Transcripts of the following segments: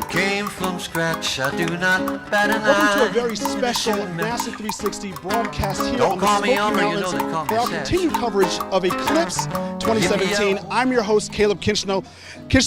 came from scratch, I do not bat an eye. Welcome to a very special NASA 360 broadcast here on the Smoky Mountains for our continued coverage of Eclipse 2017. I'm your host, Caleb Kinchlow.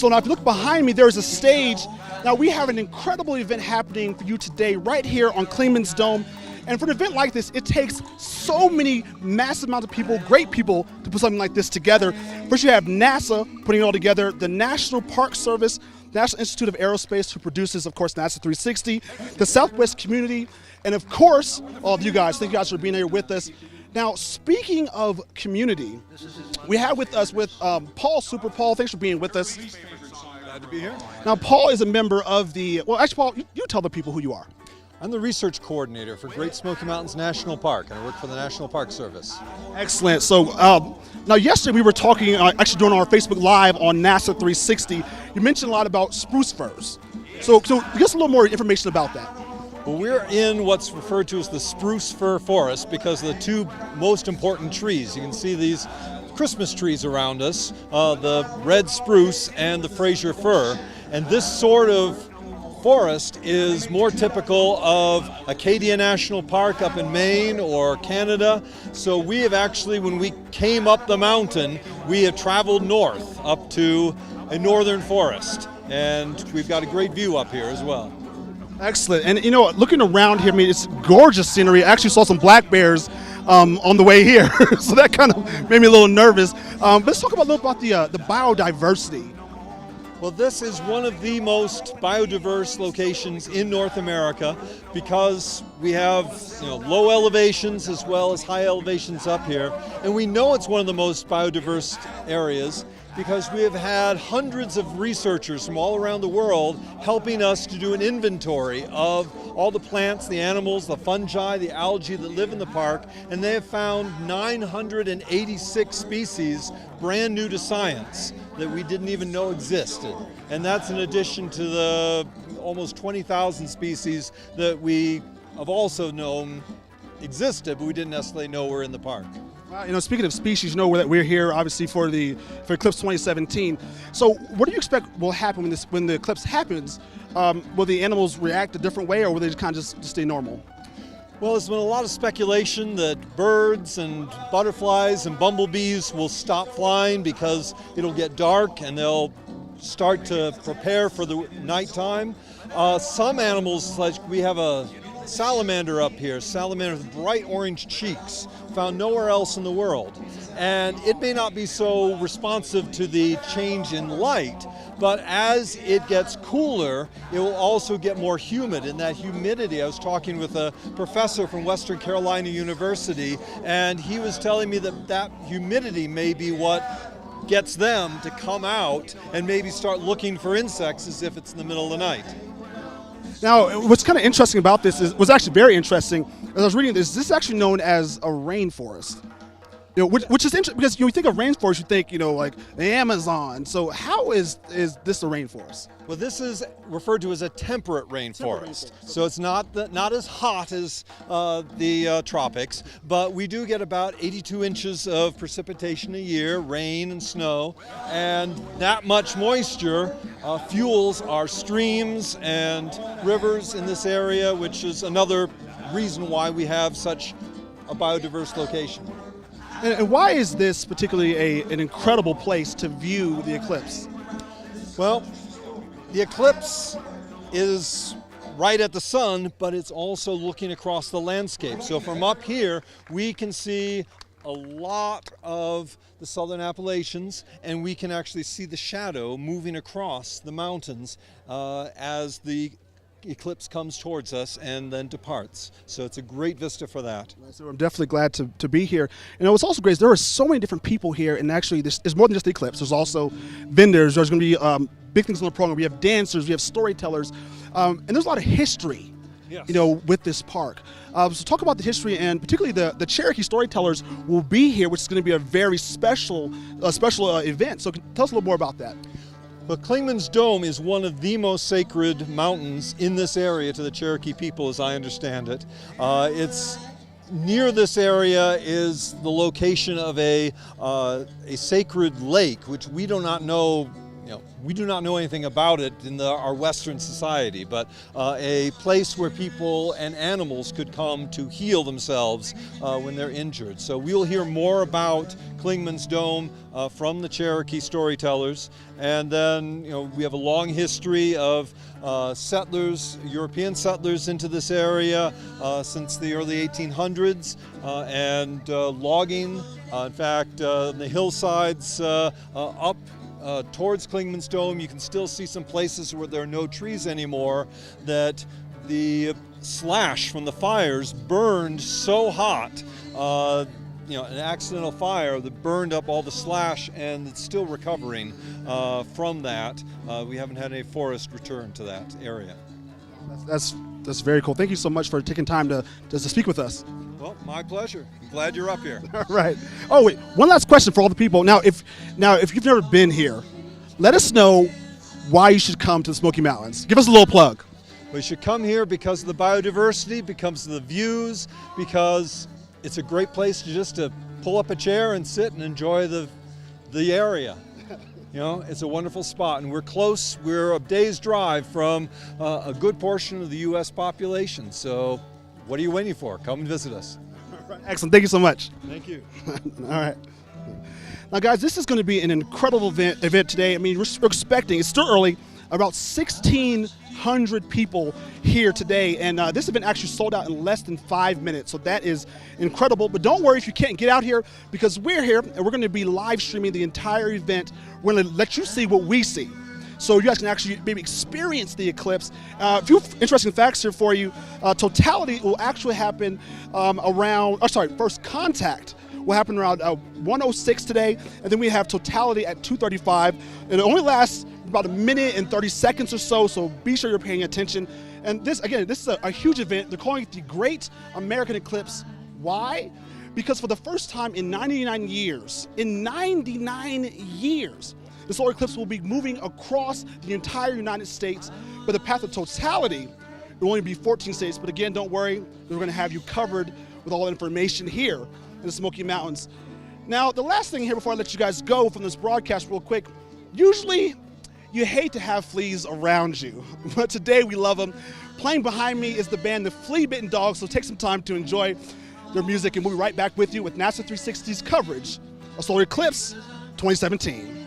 Now, if you look behind me, there is a stage. Now, we have an incredible event happening for you today right here on Clingmans Dome. And for an event like this, it takes so many massive amounts of people, great people, to put something like this together. First, you have NASA putting it all together, the National Park Service, National Institute of Aerospace, who produces, of course, NASA 360, the Southwest community, and of course, all of you guys. Thank you guys for being here with us. Now, speaking of community, we have with us Paul. Paul, thanks for being with us. Glad to be here. Now, Paul is a member of the, well, actually, Paul, you tell the people who you are. I'm the research coordinator for Great Smoky Mountains National Park, and I work for the National Park Service. Excellent. So now yesterday we were talking, actually doing our Facebook Live on NASA 360. You mentioned a lot about spruce firs. So give us a little more information about that. Well, we're in what's referred to as the spruce fir forest because of the two most important trees. You can see these Christmas trees around us, the red spruce and the Fraser fir. And this sort of forest is more typical of Acadia National Park up in Maine or Canada. So we have actually, when we came up the mountain, we have traveled north up to a northern forest. And we've got a great view up here as well. Excellent. And you know, looking around here, I mean, it's gorgeous scenery. I actually saw some black bears on the way here. So that kind of made me a little nervous. But let's talk a little about the biodiversity. Well, this is one of the most biodiverse locations in North America because we have low elevations as well as high elevations up here. And we know it's one of the most biodiverse areas because we have had hundreds of researchers from all around the world helping us to do an inventory of all the plants, the animals, the fungi, the algae that live in the park, and they have found 986 species brand new to science that we didn't even know existed. And that's in addition to the almost 20,000 species that we have also known existed, but we didn't necessarily know were in the park. Speaking of species, that we're here obviously for Eclipse 2017. So what do you expect will happen when the eclipse happens? Will the animals react a different way, or will they just kind of just stay normal? Well, there's been a lot of speculation that birds and butterflies and bumblebees will stop flying because it'll get dark and they'll start to prepare for the nighttime. Some animals, like we have a salamander up here, salamander with bright orange cheeks, found nowhere else in the world. And it may not be so responsive to the change in light, but as it gets cooler, it will also get more humid. And that humidity, I was talking with a professor from Western Carolina University, and he was telling me that humidity may be what gets them to come out and maybe start looking for insects as if it's in the middle of the night. Now, what's kind of interesting about this was actually very interesting. As I was reading this is actually known as a rainforest. Which is interesting because when you think of rainforest, you think like the Amazon. So how is this a rainforest? Well, this is referred to as a temperate rainforest. So it's not as hot as the tropics, but we do get about 82 inches of precipitation a year, rain and snow, and that much moisture fuels our streams and rivers in this area, which is another reason why we have such a biodiverse location. And why is this particularly an incredible place to view the eclipse? Well, the eclipse is right at the sun, but it's also looking across the landscape. So from up here, we can see a lot of the Southern Appalachians, and we can actually see the shadow moving across the mountains as the eclipse comes towards us and then departs. So it's a great vista for that. So I'm definitely glad to be here. And what's also great is there are so many different people here, and actually there's more than just the eclipse. There's also vendors. There's going to be big things on the program. We have dancers, we have storytellers, and there's a lot of history. Yes. With this park. So talk about the history, and particularly the Cherokee storytellers will be here, which is going to be a very special event. So tell us a little more about that. Well, Clingmans Dome is one of the most sacred mountains in this area to the Cherokee people, as I understand it. It's near this area is the location of a sacred lake, which we do not know we do not know anything about it in our Western society, but a place where people and animals could come to heal themselves when they're injured. So we'll hear more about Clingmans Dome from the Cherokee storytellers, and then we have a long history of settlers, European settlers into this area since the early 1800s, and logging. In fact, the hillsides up towards Clingmans Dome, you can still see some places where there are no trees anymore, that the slash from the fires burned so hot, an accidental fire that burned up all the slash, and it's still recovering from that. We haven't had any forest return to that area. That's very cool. Thank you so much for taking time to speak with us. Well, my pleasure. I'm glad you're up here. All right. Oh wait, one last question for all the people. Now, if you've never been here, let us know why you should come to the Smoky Mountains. Give us a little plug. We should come here because of the biodiversity, because of the views, because it's a great place to pull up a chair and sit and enjoy the area. It's a wonderful spot, and we're close. We're a day's drive from a good portion of the U.S. population. So what are you waiting for? Come and visit us. Excellent. Thank you so much. Thank you. All right. Now, guys, this is going to be an incredible event today. I mean, we're expecting, it's still early, about 1,600 people here today, and this event actually sold out in less than 5 minutes, so that is incredible. But don't worry if you can't get out here, because we're here, and we're going to be live streaming the entire event. We're going to let you see what we see, so you guys can actually maybe experience the eclipse. A few interesting facts here for you. Totality will actually happen first contact will happen around 1:06 today, and then we have Totality at 2:35. It only lasts about 1 minute and 30 seconds or so be sure you're paying attention. And this is a huge event. They're calling it the Great American Eclipse. Why? Because for the first time in 99 years, the solar eclipse will be moving across the entire United States, but the path of totality will only be 14 states. But again, don't worry, we're going to have you covered with all the information here in the Smoky Mountains. Now, the last thing here before I let you guys go from this broadcast real quick, usually you hate to have fleas around you, but today we love them. Playing behind me is the band The Flea Bitten Dogs, so take some time to enjoy their music, and we'll be right back with you with NASA 360's coverage of Solar Eclipse 2017.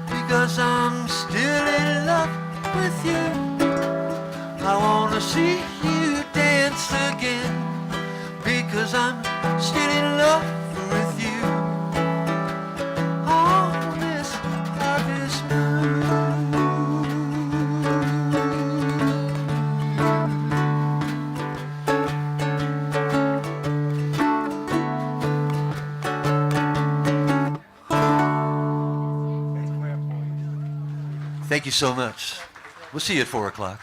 Because I'm still in love with you. I wanna see you dance again. Because I'm still in love with you. On this harvest moon. Thank you so much. We'll see you at 4 o'clock.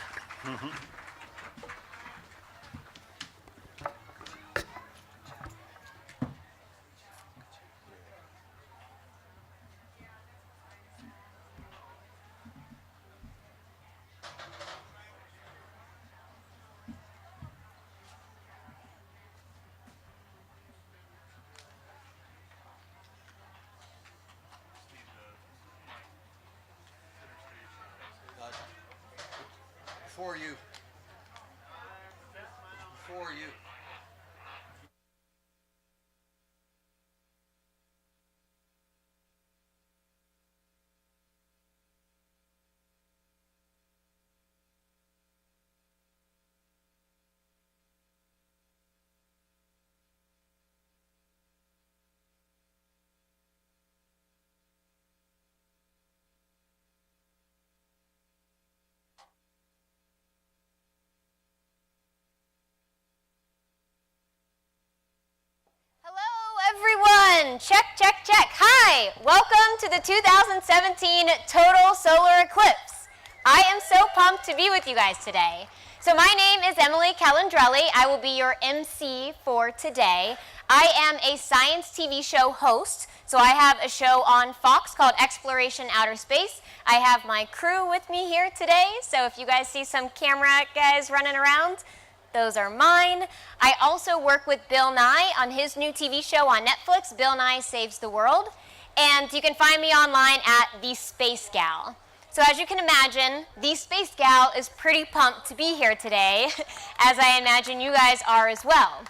For you. For you. And check. Hi, welcome to the 2017 Total Solar Eclipse. I am so pumped to be with you guys today. So my name is Emily Calandrelli. I will be your MC for today. I am a science TV show host. So I have a show on Fox called Exploration Outer Space. I have my crew with me here today. So if you guys see some camera guys running around, those are mine. I also work with Bill Nye on his new TV show on Netflix, Bill Nye Saves the World. And you can find me online at The Space Gal. So as you can imagine, The Space Gal is pretty pumped to be here today, as I imagine you guys are as well.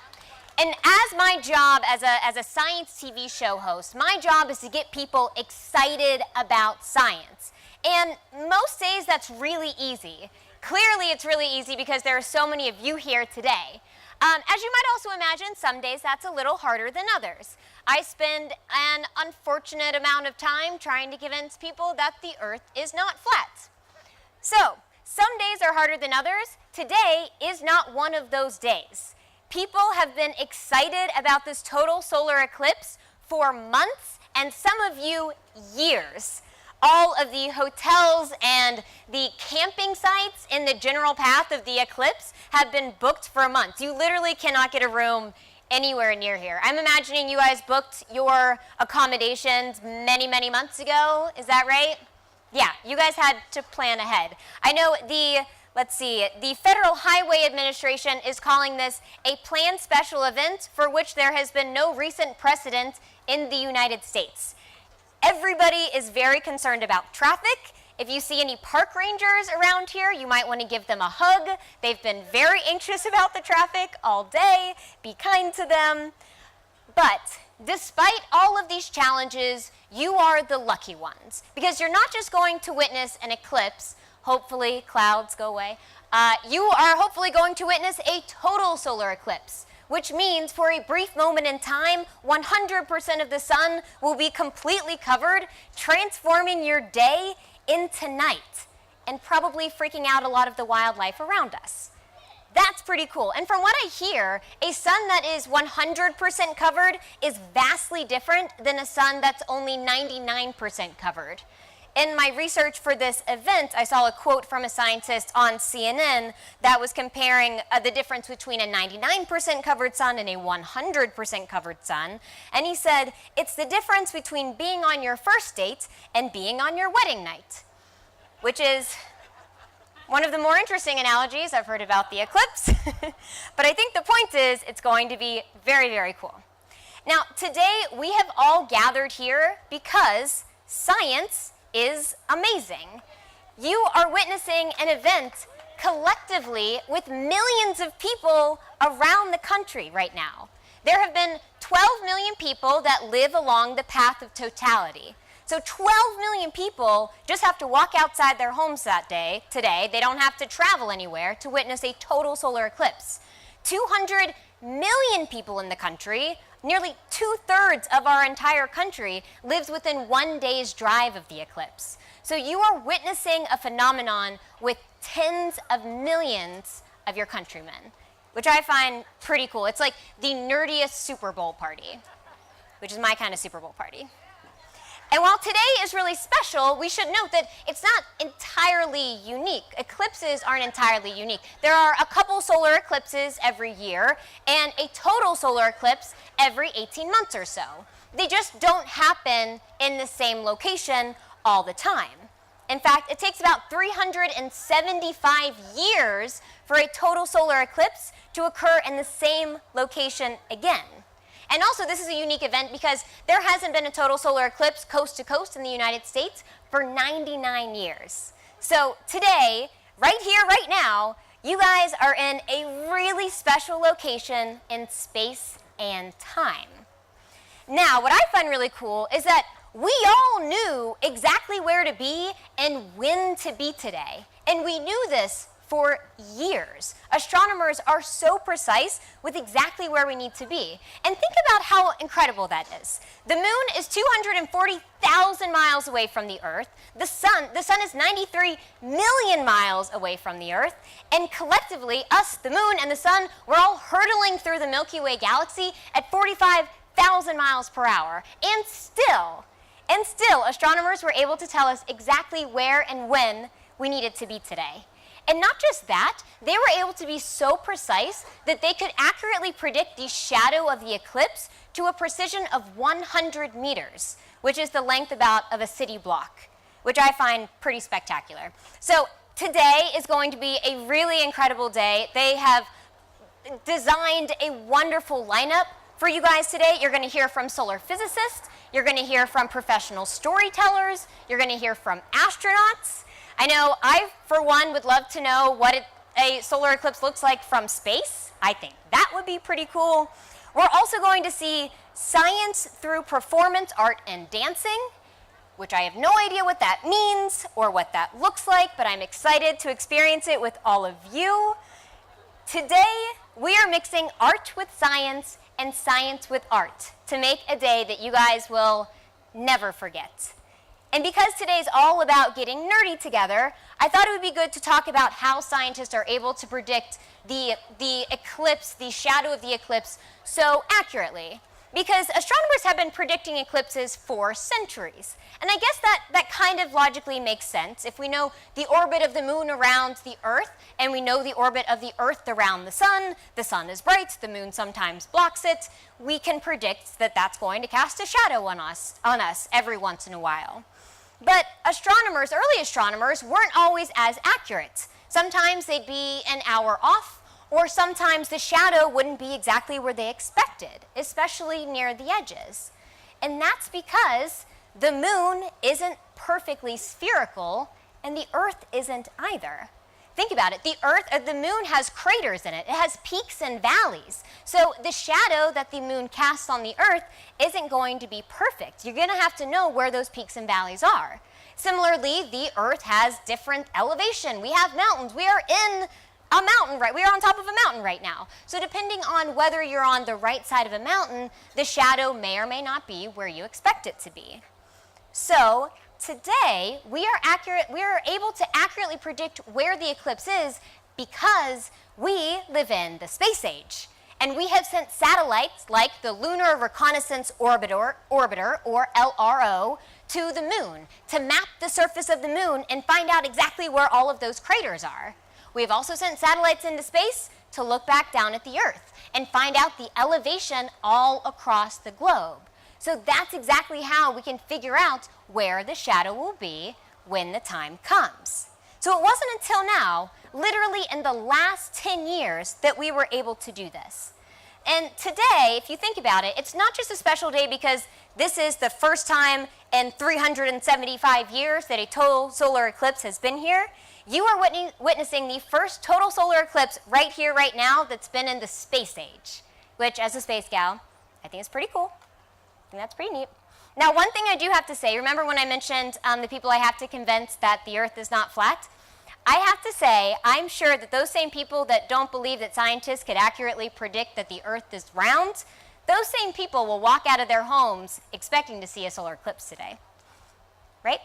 And as my job as a science TV show host, my job is to get people excited about science. And most days that's really easy. Clearly it's really easy because there are so many of you here today. As you might also imagine, some days that's a little harder than others. I spend an unfortunate amount of time trying to convince people that the Earth is not flat. So, some days are harder than others. Today is not one of those days. People have been excited about this total solar eclipse for months, and some of you, years. All of the hotels and the camping sites in the general path of the eclipse have been booked for months. You literally cannot get a room anywhere near here. I'm imagining you guys booked your accommodations many, many months ago. Is that right? Yeah, you guys had to plan ahead. I know the Federal Highway Administration is calling this a planned special event for which there has been no recent precedent in the United States. Everybody is very concerned about traffic. If you see any park rangers around here, you might want to give them a hug. They've been very anxious about the traffic all day. Be kind to them. But despite all of these challenges, you are the lucky ones, because you're not just going to witness an eclipse. Hopefully clouds go away. You are hopefully going to witness a total solar eclipse, which means for a brief moment in time, 100% of the sun will be completely covered, transforming your day into night, and probably freaking out a lot of the wildlife around us. That's pretty cool. And from what I hear, a sun that is 100% covered is vastly different than a sun that's only 99% covered. In my research for this event, I saw a quote from a scientist on CNN that was comparing the difference between a 99% covered sun and a 100% covered sun. And he said, it's the difference between being on your first date and being on your wedding night, which is one of the more interesting analogies I've heard about the eclipse. But I think the point is it's going to be very, very cool. Now, today we have all gathered here because science is amazing. You are witnessing an event collectively with millions of people around the country right now. There have been 12 million people that live along the path of totality. So 12 million people just have to walk outside their homes today. They don't have to travel anywhere to witness a total solar eclipse. 200 million people in the country, nearly 2/3 of our entire country, lives within 1 day's drive of the eclipse. So you are witnessing a phenomenon with tens of millions of your countrymen, which I find pretty cool. It's like the nerdiest Super Bowl party, which is my kind of Super Bowl party. And while today is really special, we should note that it's not entirely unique. Eclipses aren't entirely unique. There are a couple solar eclipses every year and a total solar eclipse every 18 months or so. They just don't happen in the same location all the time. In fact, it takes about 375 years for a total solar eclipse to occur in the same location again. And also, this is a unique event because there hasn't been a total solar eclipse coast to coast in the United States for 99 years. So today, right here, right now, you guys are in a really special location in space and time. Now, what I find really cool is that we all knew exactly where to be and when to be today. And we knew this for years. Astronomers are so precise with exactly where we need to be. And think about how incredible that is. The moon is 240,000 miles away from the Earth. The sun is 93 million miles away from the Earth. And collectively, us, the moon, and the sun, we're all hurtling through the Milky Way galaxy at 45,000 1,000 miles per hour. And still, astronomers were able to tell us exactly where and when we needed to be today. And not just that, they were able to be so precise that they could accurately predict the shadow of the eclipse to a precision of 100 meters, which is the length about of a city block, which I find pretty spectacular. So today is going to be a really incredible day. They have designed a wonderful lineup for you guys today. You're going to hear from solar physicists, you're going to hear from professional storytellers, you're going to hear from astronauts. I know I, for one, would love to know what a solar eclipse looks like from space. I think that would be pretty cool. We're also going to see science through performance art and dancing, which I have no idea what that means or what that looks like, but I'm excited to experience it with all of you. Today, we are mixing art with science and science with art to make a day that you guys will never forget. And because today's all about getting nerdy together, I thought it would be good to talk about how scientists are able to predict the eclipse, the shadow of the eclipse, so accurately. Because astronomers have been predicting eclipses for centuries. And I guess that kind of logically makes sense. If we know the orbit of the moon around the Earth, and we know the orbit of the Earth around the sun is bright, the moon sometimes blocks it, we can predict that that's going to cast a shadow on us every once in a while. But astronomers, early astronomers, weren't always as accurate. Sometimes they'd be an hour off, or sometimes the shadow wouldn't be exactly where they expected, especially near the edges. And that's because the moon isn't perfectly spherical, and the Earth isn't either. Think about it. The moon has craters in it. It has peaks and valleys. So the shadow that the moon casts on the Earth isn't going to be perfect. You're going to have to know where those peaks and valleys are. Similarly, the Earth has different elevation. We have mountains. We are in a mountain, right? We are on top of a mountain right now. So depending on whether you're on the right side of a mountain, the shadow may or may not be where you expect it to be. So today, we are able to accurately predict where the eclipse is because we live in the space age. And we have sent satellites like the Lunar Reconnaissance Orbiter, or LRO, to the moon to map the surface of the moon and find out exactly where all of those craters are. We have also sent satellites into space to look back down at the Earth and find out the elevation all across the globe. So that's exactly how we can figure out where the shadow will be when the time comes. So it wasn't until now, literally in the last 10 years, that we were able to do this. And today, if you think about it, it's not just a special day because this is the first time in 375 years that a total solar eclipse has been here. You are witnessing the first total solar eclipse right here, right now, that's been in the space age, which, as a space gal, I think is pretty cool. I think that's pretty neat. Now, one thing I do have to say, remember when I mentioned the people I have to convince that the Earth is not flat? I have to say, I'm sure that those same people that don't believe that scientists could accurately predict that the Earth is round, those same people will walk out of their homes expecting to see a solar eclipse today, right?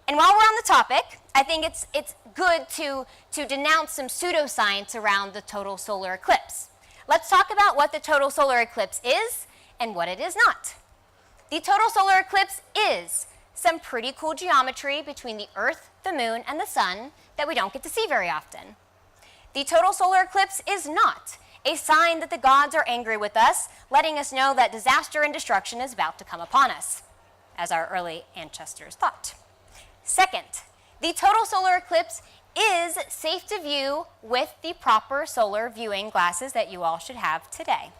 And while we're on the topic, I think it's good to denounce some pseudoscience around the total solar eclipse. Let's talk about what the total solar eclipse is and what it is not. The total solar eclipse is some pretty cool geometry between the Earth, the Moon, and the Sun that we don't get to see very often. The total solar eclipse is not a sign that the gods are angry with us, letting us know that disaster and destruction is about to come upon us, as our early ancestors thought. Second, the total solar eclipse is safe to view with the proper solar viewing glasses that you all should have today.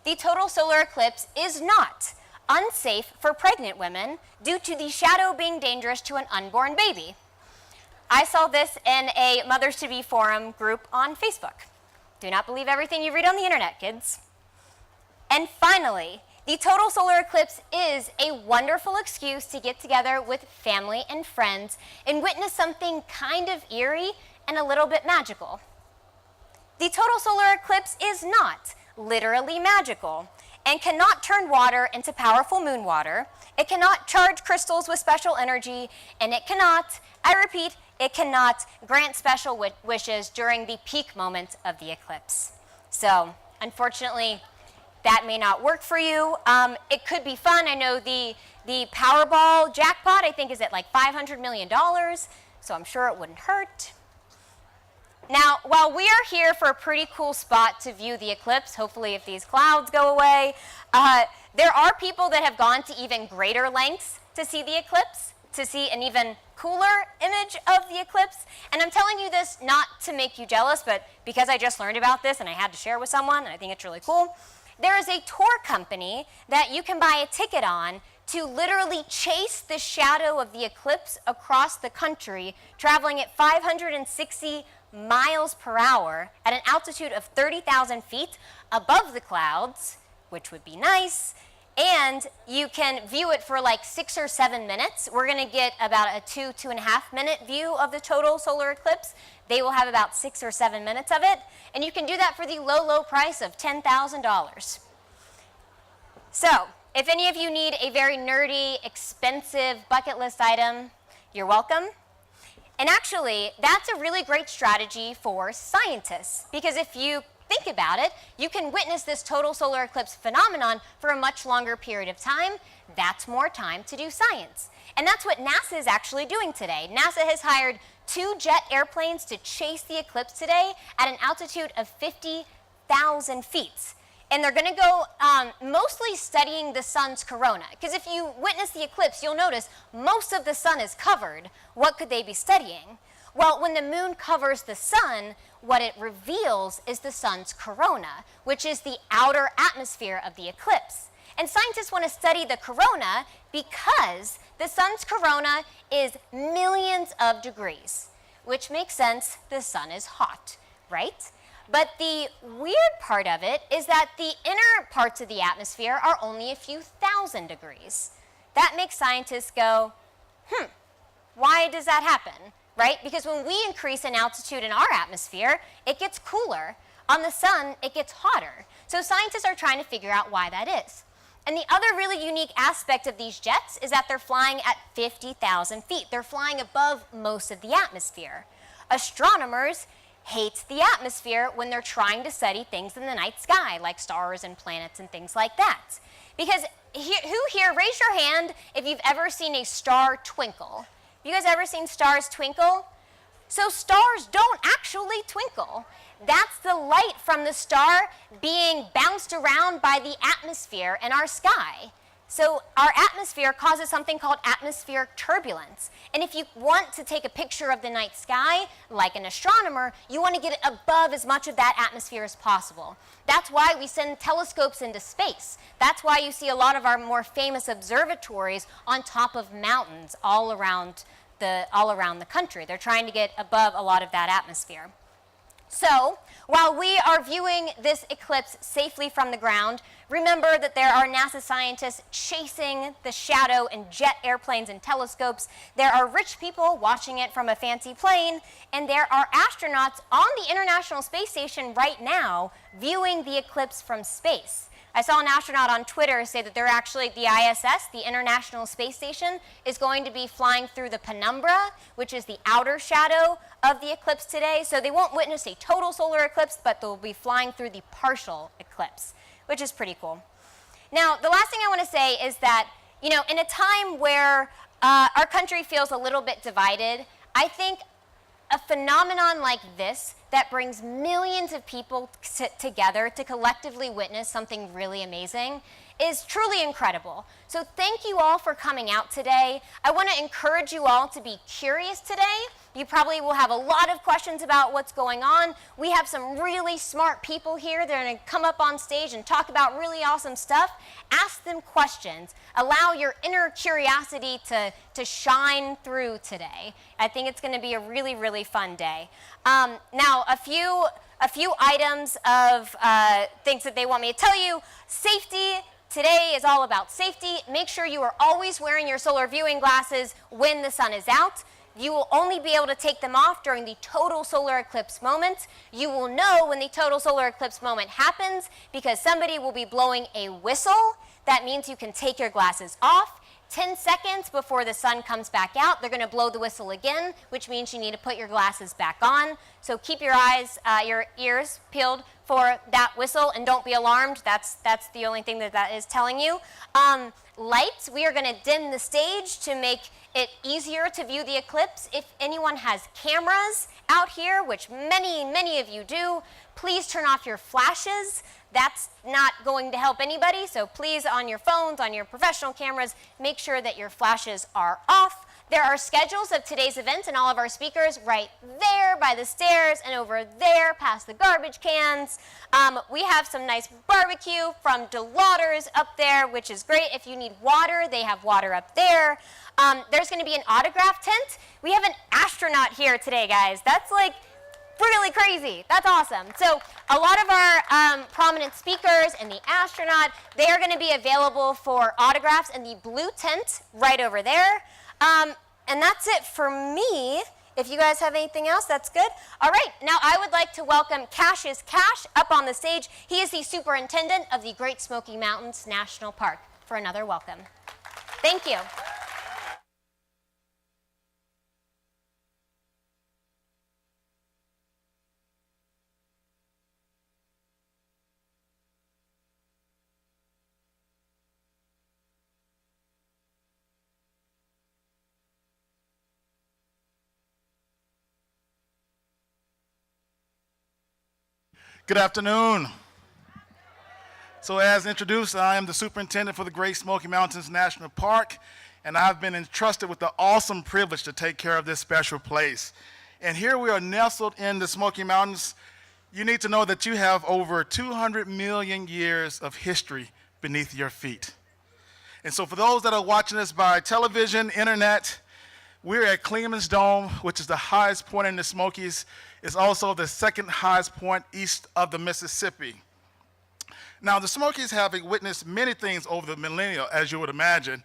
The total solar eclipse is not unsafe for pregnant women due to the shadow being dangerous to an unborn baby. I saw this in a Mothers-to-Be forum group on Facebook. Do not believe everything you read on the internet, kids. And finally, the total solar eclipse is a wonderful excuse to get together with family and friends and witness something kind of eerie and a little bit magical. The total solar eclipse is not literally magical and cannot turn water into powerful moon water. It cannot charge crystals with special energy, and it cannot, I repeat, it cannot grant special wishes during the peak moment of the eclipse. So, unfortunately, that may not work for you. It could be fun. I know the Powerball jackpot, I think, is at like $500 million, so I'm sure it wouldn't hurt. Now, while we are here for a pretty cool spot to view the eclipse, hopefully if these clouds go away, there are people that have gone to even greater lengths to see the eclipse, to see an even cooler image of the eclipse. And I'm telling you this not to make you jealous, but because I just learned about this and I had to share with someone, and I think it's really cool. There is a tour company that you can buy a ticket on to literally chase the shadow of the eclipse across the country, traveling at 560 miles per hour at an altitude of 30,000 feet above the clouds, which would be nice, and you can view it for like 6 or 7 minutes. We're going to get about a 2.5 minute view of the total solar eclipse. They will have about 6 or 7 minutes of it, and you can do that for the low price of $10,000. So, if any of you need a very nerdy, expensive bucket list item, you're welcome. And actually, that's a really great strategy for scientists, because if you think about it, you can witness this total solar eclipse phenomenon for a much longer period of time. That's more time to do science. And that's what NASA is actually doing today. NASA has hired 2 jet airplanes to chase the eclipse today at an altitude of 50,000 feet. And they're going to go mostly studying the sun's corona. Because if you witness the eclipse, you'll notice most of the sun is covered. What could they be studying? Well, when the moon covers the sun, what it reveals is the sun's corona, which is the outer atmosphere of the eclipse. And scientists want to study the corona because the sun's corona is millions of degrees, which makes sense. The sun is hot, right? But the weird part of it is that the inner parts of the atmosphere are only a few thousand degrees. That makes scientists go, why does that happen, right? Because when we increase in altitude in our atmosphere, it gets cooler. On the sun, it gets hotter. So scientists are trying to figure out why that is. And the other really unique aspect of these jets is that they're flying at 50,000 feet. They're flying above most of the atmosphere. Astronomers hate the atmosphere when they're trying to study things in the night sky, like stars and planets and things like that. Because who here, raise your hand if you've ever seen a star twinkle. You guys ever seen stars twinkle? So stars don't actually twinkle. That's the light from the star being bounced around by the atmosphere in our sky. So our atmosphere causes something called atmospheric turbulence. And if you want to take a picture of the night sky, like an astronomer, you want to get it above as much of that atmosphere as possible. That's why we send telescopes into space. That's why you see a lot of our more famous observatories on top of mountains all around the country. They're trying to get above a lot of that atmosphere. So, while we are viewing this eclipse safely from the ground, remember that there are NASA scientists chasing the shadow in jet airplanes and telescopes. There are rich people watching it from a fancy plane, and there are astronauts on the International Space Station right now viewing the eclipse from space. I saw an astronaut on Twitter say that they're actually, the ISS, the International Space Station, is going to be flying through the penumbra, which is the outer shadow of the eclipse today. So they won't witness a total solar eclipse, but they'll be flying through the partial eclipse, which is pretty cool. Now, the last thing I want to say is that, in a time where our country feels a little bit divided, I think a phenomenon like this that brings millions of people together to collectively witness something really amazing is truly incredible. So thank you all for coming out today. I want to encourage you all to be curious today. You probably will have a lot of questions about what's going on. We have some really smart people here that are going to come up on stage and talk about really awesome stuff. Ask them questions. Allow your inner curiosity to shine through today. I think it's going to be a really, really fun day. Now, a few items of things that they want me to tell you. Safety. Today is all about safety. Make sure you are always wearing your solar viewing glasses when the sun is out. You will only be able to take them off during the total solar eclipse moment. You will know when the total solar eclipse moment happens because somebody will be blowing a whistle. That means you can take your glasses off. 10 seconds before the sun comes back out, they're going to blow the whistle again, which means you need to put your glasses back on. So keep your ears peeled for that whistle, and don't be alarmed. That's the only thing that is telling you. Lights, we are going to dim the stage to make it easier to view the eclipse. If anyone has cameras out here, which many of you do, please turn off your flashes. That's not going to help anybody, so please, on your phones, on your professional cameras, make sure that your flashes are off. There are schedules of today's event and all of our speakers right there by the stairs and over there past the garbage cans. We have some nice barbecue from DeLauder's up there, which is great. If you need water, they have water up there. There's going to be an autograph tent. We have an astronaut here today, guys. That's like really crazy. That's awesome. So a lot of our prominent speakers and the astronaut, they are going to be available for autographs in the blue tent right over there. And that's it for me. If you guys have anything else, that's good. All right, now I would like to welcome Cassius Cash up on the stage. He is the superintendent of the Great Smoky Mountains National Park for another welcome. Thank you. Good afternoon. So as introduced, I am the superintendent for the Great Smoky Mountains National Park, and I've been entrusted with the awesome privilege to take care of this special place. And here we are nestled in the Smoky Mountains. You need to know that you have over 200 million years of history beneath your feet. And so for those that are watching us by television, internet, we're at Clingmans Dome, which is the highest point in the Smokies. It's also the second highest point east of the Mississippi. Now, the Smokies have witnessed many things over the millennia, as you would imagine,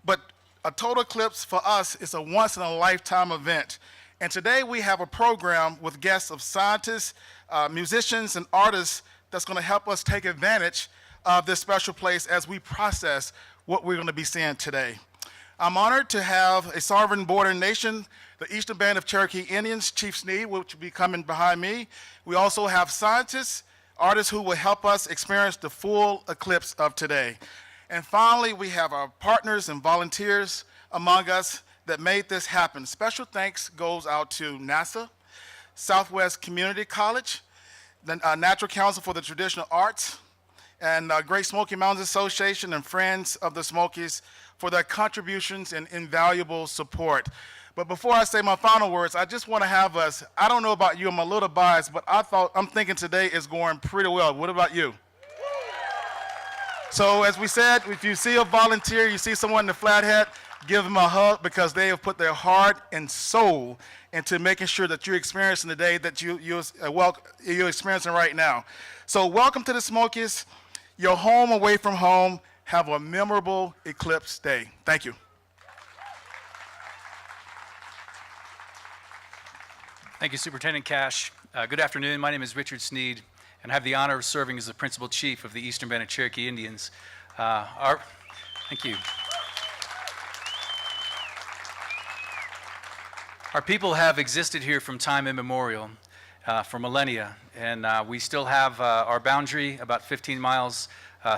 but a total eclipse for us is a once-in-a-lifetime event. And today we have a program with guests of scientists, musicians, and artists that's going to help us take advantage of this special place as we process what we're going to be seeing today. I'm honored to have a sovereign border nation, the Eastern Band of Cherokee Indians, Chief Sneed, which will be coming behind me. We also have scientists, artists who will help us experience the full eclipse of today. And finally, we have our partners and volunteers among us that made this happen. Special thanks goes out to NASA, Southwest Community College, the Natural Council for the Traditional Arts, and Great Smoky Mountains Association and Friends of the Smokies for their contributions and invaluable support. But before I say my final words, I just want to have us, I don't know about you, I'm a little biased, but I'm thinking today is going pretty well. What about you? So as we said, if you see a volunteer, you see someone in the flat hat, give them a hug because they have put their heart and soul into making sure that you're experiencing the day that you're experiencing right now. So welcome to the Smokies, your home away from home. Have a memorable eclipse day. Thank you. Thank you, Superintendent Cash. Good afternoon. My name is Richard Sneed, and I have the honor of serving as the Principal Chief of the Eastern Band of Cherokee Indians. Thank you. Our people have existed here from time immemorial, for millennia, and we still have our boundary about 15 miles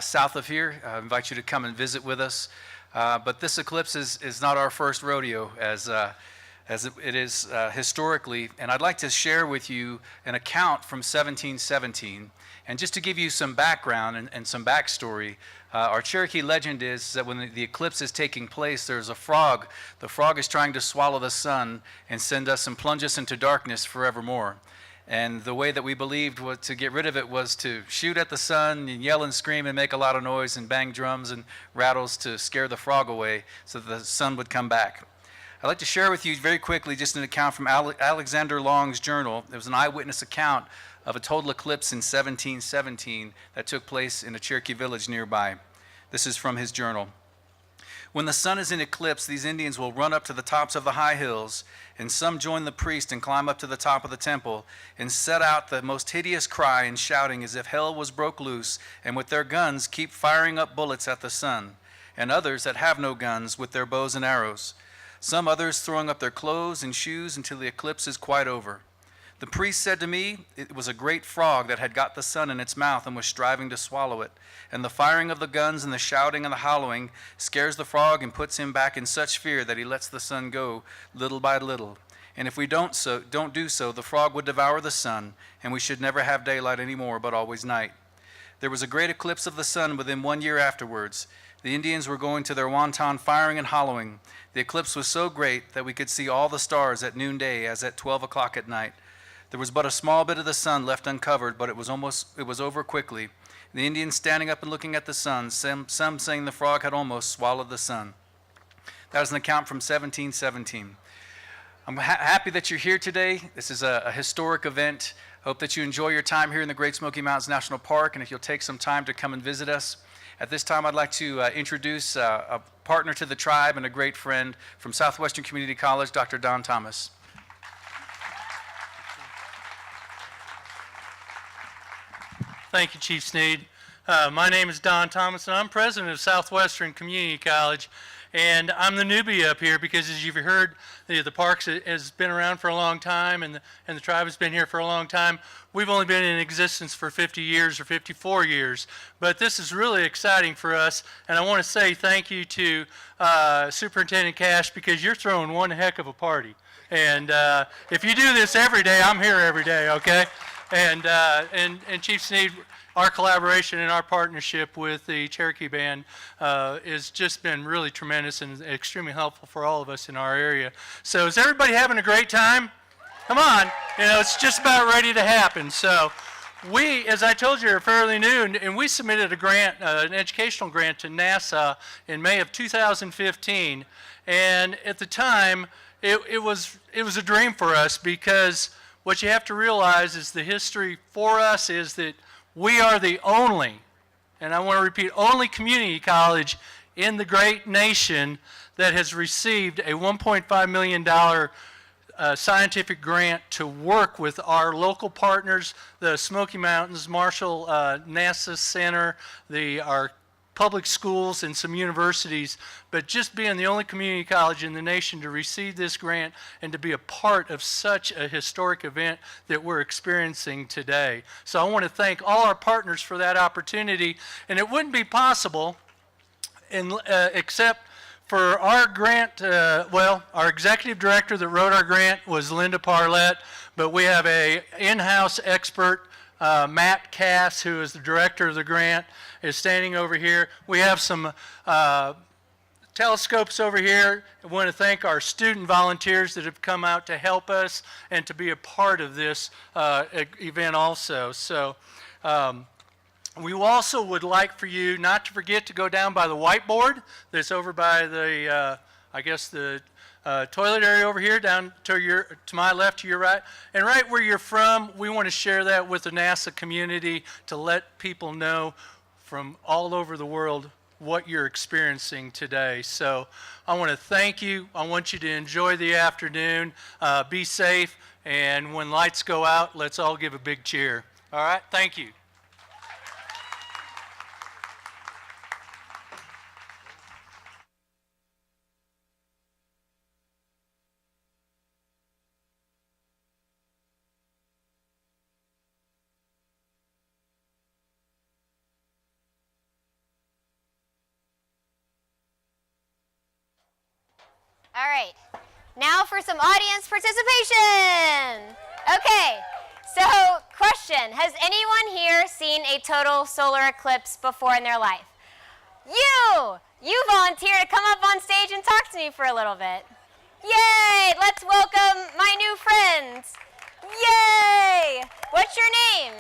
south of here. I invite you to come and visit with us. But this eclipse is not our first rodeo, as it is historically. And I'd like to share with you an account from 1717. And just to give you some background and some backstory, our Cherokee legend is that when the eclipse is taking place, there's a frog. The frog is trying to swallow the sun and send us and plunge us into darkness forevermore. And the way that we believed to get rid of it was to shoot at the sun and yell and scream and make a lot of noise and bang drums and rattles to scare the frog away so that the sun would come back. I'd like to share with you very quickly just an account from Alexander Long's journal. There was an eyewitness account of a total eclipse in 1717 that took place in a Cherokee village nearby. This is from his journal. When the sun is in eclipse, these Indians will run up to the tops of the high hills, and some join the priest and climb up to the top of the temple and set out the most hideous cry and shouting as if hell was broke loose, and with their guns keep firing up bullets at the sun, and others that have no guns with their bows and arrows. Some others throwing up their clothes and shoes until the eclipse is quite over. The priest said to me, it was a great frog that had got the sun in its mouth and was striving to swallow it. And the firing of the guns and the shouting and the howling scares the frog and puts him back in such fear that he lets the sun go little by little. And if we don't do so, the frog would devour the sun, and we should never have daylight anymore, but always night. There was a great eclipse of the sun within 1 year afterwards. The Indians were going to their wonton firing and hollowing. The eclipse was so great that we could see all the stars at noonday as at 12 o'clock at night. There was but a small bit of the sun left uncovered, but it was over quickly. The Indians standing up and looking at the sun, some saying the frog had almost swallowed the sun. That was an account from 1717. I'm happy that you're here today. This is a historic event. Hope that you enjoy your time here in the Great Smoky Mountains National Park, and if you'll take some time to come and visit us. At this time, I'd like to introduce a partner to the tribe and a great friend from Southwestern Community College, Dr. Don Thomas. Thank you, Chief Sneed. My name is Don Thomas, and I'm president of Southwestern Community College. And I'm the newbie up here because, as you've heard, the park has been around for a long time, and the tribe has been here for a long time. We've only been in existence for 50 years or 54 years, but this is really exciting for us. And I want to say thank you to Superintendent Cash, because you're throwing one heck of a party. And if you do this every day, I'm here every day, okay? And Chief Sneed, our collaboration and our partnership with the Cherokee Band has just been really tremendous and extremely helpful for all of us in our area. So is everybody having a great time? Come on, it's just about ready to happen. So we, as I told you, are fairly new, and we submitted a grant, an educational grant to NASA in May of 2015. And at the time, it was a dream for us, because what you have to realize is the history for us is that we are the only, and I want to repeat, only community college in the great nation that has received a $1.5 million scientific grant to work with our local partners, the Smoky Mountains, Marshall NASA Center, our public schools, and some universities, but just being the only community college in the nation to receive this grant and to be a part of such a historic event that we're experiencing today. So I want to thank all our partners for that opportunity, and it wouldn't be possible except for our grant, our executive director that wrote our grant was Linda Parlett, but we have an in-house expert, Matt Cass, who is the director of the grant, is standing over here. We have some telescopes over here. I want to thank our student volunteers that have come out to help us and to be a part of this event also. So we also would like for you not to forget to go down by the whiteboard that's over by the, the toilet area over here, down to my left, to your right. And right where you're from, we want to share that with the NASA community to let people know from all over the world what you're experiencing today. So I want to thank you. I want you to enjoy the afternoon. Be safe. And when lights go out, let's all give a big cheer. All right? Thank you. All right, now for some audience participation. Okay, so question, has anyone here seen a total solar eclipse before in their life? You volunteered to come up on stage and talk to me for a little bit. Yay, let's welcome my new friends. Yay, what's your name?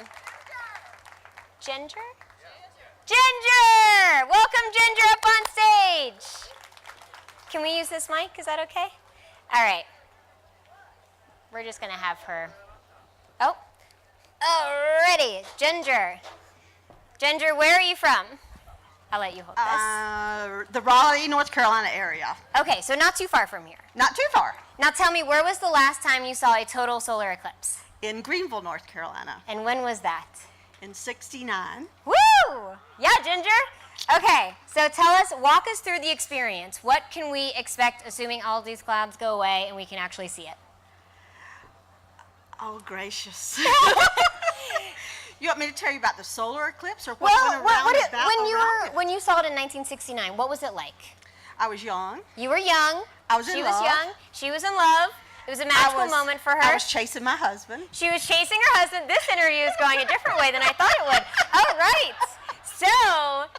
Ginger? Ginger! Welcome Ginger up on stage. Can we use this mic? Is that okay? All right. We're just going to have her. Oh, alrighty. Ginger. Ginger, where are you from? I'll let you hold this. The Raleigh, North Carolina area. Okay, so not too far from here. Not too far. Now tell me, where was the last time you saw a total solar eclipse? In Greenville, North Carolina. And when was that? In '69. Woo! Yeah, Ginger. Okay, so walk us through the experience. What can we expect, assuming all of these clouds go away and we can actually see it? Oh, gracious. You want me to tell you about the solar eclipse or what Well, went around when you saw it in 1969, what was it like? I was young. You were young. I was she in was love. young. She was in love. It was a magical moment for her. I was chasing my husband. She was chasing her husband. This interview is going a different way than I thought it would. Oh, right. So,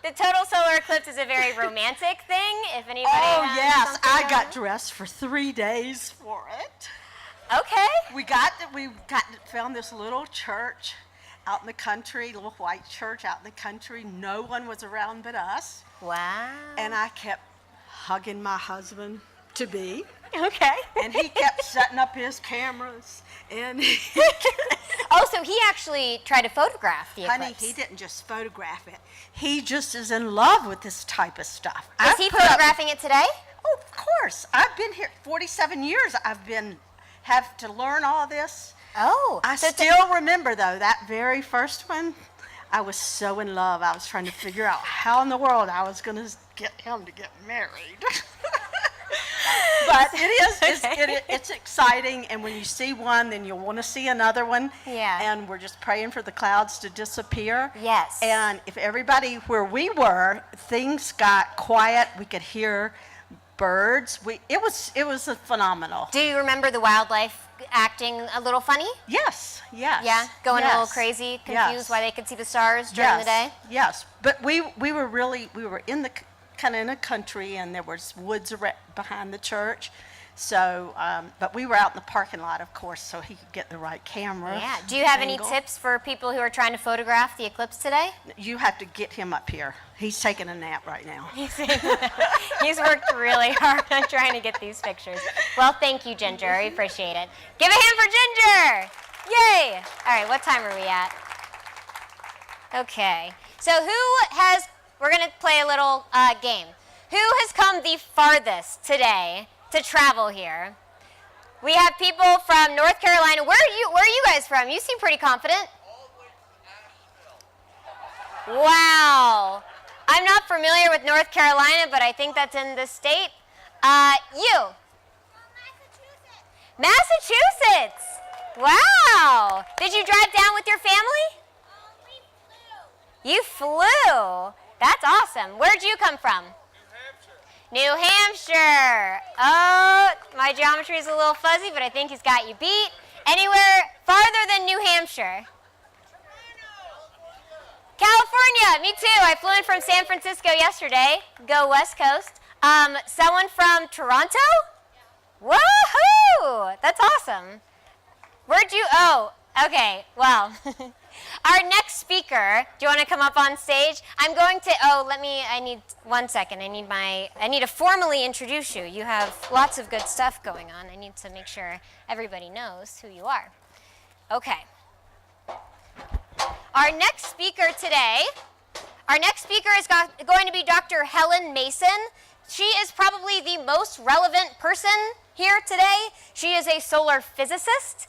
the total solar eclipse is a very romantic thing, if anybody has yes. something I on got it. dressed for 3 days for it. Okay. We found this little church out in the country, little white church out in the country. No one was around but us. Wow. And I kept hugging my husband to be. Okay. And he kept setting up his cameras. And Oh, so he actually tried to photograph the eclipse. honey, he didn't just photograph it. He just is in love with this type of stuff. Is he photographing it today? Oh, of course. I've been here 47 years. Have to learn all this. Oh. I still remember, though, that very first one, I was so in love. I was trying to figure out how in the world I was going to get him to get married. But it's exciting, and when you see one, then you'll want to see another one. Yeah. And we're just praying for the clouds to disappear. Yes. And if everybody, where we were, things got quiet, we could hear birds. It was phenomenal. Do you remember the wildlife acting a little funny? Yes. Yeah, going a little crazy, confused Yes. why they could see the stars during the day? Yes, but we were in the kind of in a country, and there was woods behind the church. So, but we were out in the parking lot, of course, so he could get the right camera. Yeah. Do you have any angle. tips for people who are trying to photograph the eclipse today? You have to get him up here. He's taking a nap right now. He's worked really hard on trying to get these pictures. Well, thank you, Ginger. I appreciate it. Give a hand for Ginger! Yay! All right, what time are we at? Okay. So we're going to play a little game. Who has come the farthest today to travel here? We have people from North Carolina. Where are you guys from? You seem pretty confident. All the way from Asheville. Wow. I'm not familiar with North Carolina, but I think that's in the state. You? Massachusetts. Wow. Did you drive down with your family? You flew. That's awesome. Where'd you come from? New Hampshire. Oh, my geometry is a little fuzzy, but I think he's got you beat. Anywhere farther than New Hampshire? California. Me too. I flew in from San Francisco yesterday. Go West Coast. Someone from Toronto? Woohoo! That's awesome. Oh, okay. Well, our next speaker, do you want to come up on stage? I need 1 second. I need to formally introduce you. You have lots of good stuff going on. I need to make sure everybody knows who you are. Okay. Our next speaker is going to be Dr. Helen Mason. She is probably the most relevant person here today. She is a solar physicist.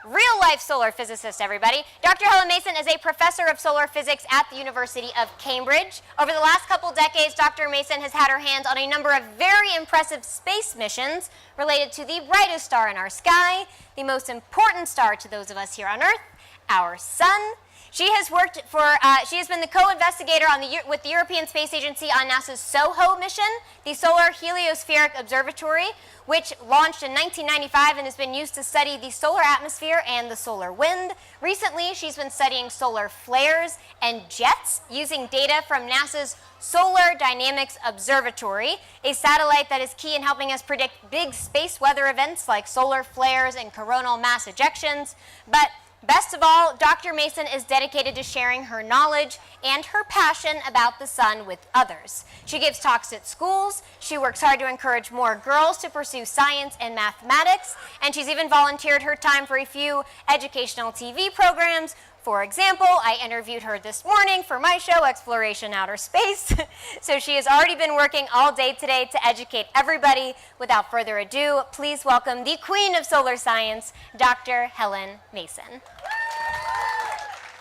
Real-life solar physicist, everybody. Dr. Helen Mason is a professor of solar physics at the University of Cambridge. Over the last couple decades, Dr. Mason has had her hands on a number of very impressive space missions related to the brightest star in our sky, the most important star to those of us here on Earth, our sun. She has been the co-investigator with the European Space Agency on NASA's SOHO mission, the Solar Heliospheric Observatory, which launched in 1995 and has been used to study the solar atmosphere and the solar wind. Recently, she's been studying solar flares and jets using data from NASA's Solar Dynamics Observatory, a satellite that is key in helping us predict big space weather events like solar flares and coronal mass ejections. But best of all, Dr. Mason is dedicated to sharing her knowledge and her passion about the sun with others. She gives talks at schools, she works hard to encourage more girls to pursue science and mathematics, and she's even volunteered her time for a few educational TV programs. For example, I interviewed her this morning for my show, Exploration Outer Space. So she has already been working all day today to educate everybody. Without further ado, please welcome the queen of solar science, Dr. Helen Mason.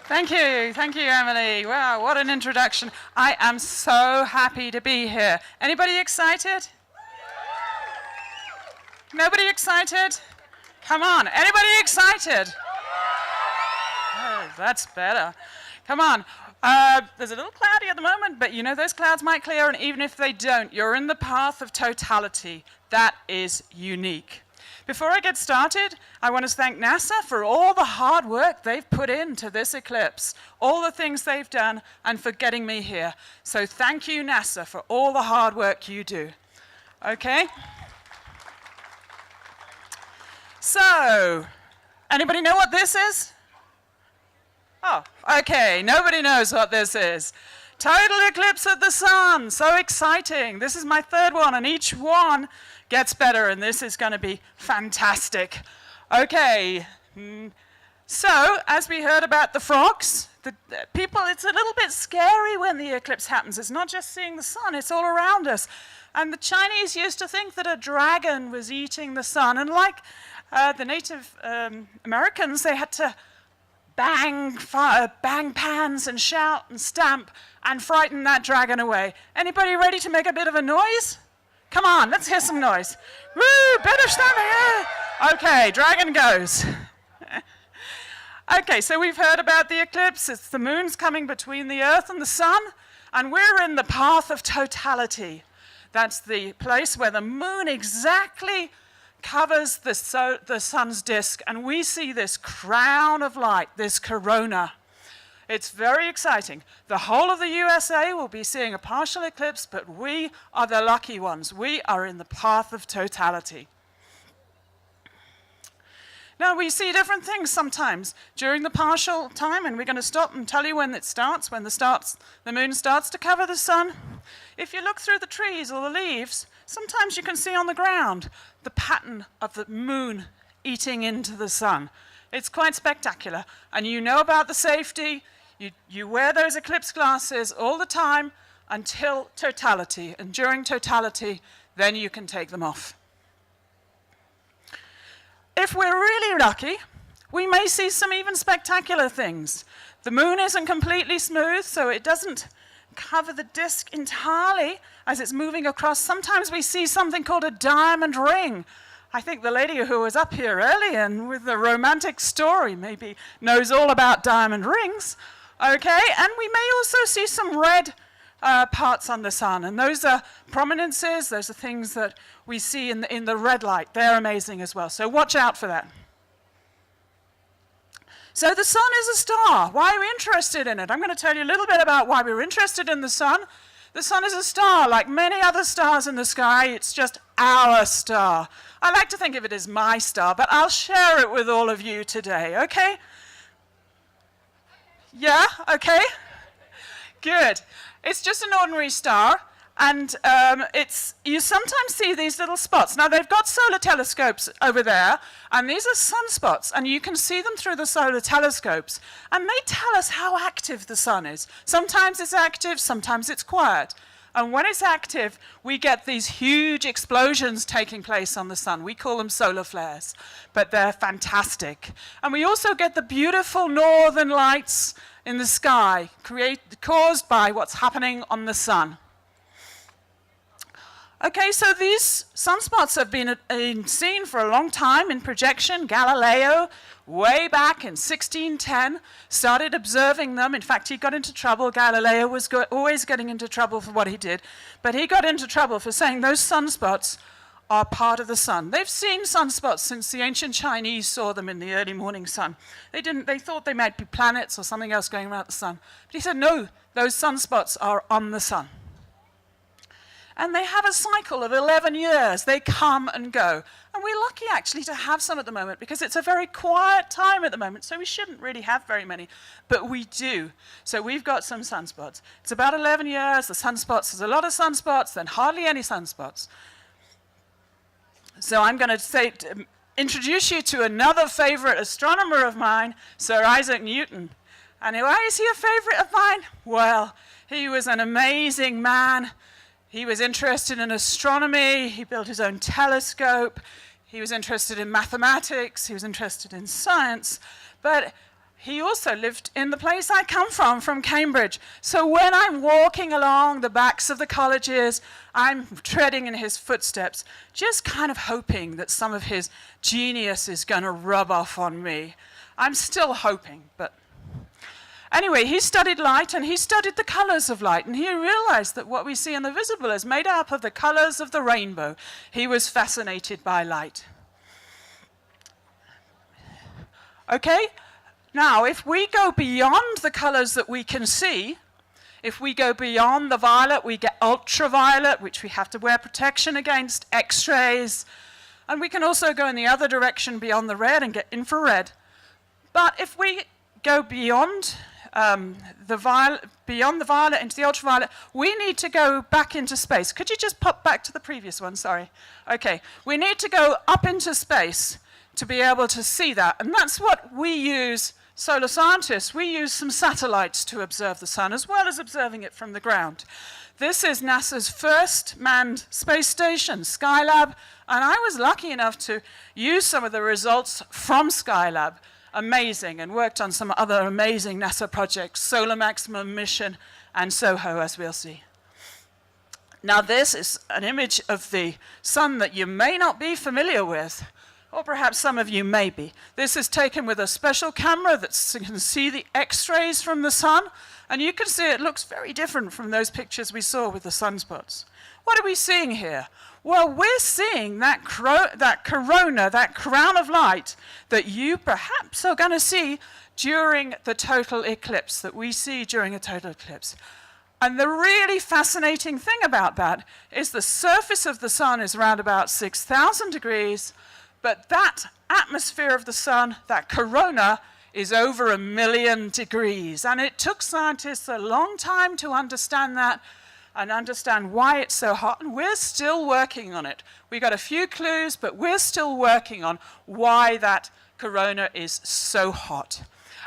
Thank you, Emily. Wow, what an introduction. I am so happy to be here. Anybody excited? Nobody excited? Come on, anybody excited? Oh, that's better. Come on. There's a little cloudy at the moment, but you know those clouds might clear, and even if they don't, you're in the path of totality. That is unique. Before I get started, I want to thank NASA for all the hard work they've put into this eclipse, all the things they've done, and for getting me here. So thank you, NASA, for all the hard work you do. Okay? So, anybody know what this is? Oh, okay, nobody knows what this is. Total eclipse of the sun, so exciting. This is my third one, and each one gets better, and this is going to be fantastic. Okay, so as we heard about the frogs, the people, it's a little bit scary when the eclipse happens. It's not just seeing the sun, it's all around us. And the Chinese used to think that a dragon was eating the sun, and like the Native Americans, they had to bang pans and shout and stamp and frighten that dragon away. Anybody ready to make a bit of a noise? Come on, let's hear some noise. Woo, better stamping. Yeah. Okay, dragon goes. Okay, so we've heard about the eclipse. It's the moon's coming between the earth and the sun, and we're in the path of totality. That's the place where the moon exactly covers the sun's disk, and we see this crown of light, this corona. It's very exciting. The whole of the USA will be seeing a partial eclipse, but we are the lucky ones. We are in the path of totality. Now, we see different things sometimes during the partial time, and we're going to stop and tell you when it starts, when the moon starts to cover the sun. If you look through the trees or the leaves, sometimes you can see on the ground the pattern of the moon eating into the sun. It's quite spectacular, and you know about the safety. You wear those eclipse glasses all the time until totality, and during totality, then you can take them off. If we're really lucky, we may see some even spectacular things. The moon isn't completely smooth, so it doesn't cover the disk entirely as it's moving across. Sometimes we see something called a diamond ring. I think the lady who was up here earlier and with the romantic story maybe knows all about diamond rings. Okay, and we may also see some red parts on the sun, and those are prominences, those are things that we see in the red light. They're amazing as well, so watch out for that. So the sun is a star. Why are we interested in it? I'm going to tell you a little bit about why we're interested in the sun. The sun is a star. Like many other stars in the sky, it's just our star. I like to think of it as my star, but I'll share it with all of you today, okay? Yeah, okay? Good. It's just an ordinary star, and you sometimes see these little spots. Now, they've got solar telescopes over there, and these are sunspots, and you can see them through the solar telescopes, and they tell us how active the sun is. Sometimes it's active, sometimes it's quiet. And when it's active, we get these huge explosions taking place on the sun. We call them solar flares, but they're fantastic. And we also get the beautiful northern lights in the sky caused by what's happening on the sun. Okay, so these sunspots have been seen for a long time in projection. Galileo, way back in 1610, started observing them. In fact, he got into trouble. Galileo was always getting into trouble for what he did. But he got into trouble for saying those sunspots are part of the sun. They've seen sunspots since the ancient Chinese saw them in the early morning sun. They thought they might be planets or something else going around the sun. But he said, no, those sunspots are on the sun. And they have a cycle of 11 years. They come and go. And we're lucky, actually, to have some at the moment because it's a very quiet time at the moment, so we shouldn't really have very many. But we do. So we've got some sunspots. It's about 11 years. The sunspots, there's a lot of sunspots, then hardly any sunspots. So I'm going to introduce you to another favorite astronomer of mine, Sir Isaac Newton. And why is he a favorite of mine? Well, he was an amazing man. He was interested in astronomy, he built his own telescope, he was interested in mathematics, he was interested in science, but he also lived in the place I come from Cambridge. So when I'm walking along the backs of the colleges, I'm treading in his footsteps, just kind of hoping that some of his genius is going to rub off on me. I'm still hoping, but anyway, he studied light and he studied the colors of light, and he realized that what we see in the visible is made up of the colors of the rainbow. He was fascinated by light. Okay? Now, if we go beyond the colors that we can see, if we go beyond the violet, we get ultraviolet, which we have to wear protection against, X-rays, and we can also go in the other direction beyond the red and get infrared. But if we go beyond the violet into the ultraviolet, we need to go back into space. Could you just pop back to the previous one? Sorry. Okay. We need to go up into space to be able to see that. And that's what we use, solar scientists. We use some satellites to observe the sun, as well as observing it from the ground. This is NASA's first manned space station, Skylab, and I was lucky enough to use some of the results from Skylab. Amazing, and worked on some other amazing NASA projects, Solar Maximum Mission and SOHO, as we'll see. Now, this is an image of the sun that you may not be familiar with, or perhaps some of you may be. This is taken with a special camera that can see the X-rays from the sun, and you can see it looks very different from those pictures we saw with the sunspots. What are we seeing here? Well, we're seeing that corona, that crown of light that you perhaps are going to see during the total eclipse, that we see during a total eclipse. And the really fascinating thing about that is the surface of the sun is around about 6,000 degrees, but that atmosphere of the sun, that corona, is over 1 million degrees. And it took scientists a long time to understand that and understand why it's so hot, and we're still working on it. We got a few clues, but we're still working on why that corona is so hot.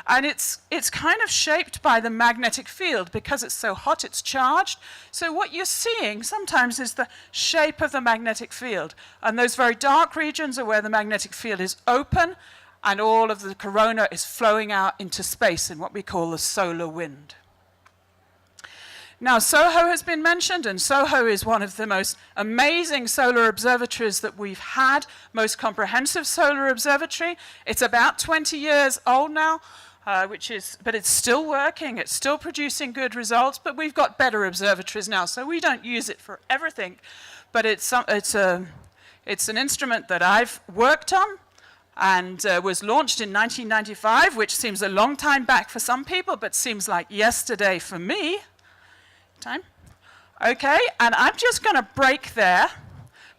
And it's kind of shaped by the magnetic field. Because it's so hot, it's charged. So what you're seeing sometimes is the shape of the magnetic field. And those very dark regions are where the magnetic field is open, and all of the corona is flowing out into space in what we call the solar wind. Now, SOHO has been mentioned, and SOHO is one of the most amazing solar observatories that we've had, most comprehensive solar observatory. It's about 20 years old now, but it's still working, it's still producing good results, but we've got better observatories now, so we don't use it for everything. But it's an instrument that I've worked on, and was launched in 1995, which seems a long time back for some people, but seems like yesterday for me. Time. Okay, and I'm just going to break there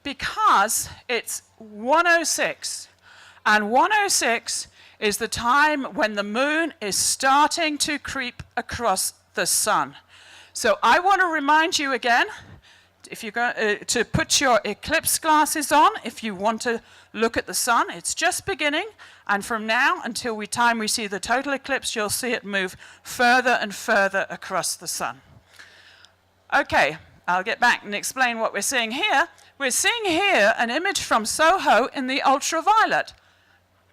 because it's 1:06, and 1:06 is the time when the moon is starting to creep across the sun. So I want to remind you again, if you're going to put your eclipse glasses on, if you want to look at the sun. It's just beginning, and from now until we see the total eclipse, you'll see it move further and further across the sun. Okay, I'll get back and explain what we're seeing here. We're seeing here an image from SOHO in the ultraviolet.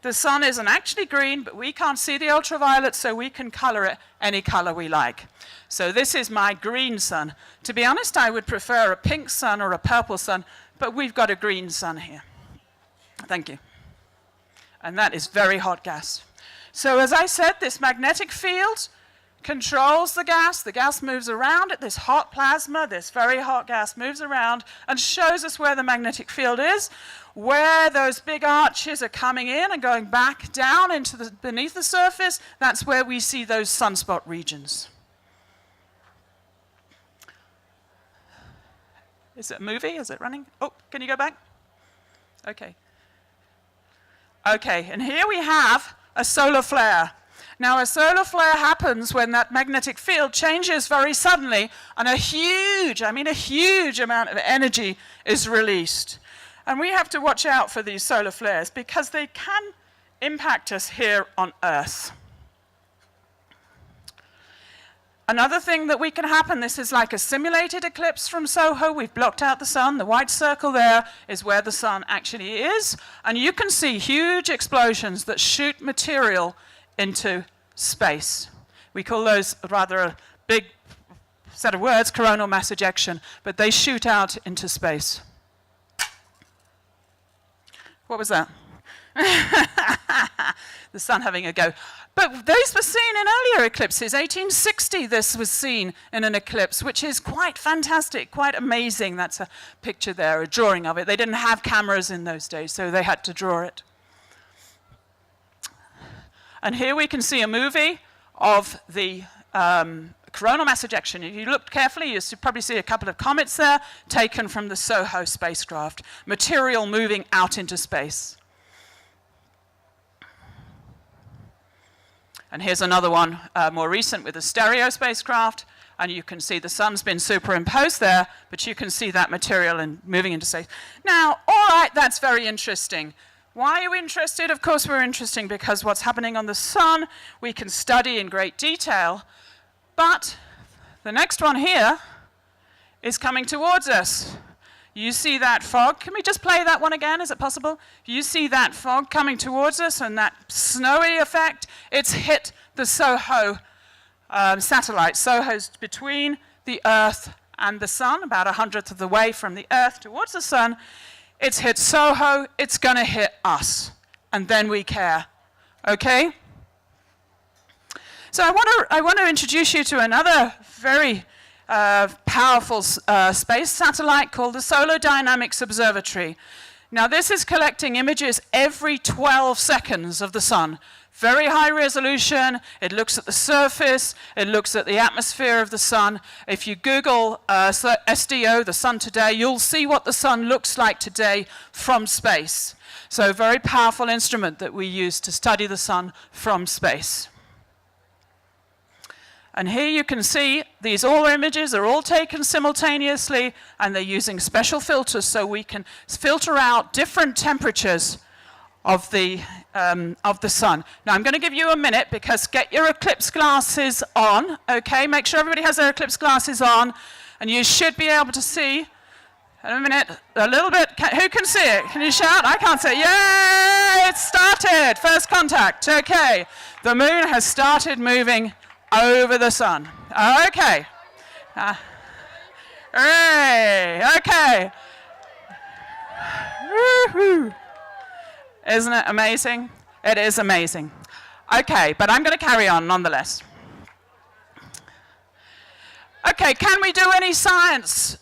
The sun isn't actually green, but we can't see the ultraviolet, so we can color it any color we like. So this is my green sun. To be honest, I would prefer a pink sun or a purple sun, but we've got a green sun here. Thank you. And that is very hot gas. So as I said, this magnetic field controls the gas. The gas moves around it. This hot plasma, this very hot gas moves around and shows us where the magnetic field is, where those big arches are coming in and going back down into beneath the surface. That's where we see those sunspot regions. Is it a movie? Is it running? Oh, can you go back? Okay. Okay, and here we have a solar flare. Now, a solar flare happens when that magnetic field changes very suddenly, and a huge amount of energy is released. And we have to watch out for these solar flares because they can impact us here on Earth. Another thing that can happen, this is like a simulated eclipse from SOHO. We've blocked out the sun. The white circle there is where the sun actually is. And you can see huge explosions that shoot material into space. We call those rather a big set of words, coronal mass ejection, but they shoot out into space. What was that? The sun having a go. But those were seen in earlier eclipses. 1860 this was seen in an eclipse, which is quite fantastic, quite amazing. That's a picture there, a drawing of it. They didn't have cameras in those days, so they had to draw it. And here we can see a movie of the coronal mass ejection. If you look carefully, you probably see a couple of comets there, taken from the SOHO spacecraft. Material moving out into space. And here's another one, more recent, with a stereo spacecraft. And you can see the sun's been superimposed there, but you can see that material moving into space. Now, all right, that's very interesting. Why are we interested? Of course we're interested because what's happening on the sun we can study in great detail. But the next one here is coming towards us. You see that fog? Can we just play that one again? Is it possible? You see that fog coming towards us and that snowy effect? It's hit the SOHO satellite. SOHO's between the Earth and the sun, about 1/100th of the way from the Earth towards the sun. It's hit SOHO, it's going to hit us. And then we care. Okay? So I want to introduce you to another very powerful space satellite called the Solar Dynamics Observatory. Now this is collecting images every 12 seconds of the sun. Very high resolution, it looks at the surface, it looks at the atmosphere of the sun. If you Google SDO, the sun today, you'll see what the sun looks like today from space. So a very powerful instrument that we use to study the sun from space. And here you can see these all images are all taken simultaneously, and they're using special filters so we can filter out different temperatures of the sun. Now I'm going to give you a minute because get your eclipse glasses on, okay? Make sure everybody has their eclipse glasses on, and you should be able to see. In a minute, a little bit. Who can see it? Can you shout? I can't see it. Yay! It started. First contact. Okay. The moon has started moving over the sun. Okay. Hooray! Okay. Woohoo! Isn't it amazing? It is amazing. Okay, but I'm going to carry on nonetheless. Okay, can we do any science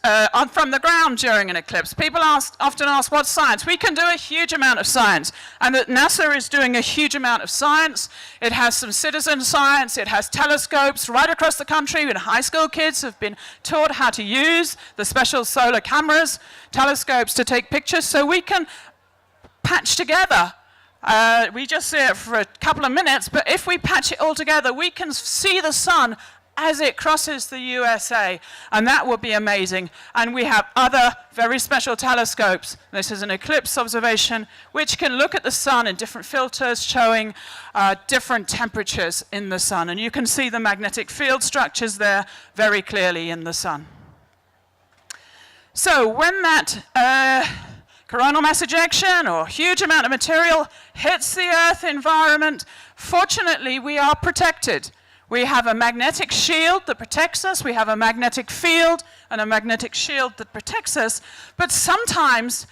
from the ground during an eclipse? People often ask, what science? We can do a huge amount of science. And that NASA is doing a huge amount of science. It has some citizen science. It has telescopes right across the country. And high school kids have been taught how to use the special solar cameras, telescopes to take pictures. So we can patch together. We just see it for a couple of minutes. But if we patch it all together, we can see the sun as it crosses the USA, and that would be amazing. And we have other very special telescopes. This is an eclipse observation, which can look at the sun in different filters, showing different temperatures in the sun. And you can see the magnetic field structures there very clearly in the sun. So when that coronal mass ejection or huge amount of material hits the Earth environment, fortunately we are protected. We have a magnetic shield that protects us. We have a magnetic field and a magnetic shield that protects us. But sometimes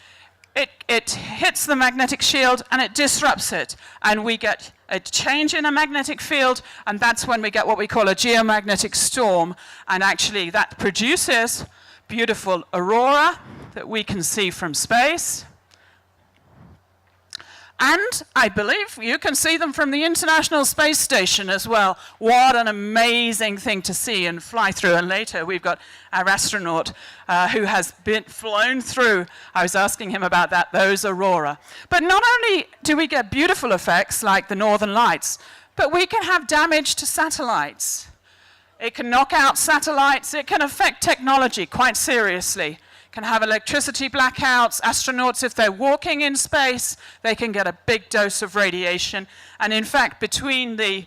it hits the magnetic shield and it disrupts it. And we get a change in a magnetic field, and that's when we get what we call a geomagnetic storm. And actually that produces beautiful aurora that we can see from space. And I believe you can see them from the International Space Station as well. What an amazing thing to see and fly through. And later we've got our astronaut who has been flown through. I was asking him about that, those aurora. But not only do we get beautiful effects like the Northern Lights, but we can have damage to satellites. It can knock out satellites. It can affect technology quite seriously. Can have electricity blackouts. Astronauts, if they're walking in space, they can get a big dose of radiation. And in fact, between the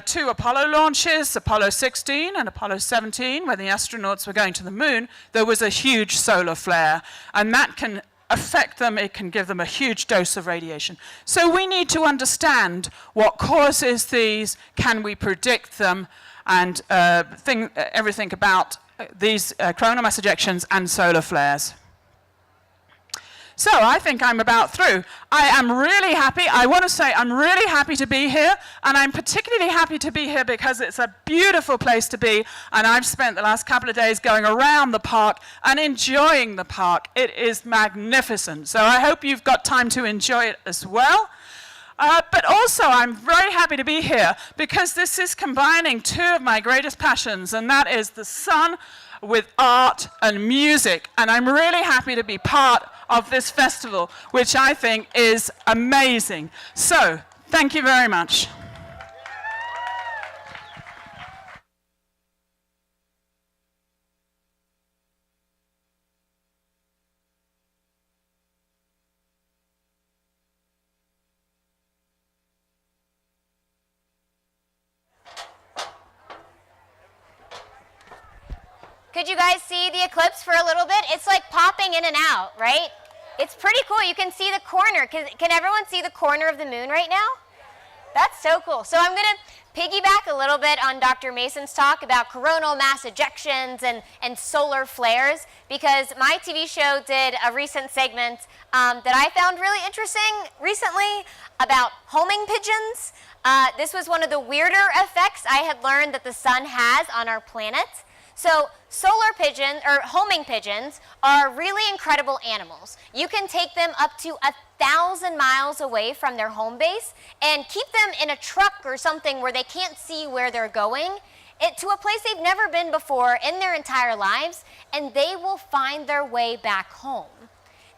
two Apollo launches, Apollo 16 and Apollo 17, where the astronauts were going to the moon, there was a huge solar flare. And that can affect them. It can give them a huge dose of radiation. So we need to understand what causes these, can we predict them, and everything about these coronal mass ejections and solar flares. So I think I'm about through. I am really happy. I want to say I'm really happy to be here, and I'm particularly happy to be here because it's a beautiful place to be, and I've spent the last couple of days going around the park and enjoying the park. It is magnificent. So I hope you've got time to enjoy it as well. But also, I'm very happy to be here because this is combining two of my greatest passions, and that is the sun with art and music. And I'm really happy to be part of this festival, which I think is amazing. So, thank you very much. Could you guys see the eclipse for a little bit? It's like popping in and out, right? It's pretty cool. You can see the corner. Can everyone see the corner of the moon right now? That's so cool. So I'm going to piggyback a little bit on Dr. Mason's talk about coronal mass ejections and solar flares, because my TV show did a recent segment that I found really interesting recently about homing pigeons. This was one of the weirder effects I had learned that the sun has on our planet. So solar pigeons, or homing pigeons, are really incredible animals. You can take them up to 1,000 miles away from their home base and keep them in a truck or something where they can't see where they're going, to a place they've never been before in their entire lives, and they will find their way back home.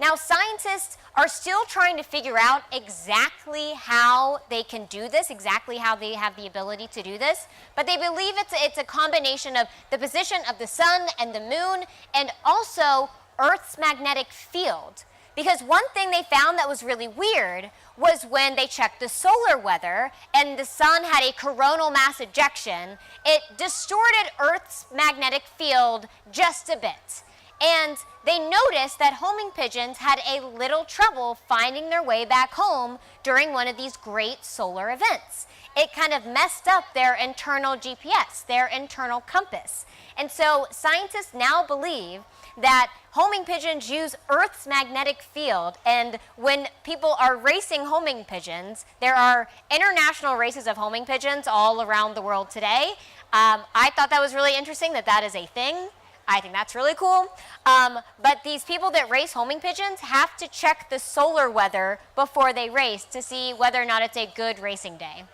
Now, scientists are still trying to figure out exactly how they can do this, exactly how they have the ability to do this, but they believe it's a combination of the position of the sun and the moon and also Earth's magnetic field. Because one thing they found that was really weird was when they checked the solar weather and the sun had a coronal mass ejection, it distorted Earth's magnetic field just a bit. And they noticed that homing pigeons had a little trouble finding their way back home during one of these great solar events. It kind of messed up their internal GPS, their internal compass. And so scientists now believe that homing pigeons use Earth's magnetic field, and when people are racing homing pigeons, there are international races of homing pigeons all around the world today. I thought that was really interesting that is a thing. I think that's really cool. But these people that race homing pigeons have to check the solar weather before they race to see whether or not it's a good racing day.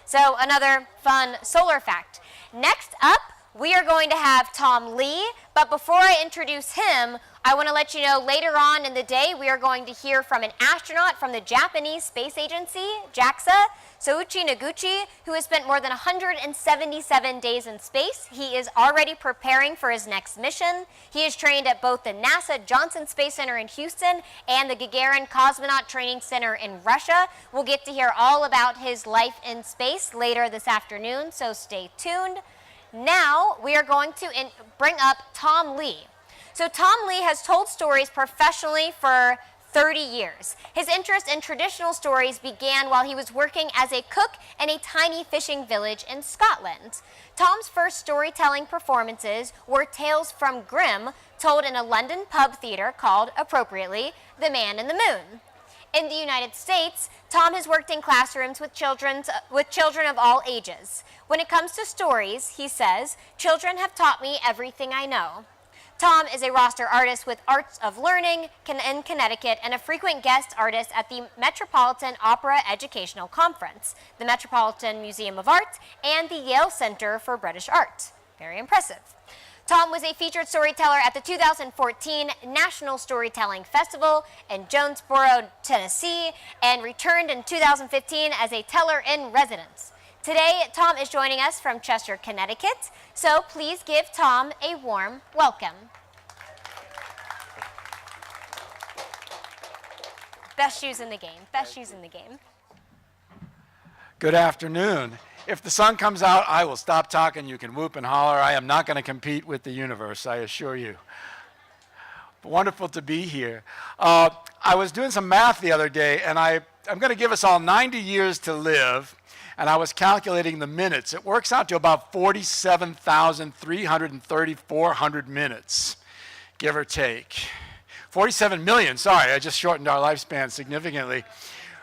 So another fun solar fact. Next up, we are going to have Tom Lee, but before I introduce him, I want to let you know later on in the day we are going to hear from an astronaut from the Japanese Space Agency, JAXA, Souichi Noguchi, who has spent more than 177 days in space. He is already preparing for his next mission. He is trained at both the NASA Johnson Space Center in Houston and the Gagarin Cosmonaut Training Center in Russia. We'll get to hear all about his life in space later this afternoon, so stay tuned. Now we are going to bring up Tom Lee. So Tom Lee has told stories professionally for 30 years. His interest in traditional stories began while he was working as a cook in a tiny fishing village in Scotland. Tom's first storytelling performances were tales from Grimm, told in a London pub theater called, appropriately, The Man in the Moon. In the United States, Tom has worked in classrooms with children of all ages. When it comes to stories, he says, children have taught me everything I know. Tom is a roster artist with Arts of Learning in Connecticut and a frequent guest artist at the Metropolitan Opera Educational Conference, the Metropolitan Museum of Art, and the Yale Center for British Art. Very impressive. Tom was a featured storyteller at the 2014 National Storytelling Festival in Jonesboro, Tennessee, and returned in 2015 as a teller in residence. Today, Tom is joining us from Chester, Connecticut, so please give Tom a warm welcome. Best shoes in the game, best shoes in the game. Good afternoon. If the sun comes out, I will stop talking. You can whoop and holler. I am not going to compete with the universe, I assure you. Wonderful to be here. I was doing some math the other day, and I'm going to give us all 90 years to live, and I was calculating the minutes. It works out to about 47,334 minutes, give or take. 47 million, sorry, I just shortened our lifespan significantly.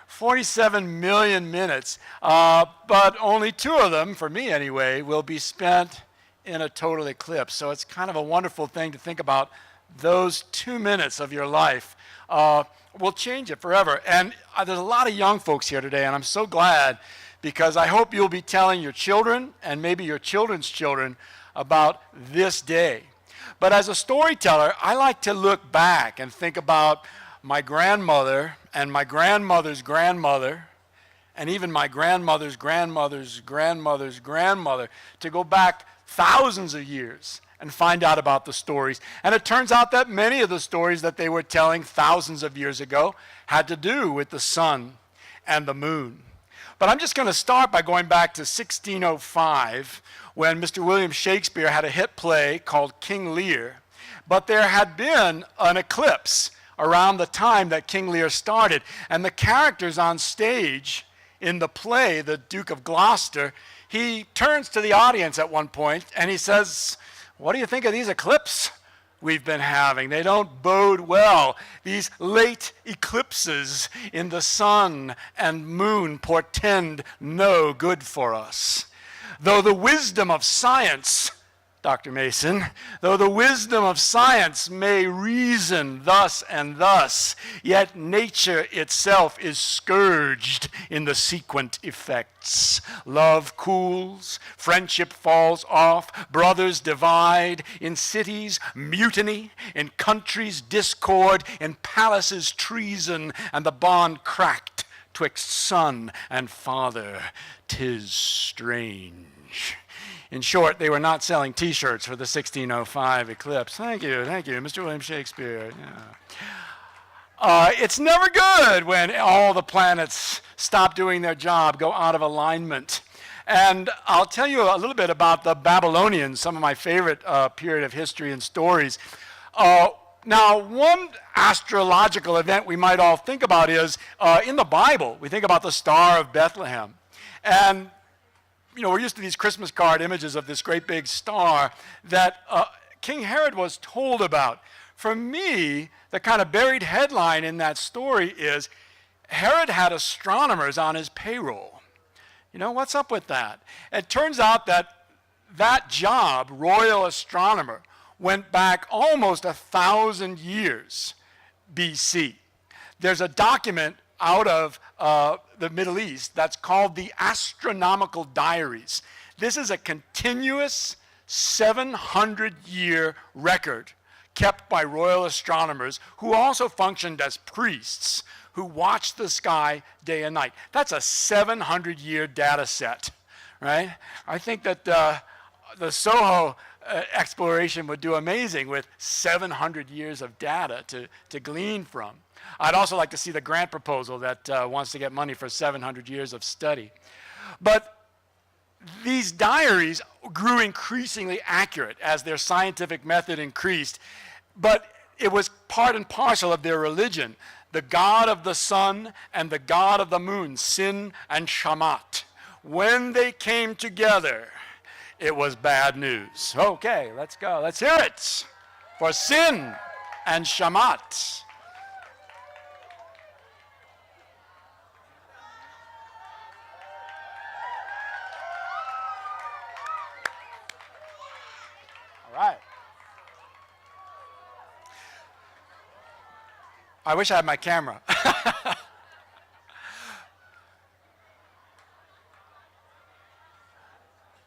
47 million minutes, but only 2 of them, for me anyway, will be spent in a total eclipse. So it's kind of a wonderful thing to think about. Those 2 minutes of your life will change it forever. And there's a lot of young folks here today, and I'm so glad, because I hope you'll be telling your children and maybe your children's children about this day. But as a storyteller, I like to look back and think about my grandmother and my grandmother's grandmother, and even my grandmother's grandmother's grandmother's grandmother, to go back thousands of years and find out about the stories. And it turns out that many of the stories that they were telling thousands of years ago had to do with the sun and the moon. But I'm just going to start by going back to 1605, when Mr. William Shakespeare had a hit play called King Lear. But there had been an eclipse around the time that King Lear started. And the characters on stage in the play, the Duke of Gloucester, he turns to the audience at one point and he says, "What do you think of these eclipses we've been having? They don't bode well. These late eclipses in the sun and moon portend no good for us. Though the wisdom of science," Dr. Mason, "though the wisdom of science may reason thus and thus, yet nature itself is scourged in the sequent effects. Love cools, friendship falls off, brothers divide, in cities mutiny, in countries discord, in palaces treason, and the bond cracked twixt son and father. 'Tis strange." In short, they were not selling T-shirts for the 1605 eclipse. Thank you, Mr. William Shakespeare. Yeah. It's never good when all the planets stop doing their job, go out of alignment. And I'll tell you a little bit about the Babylonians, some of my favorite period of history and stories. Now, one astrological event we might all think about is, in the Bible, we think about the Star of Bethlehem. And we're used to these Christmas card images of this great big star that King Herod was told about. For me, the kind of buried headline in that story is Herod had astronomers on his payroll. What's up with that? It turns out that job, royal astronomer, went back almost 1,000 years BC. There's a document out of the Middle East that's called the Astronomical Diaries. This is a continuous 700-year record kept by royal astronomers who also functioned as priests who watched the sky day and night. That's a 700-year data set, right? I think that the Soho exploration would do amazing with 700 years of data to glean from. I'd also like to see the grant proposal that wants to get money for 700 years of study. But these diaries grew increasingly accurate as their scientific method increased, but it was part and parcel of their religion. The god of the sun and the god of the moon, Sin and Shamat, when they came together, it was bad news. Okay, let's go. Let's hear it for Sin and Shamat. All right. I wish I had my camera.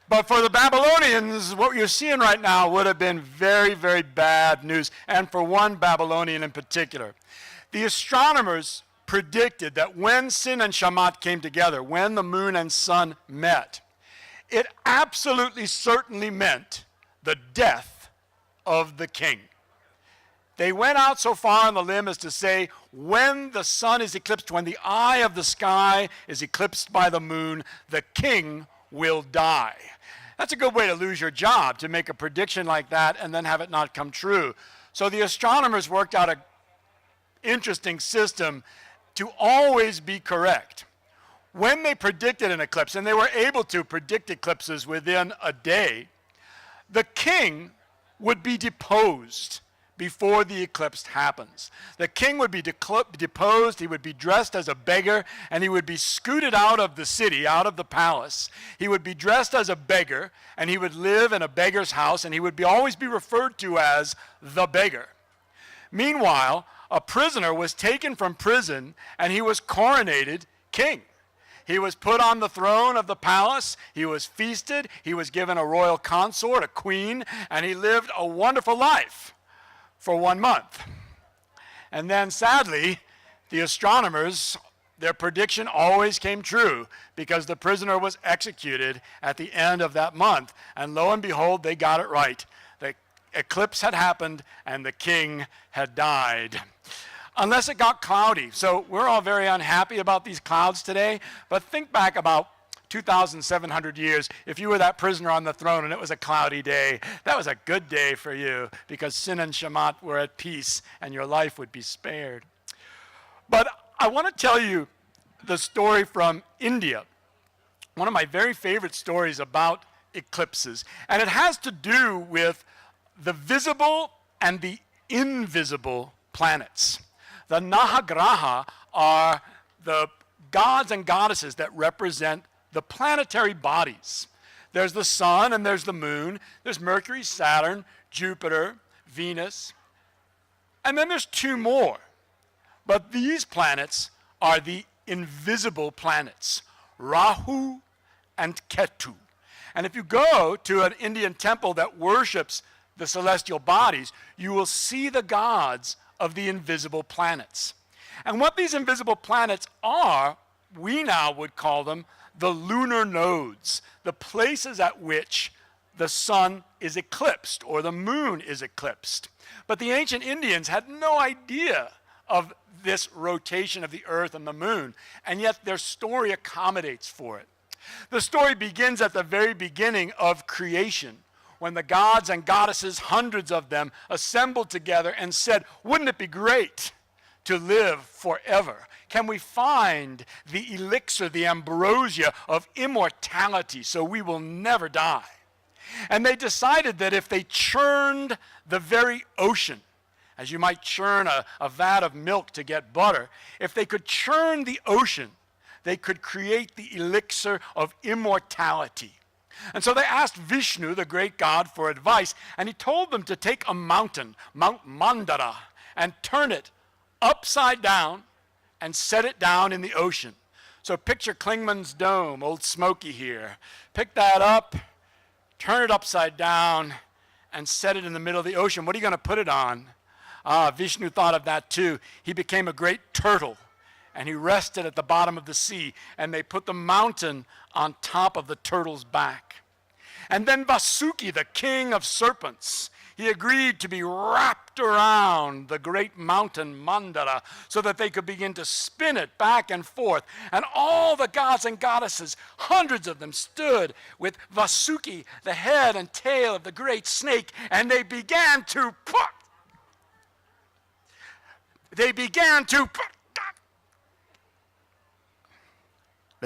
But for the Babylonians, what you're seeing right now would have been very, very bad news, and for one Babylonian in particular. The astronomers predicted that when Sin and Shamat came together, when the moon and sun met, it absolutely certainly meant the death of the king. They went out so far on the limb as to say, when the sun is eclipsed, when the eye of the sky is eclipsed by the moon, the king will die. That's a good way to lose your job, to make a prediction like that and then have it not come true. So the astronomers worked out an interesting system to always be correct. When they predicted an eclipse, and they were able to predict eclipses within a day, the king would be deposed before the eclipse happens. The king would be deposed, he would be dressed as a beggar, and he would be scooted out of the city, out of the palace. He would be dressed as a beggar, and he would live in a beggar's house, and he would always be referred to as the beggar. Meanwhile, a prisoner was taken from prison, and he was coronated king. He was put on the throne of the palace, he was feasted, he was given a royal consort, a queen, and he lived a wonderful life for 1 month. And then sadly, the astronomers, their prediction always came true because the prisoner was executed at the end of that month. And lo and behold, they got it right. The eclipse had happened and the king had died. Unless it got cloudy. So we're all very unhappy about these clouds today, but think back about 2,700 years. If you were that prisoner on the throne and it was a cloudy day, that was a good day for you because Sin and Shamat were at peace and your life would be spared. But I want to tell you the story from India, one of my very favorite stories about eclipses, and it has to do with the visible and the invisible planets. The Nahagraha are the gods and goddesses that represent the planetary bodies. There's the sun and there's the moon. There's Mercury, Saturn, Jupiter, Venus. And then there's 2 more. But these planets are the invisible planets, Rahu and Ketu. And if you go to an Indian temple that worships the celestial bodies, you will see the gods of the invisible planets. And what these invisible planets are, we now would call them the lunar nodes, the places at which the sun is eclipsed or the moon is eclipsed. But the ancient Indians had no idea of this rotation of the earth and the moon, and yet their story accommodates for it. The story begins at the very beginning of creation, when the gods and goddesses, hundreds of them, assembled together and said, wouldn't it be great to live forever? Can we find the elixir, the ambrosia of immortality so we will never die? And they decided that if they churned the very ocean, as you might churn a vat of milk to get butter, if they could churn the ocean, they could create the elixir of immortality. And so they asked Vishnu, the great god, for advice, and he told them to take a mountain, Mount Mandara, and turn it upside down and set it down in the ocean. So picture Clingmans Dome, old Smoky here. Pick that up, turn it upside down, and set it in the middle of the ocean. What are you going to put it on? Vishnu thought of that too. He became a great turtle, and he rested at the bottom of the sea, and they put the mountain on top of the turtle's back. And then Vasuki, the king of serpents, he agreed to be wrapped around the great mountain Mandara so that they could begin to spin it back and forth. And all the gods and goddesses, hundreds of them, stood with Vasuki, the head and tail of the great snake, and they began to put. They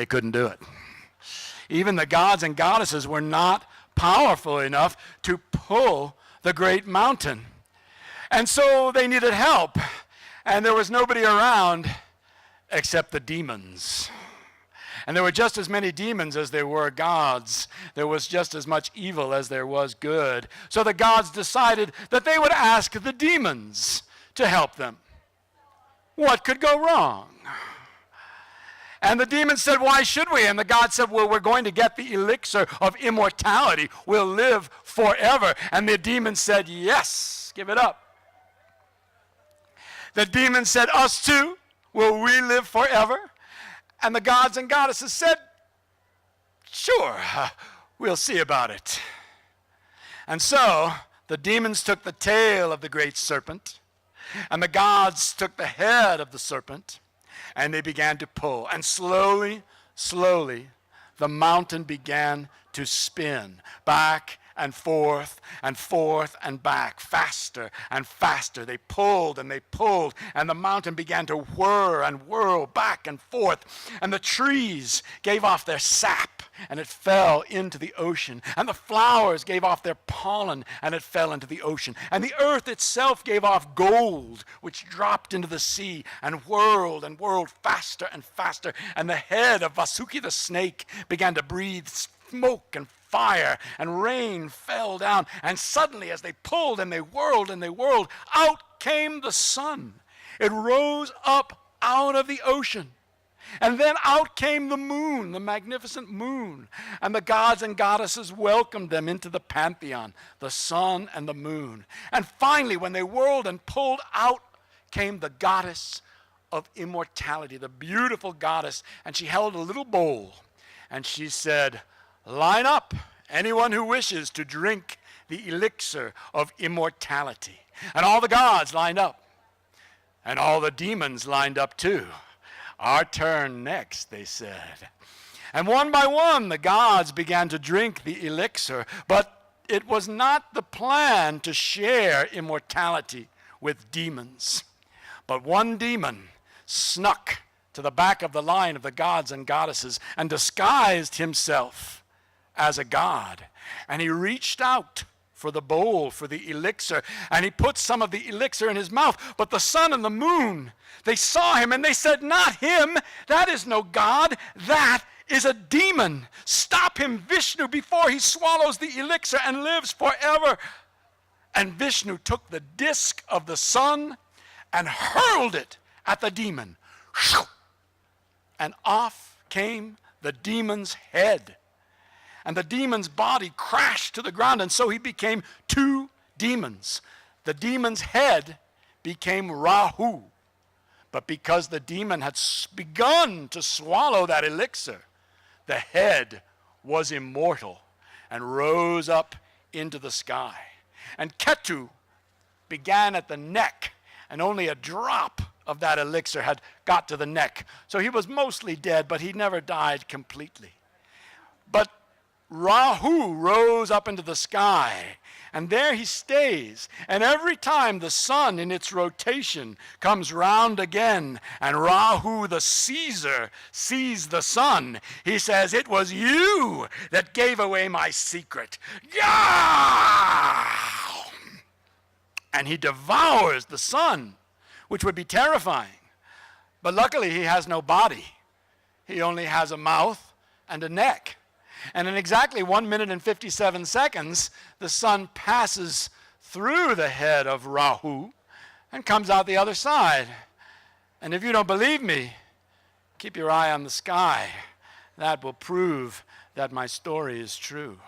couldn't do it. Even the gods and goddesses were not powerful enough to pull the great mountain. And so they needed help. And there was nobody around except the demons. And there were just as many demons as there were gods. There was just as much evil as there was good. So the gods decided that they would ask the demons to help them. What could go wrong? And the demons said, why should we? And the God said, well, we're going to get the elixir of immortality. We'll live forever. And the demons said, yes, give it up. The demons said, us too, will we live forever? And the gods and goddesses said, sure, we'll see about it. And so the demons took the tail of the great serpent, and the gods took the head of the serpent, and they began to pull. And slowly, slowly, the mountain began to spin back and forth and forth and back, faster and faster. They pulled, and the mountain began to whir and whirl back and forth, and the trees gave off their sap, and it fell into the ocean, and the flowers gave off their pollen, and it fell into the ocean, and the earth itself gave off gold, which dropped into the sea and whirled faster and faster, and the head of Vasuki the snake began to breathe smoke and fire, and rain fell down, and suddenly as they pulled and they whirled, out came the sun. It rose up out of the ocean. And then out came the moon, the magnificent moon, and the gods and goddesses welcomed them into the pantheon, the sun and the moon. And finally, when they whirled and pulled out, came the goddess of immortality, the beautiful goddess, and she held a little bowl, and she said, "Line up, anyone who wishes to drink the elixir of immortality." And all the gods lined up, and all the demons lined up too. "Our turn next," they said. And one by one, the gods began to drink the elixir, but it was not the plan to share immortality with demons. But one demon snuck to the back of the line of the gods and goddesses and disguised himself as a god. And he reached out for the bowl, for the elixir, and he put some of the elixir in his mouth. But the sun and the moon, they saw him and they said, "Not him. That is no god. That is a demon. Stop him, Vishnu, before he swallows the elixir and lives forever." And Vishnu took the disk of the sun and hurled it at the demon. And off came the demon's head. And the demon's body crashed to the ground, and so he became two demons. The demon's head became Rahu. But because the demon had begun to swallow that elixir, the head was immortal and rose up into the sky. And Ketu began at the neck, and only a drop of that elixir had got to the neck. So he was mostly dead, but he never died completely. But Rahu rose up into the sky, and there he stays. And every time the sun in its rotation comes round again, and Rahu the Caesar sees the sun, he says, "It was you that gave away my secret." Gah! And he devours the sun, which would be terrifying. But luckily he has no body. He only has a mouth and a neck. And in exactly 1 minute and 57 seconds, the sun passes through the head of Rahu and comes out the other side. And if you don't believe me, keep your eye on the sky. That will prove that my story is true.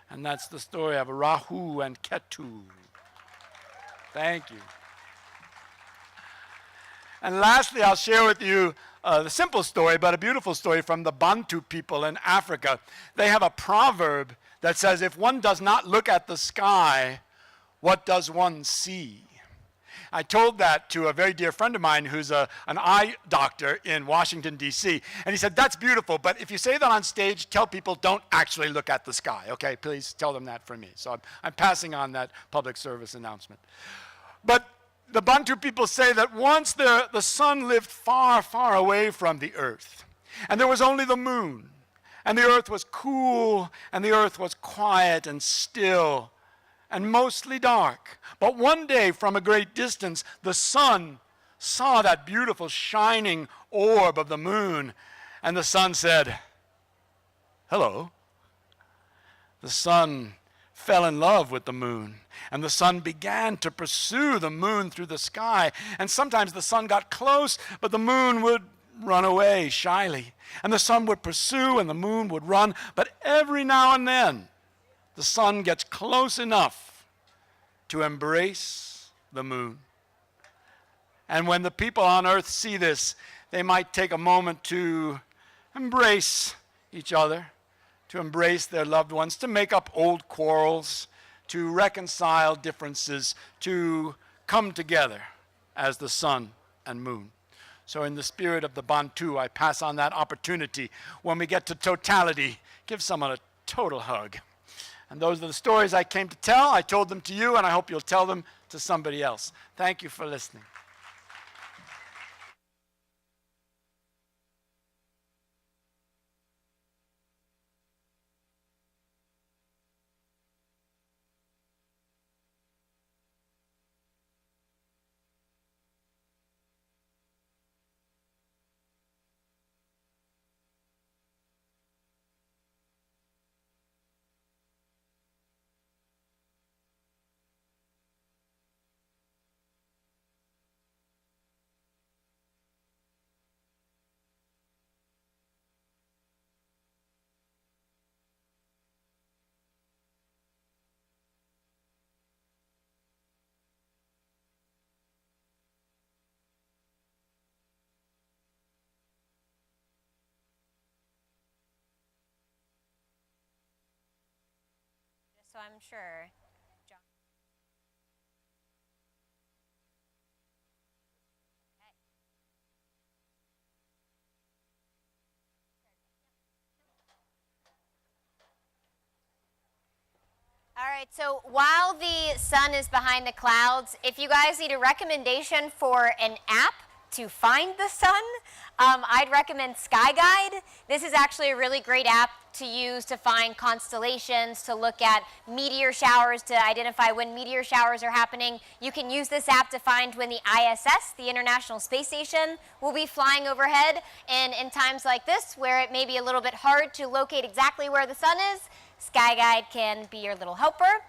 And that's the story of Rahu and Ketu. Thank you. And lastly, I'll share with you the simple story, but a beautiful story from the Bantu people in Africa. They have a proverb that says, if one does not look at the sky, what does one see? I told that to a very dear friend of mine who's an eye doctor in Washington, D.C., and he said, "That's beautiful, but if you say that on stage, tell people don't actually look at the sky, okay? Please tell them that from me." So I'm passing on that public service announcement. But the Bantu people say that once the sun lived far, far away from the earth, and there was only the moon, and the earth was cool, and the earth was quiet and still, and mostly dark. But one day, from a great distance, the sun saw that beautiful shining orb of the moon, and the sun said, "Hello." The sun fell in love with the moon, and the sun began to pursue the moon through the sky. And sometimes the sun got close, but the moon would run away shyly. And the sun would pursue, and the moon would run. But every now and then, the sun gets close enough to embrace the moon. And when the people on earth see this, they might take a moment to embrace each other, to embrace their loved ones, to make up old quarrels, to reconcile differences, to come together as the sun and moon. So in the spirit of the Bantu, I pass on that opportunity. When we get to totality, give someone a total hug. And those are the stories I came to tell. I told them to you, and I hope you'll tell them to somebody else. Thank you for listening. So I'm sure John. Okay. All right, so while the sun is behind the clouds, if you guys need a recommendation for an app to find the sun, I'd recommend Sky Guide. This is actually a really great app to use to find constellations, to look at meteor showers, to identify when meteor showers are happening. You can use this app to find when the ISS, the International Space Station, will be flying overhead. And in times like this, where it may be a little bit hard to locate exactly where the sun is, Sky Guide can be your little helper.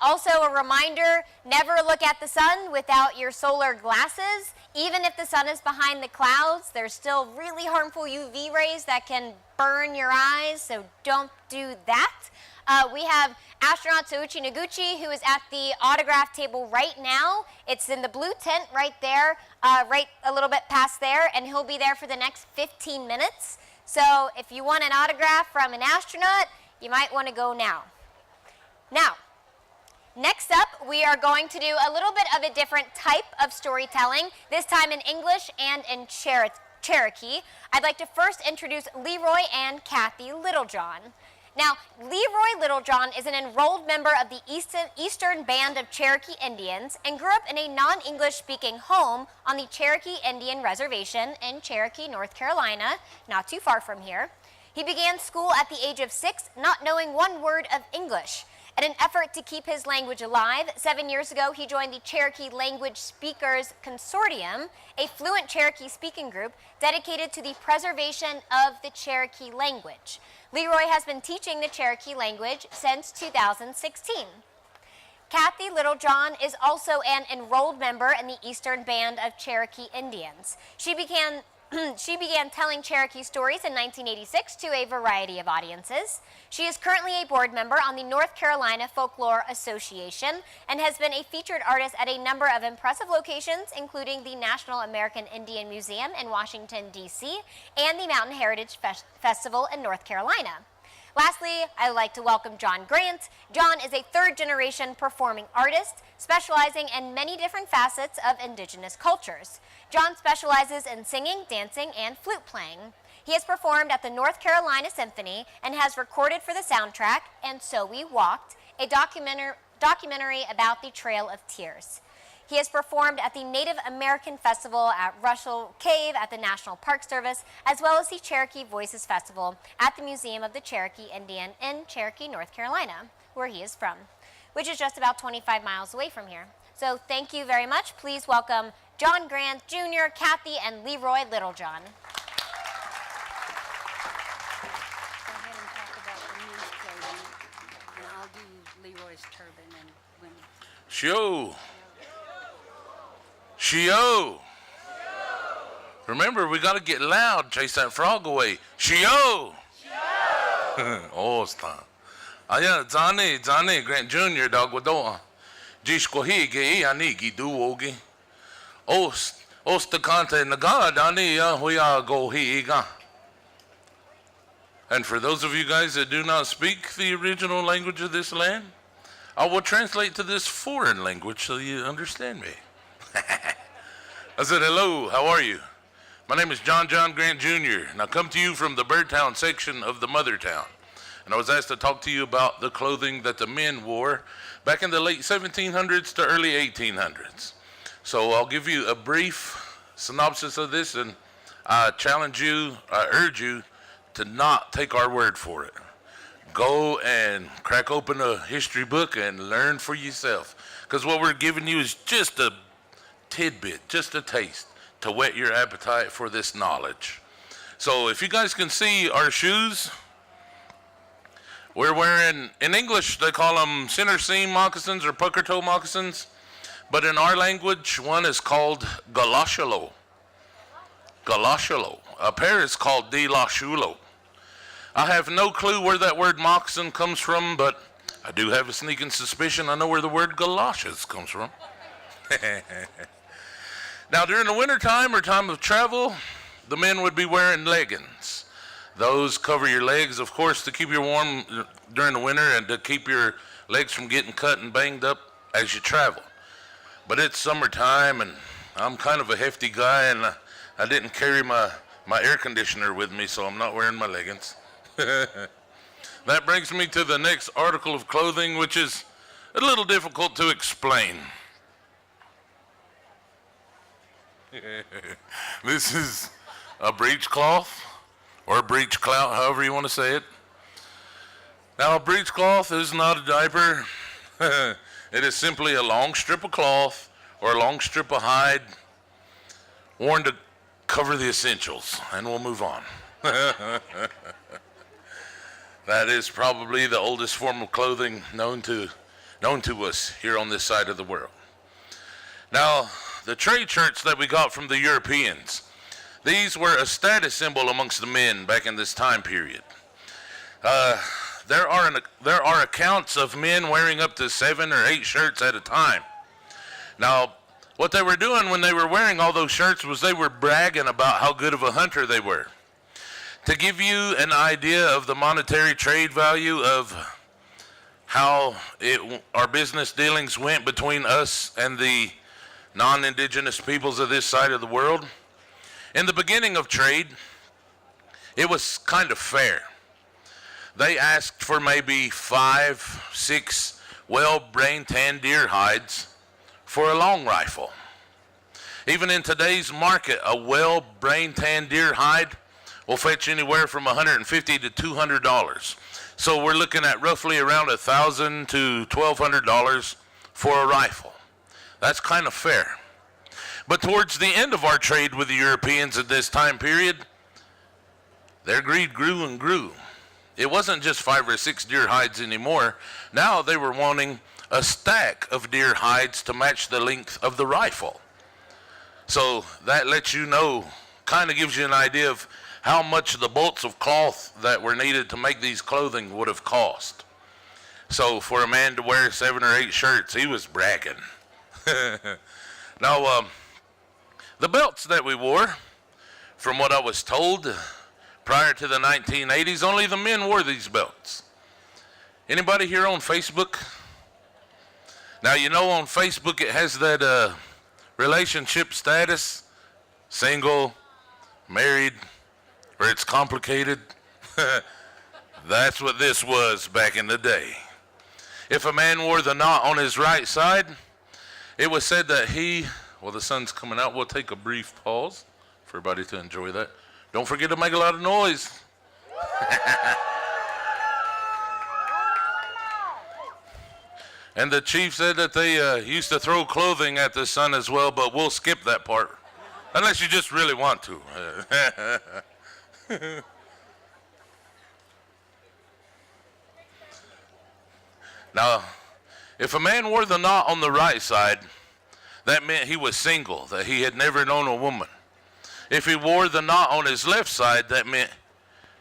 Also a reminder, never look at the sun without your solar glasses. Even if the sun is behind the clouds, there's still really harmful UV rays that can burn your eyes, so don't do that. We have astronaut Souchi Noguchi, who is at the autograph table right now. It's in the blue tent right there, right a little bit past there, and he'll be there for the next 15 minutes. So if you want an autograph from an astronaut, you might want to go now. Now, next up, we are going to do a little bit of a different type of storytelling, this time in English and in Cherokee. I'd like to first introduce Leroy and Kathy Littlejohn. Now, Leroy Littlejohn is an enrolled member of the Eastern Band of Cherokee Indians and grew up in a non-English speaking home on the Cherokee Indian Reservation in Cherokee, North Carolina, not too far from here. He began school at the age of 6, not knowing one word of English. In an effort to keep his language alive, 7 years ago, he joined the Cherokee Language Speakers Consortium, a fluent Cherokee speaking group dedicated to the preservation of the Cherokee language. Leroy has been teaching the Cherokee language since 2016. Kathy Littlejohn is also an enrolled member in the Eastern Band of Cherokee Indians. She began telling Cherokee stories in 1986 to a variety of audiences. She is currently a board member on the North Carolina Folklore Association and has been a featured artist at a number of impressive locations, including the National American Indian Museum in Washington, D.C., and the Mountain Heritage Festival in North Carolina. Lastly, I'd like to welcome John Grant. John is a third-generation performing artist, specializing in many different facets of indigenous cultures. John specializes in singing, dancing, and flute playing. He has performed at the North Carolina Symphony and has recorded for the soundtrack And So We Walked, a documentary about the Trail of Tears. He has performed at the Native American Festival at Russell Cave at the National Park Service, as well as the Cherokee Voices Festival at the Museum of the Cherokee Indian in Cherokee, North Carolina, where he is from, which is just about 25 miles away from here. So thank you very much. Please welcome John Grant Jr., Kathy, and Leroy Littlejohn. Go ahead and talk about the news clothing, and I'll do Leroy's turban and women. Shio. Shio. Remember, we got to get loud, chase that frog away. Shio. Oh, it's time. Aya, Zane, Grant Jr., Dagwadoa. Jishkohi, Gei, Anigi, Duogi. Ostakante, Naga, Dani, Huya, Go, Higa. And for those of you guys that do not speak the original language of this land, I will translate to this foreign language so you understand me. I said, hello, how are you? My name is John Grant Jr., and I come to you from the Birdtown section of the Mother Town. and I was asked to talk to you about the clothing that the men wore back in the late 1700s to early 1800s. So I'll give you a brief synopsis of this, and I urge you to not take our word for it. Go and crack open a history book and learn for yourself, because what we're giving you is just a tidbit, just a taste to whet your appetite for this knowledge. So if you guys can see our shoes, we're wearing, in English they call them center seam moccasins or pucker toe moccasins, but in our language one is called galoshulo. Galoshulo. A pair is called dilashulo. I have no clue where that word moccasin comes from, but I do have a sneaking suspicion I know where the word galoshes comes from. Now, during the winter time or time of travel, the men would be wearing leggings. Those cover your legs, of course, to keep you warm during the winter and to keep your legs from getting cut and banged up as you travel. But it's summertime, and I'm kind of a hefty guy, and I didn't carry my air conditioner with me, so I'm not wearing my leggings. That brings me to the next article of clothing, which is a little difficult to explain. This is a breechcloth, or a breechclout, however you want to say it. Now, a breechcloth is not a diaper. It is simply a long strip of cloth or a long strip of hide worn to cover the essentials, and we'll move on. That is probably the oldest form of clothing known to us here on this side of the world. Now, the trade shirts that we got from the Europeans, these were a status symbol amongst the men back in this time period. There are accounts of men wearing up to 7 or 8 shirts at a time. Now, what they were doing when they were wearing all those shirts was they were bragging about how good of a hunter they were. To give you an idea of the monetary trade value of how our business dealings went between us and the non-indigenous peoples of this side of the world, in the beginning of trade, it was kind of fair. They asked for maybe 5, 6 well-brain tanned deer hides for a long rifle. Even in today's market, a well-brain tanned deer hide will fetch anywhere from $150 to $200. So we're looking at roughly around $1,000 to $1,200 for a rifle. That's kind of fair. But towards the end of our trade with the Europeans at this time period, their greed grew and grew. It wasn't just 5 or 6 deer hides anymore. Now they were wanting a stack of deer hides to match the length of the rifle. So that lets you know, kind of gives you an idea of how much the bolts of cloth that were needed to make these clothing would have cost. So for a man to wear 7 or 8 shirts, he was bragging. Now, the belts that we wore, from what I was told, prior to the 1980s, only the men wore these belts. Anybody here on Facebook? Now, you know on Facebook it has that relationship status, single, married, or it's complicated. That's what this was back in the day. If a man wore the knot on his right side, it was said that well, the sun's coming out. We'll take a brief pause for everybody to enjoy that. Don't forget to make a lot of noise. And the chief said that they used to throw clothing at the sun as well, but we'll skip that part, unless you just really want to. Now, if a man wore the knot on the right side, that meant he was single, that he had never known a woman. If he wore the knot on his left side, that meant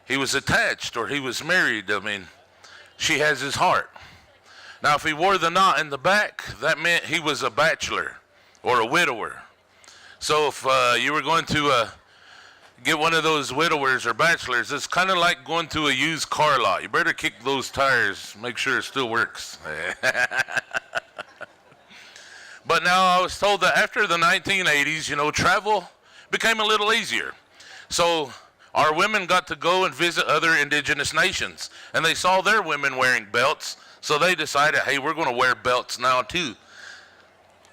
he was attached or he was married. I mean, she has his heart. Now, if he wore the knot in the back, that meant he was a bachelor or a widower. So if you were going to get one of those widowers or bachelors, it's kind of like going to a used car lot. You better kick those tires, make sure it still works. But now I was told that after the 1980s, travel became a little easier. So Our women got to go and visit other indigenous nations, and they saw their women wearing belts, so they decided, hey, we're going to wear belts now too.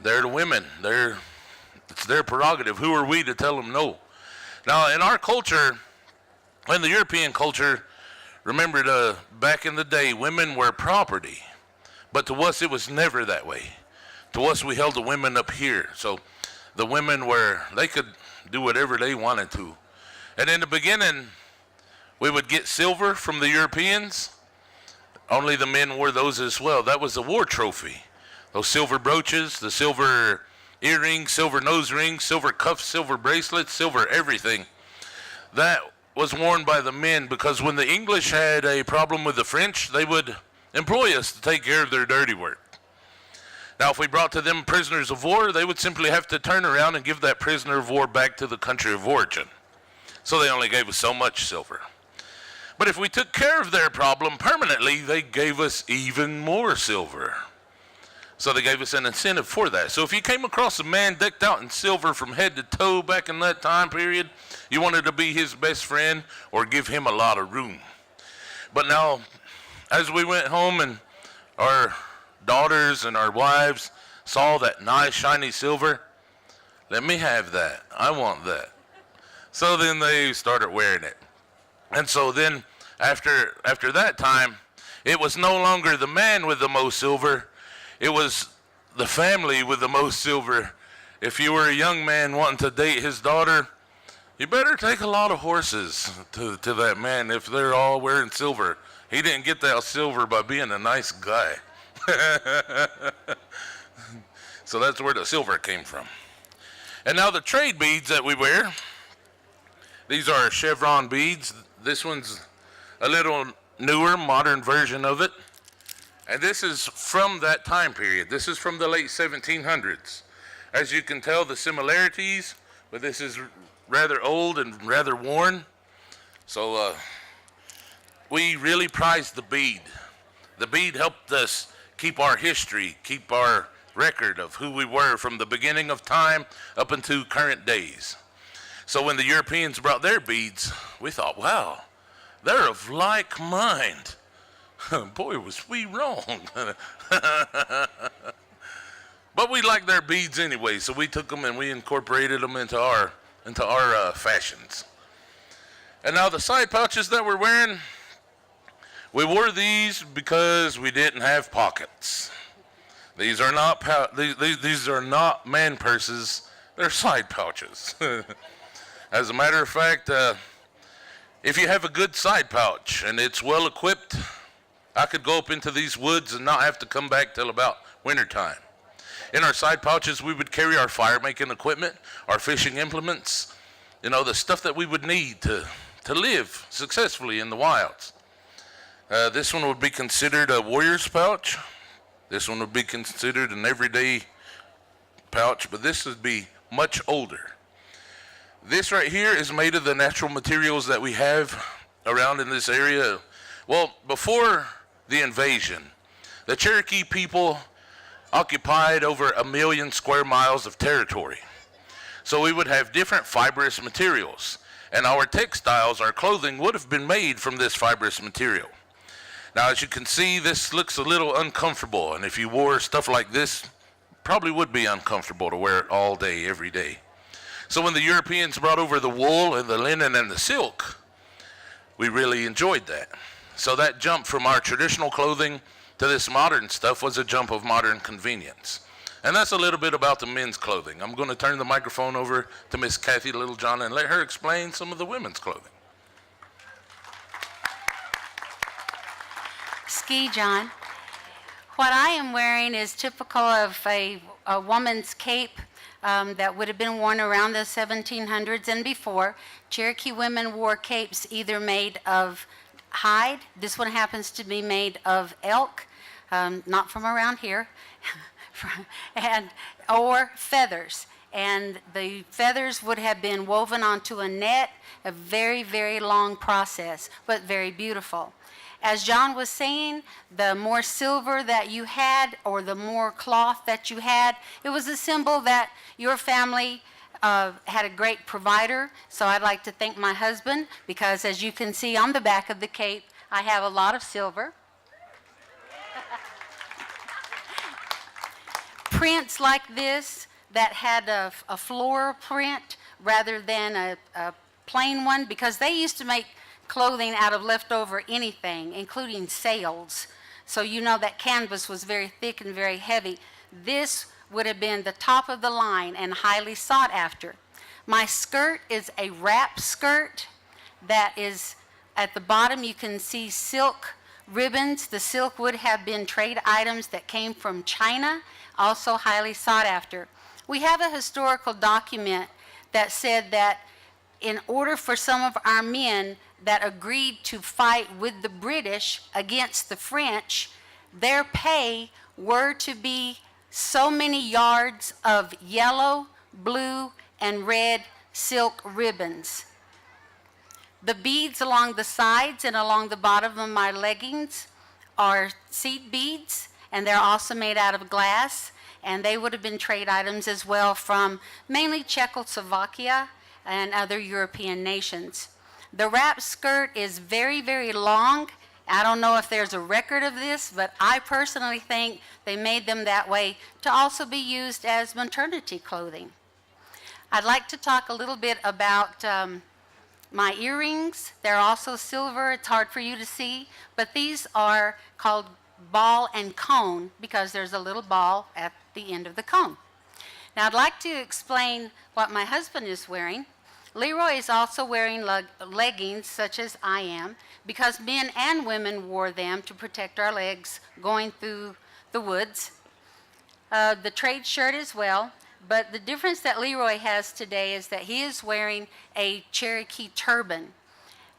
They're the women. It's their prerogative. Who are we to tell them no? Now, in our culture, in the European culture, remember back in the day, women were property. But to us, it was never that way. To us, we held the women up here. So the women they could do whatever they wanted to. And in the beginning, we would get silver from the Europeans. Only the men wore those as well. That was a war trophy. Those silver brooches, the silver earrings, silver nose rings, silver cuffs, silver bracelets, silver everything. That was worn by the men because when the English had a problem with the French, they would employ us to take care of their dirty work. Now, if we brought to them prisoners of war, they would simply have to turn around and give that prisoner of war back to the country of origin. So they only gave us so much silver. But if we took care of their problem permanently, they gave us even more silver. So they gave us an incentive for that. So if you came across a man decked out in silver from head to toe back in that time period, you wanted to be his best friend or give him a lot of room. But now, as we went home and our daughters and our wives saw that nice shiny silver, let me have that. I want that. So then they started wearing it. And so then after that time, it was no longer the man with the most silver. It was the family with the most silver. If you were a young man wanting to date his daughter, you better take a lot of horses to that man if they're all wearing silver. He didn't get that silver by being a nice guy. So that's where the silver came from. And now the trade beads that we wear, these are chevron beads. This one's a little newer, modern version of it. And this is from that time period. This is from the late 1700s. As you can tell, the similarities, but this is rather old and rather worn. So we really prized the bead. The bead helped us keep our history, keep our record of who we were from the beginning of time up into current days. So when the Europeans brought their beads, we thought, wow, they're of like mind. Boy, was we wrong. But we liked their beads anyway, so we took them and we incorporated them into our fashions. And now the side pouches that we're wearing, we wore these because we didn't have pockets. These are not these are not man purses. They're side pouches. As a matter of fact, if you have a good side pouch and it's well equipped, I could go up into these woods and not have to come back till about wintertime. In our side pouches, we would carry our fire making equipment, our fishing implements, the stuff that we would need to live successfully in the wilds. This one would be considered a warrior's pouch. This one would be considered an everyday pouch, but this would be much older. This right here is made of the natural materials that we have around in this area. Well, before the invasion, the Cherokee people occupied over 1 million square miles of territory. So we would have different fibrous materials, and our textiles, our clothing, would have been made from this fibrous material. Now, as you can see, this looks a little uncomfortable, and if you wore stuff like this, probably would be uncomfortable to wear it all day, every day. So when the Europeans brought over the wool and the linen and the silk, we really enjoyed that. So that jump from our traditional clothing to this modern stuff was a jump of modern convenience. And that's a little bit about the men's clothing. I'm going to turn the microphone over to Miss Kathy Littlejohn and let her explain some of the women's clothing. Ski John. What I am wearing is typical of a woman's cape that would have been worn around the 1700s and before. Cherokee women wore capes either made of hide. This one happens to be made of elk, not from around here, or feathers. And the feathers would have been woven onto a net, a very, very long process, but very beautiful. As John was saying, the more silver that you had or the more cloth that you had, it was a symbol that your family had a great provider, so I'd like to thank my husband because, as you can see on the back of the cape, I have a lot of silver. Prints like this that had a floral print rather than a plain one, because they used to make clothing out of leftover anything, including sails. So you know that canvas was very thick and very heavy. This would have been the top of the line and highly sought after. My skirt is a wrap skirt that is at the bottom. You can see silk ribbons. The silk would have been trade items that came from China, also highly sought after. We have a historical document that said that in order for some of our men that agreed to fight with the British against the French, their pay were to be so many yards of yellow, blue, and red silk ribbons. The beads along the sides and along the bottom of my leggings are seed beads, and they're also made out of glass, and they would have been trade items as well from mainly Czechoslovakia and other European nations. The wrap skirt is very, very long. I don't know if there's a record of this, but I personally think they made them that way to also be used as maternity clothing. I'd like to talk a little bit about my earrings. They're also silver. It's hard for you to see, but these are called ball and cone because there's a little ball at the end of the cone. Now I'd like to explain what my husband is wearing. Leroy is also wearing leggings such as I am because men and women wore them to protect our legs going through the woods. The trade shirt as well, but the difference that Leroy has today is that he is wearing a Cherokee turban.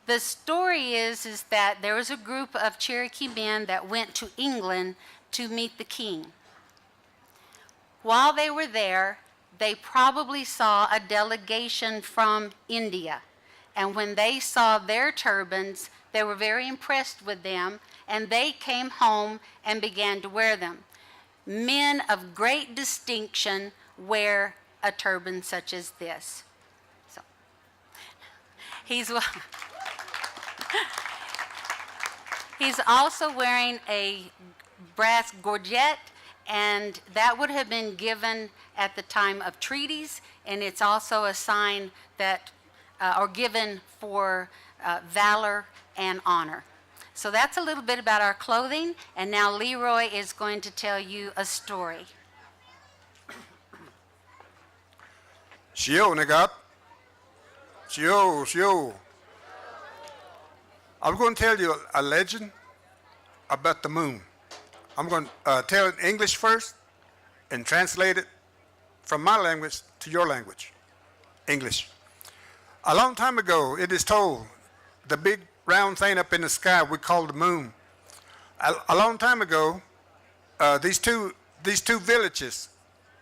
The story is that there was a group of Cherokee men that went to England to meet the king. While they were there, they probably saw a delegation from India. And when they saw their turbans, they were very impressed with them, and they came home and began to wear them. Men of great distinction wear a turban such as this. So, he's also wearing a brass gorget, and that would have been given at the time of treaties, and it's also a sign that, or given for valor and honor. So that's a little bit about our clothing, and now Leroy is going to tell you a story. Shio, nigga. Shio. I'm going to tell you a legend about the moon. I'm going to tell it in English first and translate it from my language to your language, English. A long time ago, it is told, the big round thing up in the sky we call the moon. A long time ago, these two villages,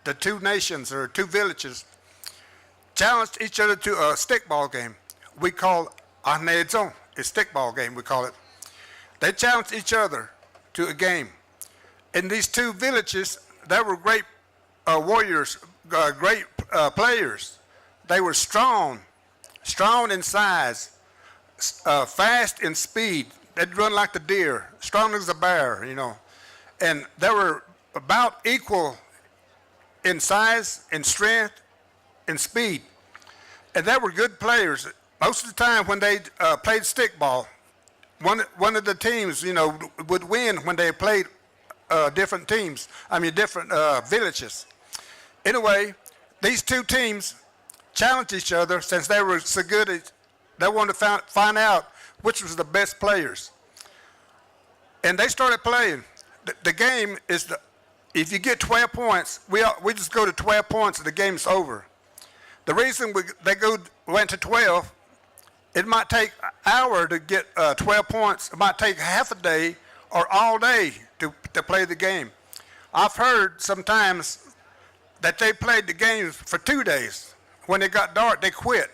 the two nations or two villages, challenged each other to a stickball game. We call Arnedzon, a stickball game, we call it. They challenged each other to a game. In these two villages, there were great warriors, great players. They were strong in size, fast in speed. They'd run like the deer, strong as a bear, you know. And they were about equal in size, in strength, in speed. And they were good players. Most of the time when they played stickball, one of the teams, you know, would win when they played different teams, different villages. Anyway, these two teams challenged each other since they were so good. They wanted to find out which was the best players. And they started playing. The game is, if you get 12 points, we just go to 12 points and the game's over. The reason they went to 12, it might take an hour to get 12 points. It might take half a day or all day to play the game. I've heard sometimes that they played the game for 2 days. When it got dark, they quit,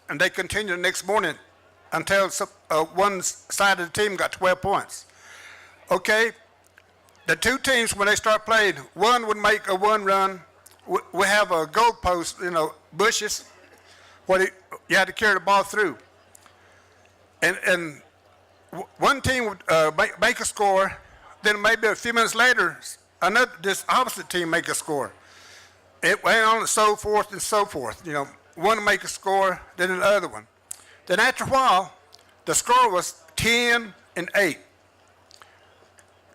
and they continued the next morning until one side of the team got 12 points. Okay, the two teams, when they start playing, one would make a one run, we have a goalpost, bushes, what you had to carry the ball through. And one team would make a score, then maybe a few minutes later, this opposite team make a score. It went on and so forth and so forth. One make a score, then another one. Then after a while, the score was 10-8.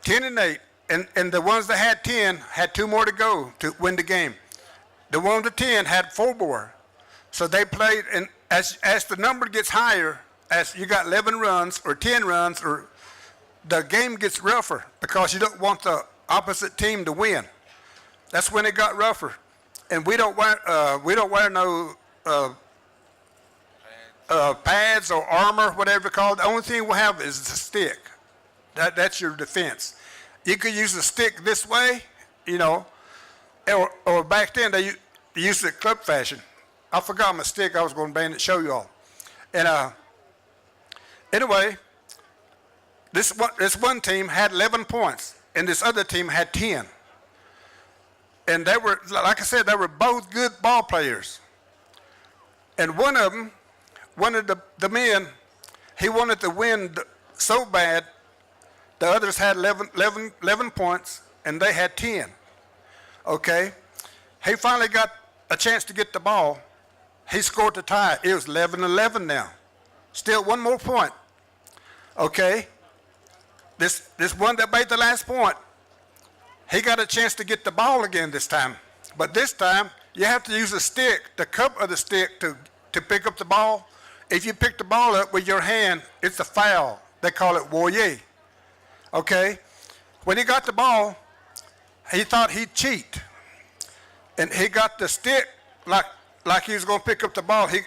10-8. And the ones that had 10 had 2 more to go to win the game. The ones with 10 had 4 more. So they played, and as the number gets higher, as you got 11 runs or 10 runs, or the game gets rougher because you don't want the opposite team to win. That's when it got rougher. And we don't wear no pads or armor, whatever it's called. The only thing we have is the stick. That's your defense. You could use the stick this way, or back then they used it club fashion. I forgot my stick. I was going to band it, show you all. And anyway, this one team had 11 points, and this other team had 10. And they were, like I said, they were both good ball players. And one of the men, he wanted to win so bad. The others had 11 points, and they had 10. Okay? He finally got a chance to get the ball. He scored the tie. It was 11-11 now. Still 1 more point. Okay? This one that made the last point, he got a chance to get the ball again this time. But this time, you have to use a stick, the cup of the stick, to pick up the ball. If you pick the ball up with your hand, it's a foul. They call it warrior. Okay? When he got the ball, he thought he'd cheat. And he got the stick like he was going to pick up the ball. He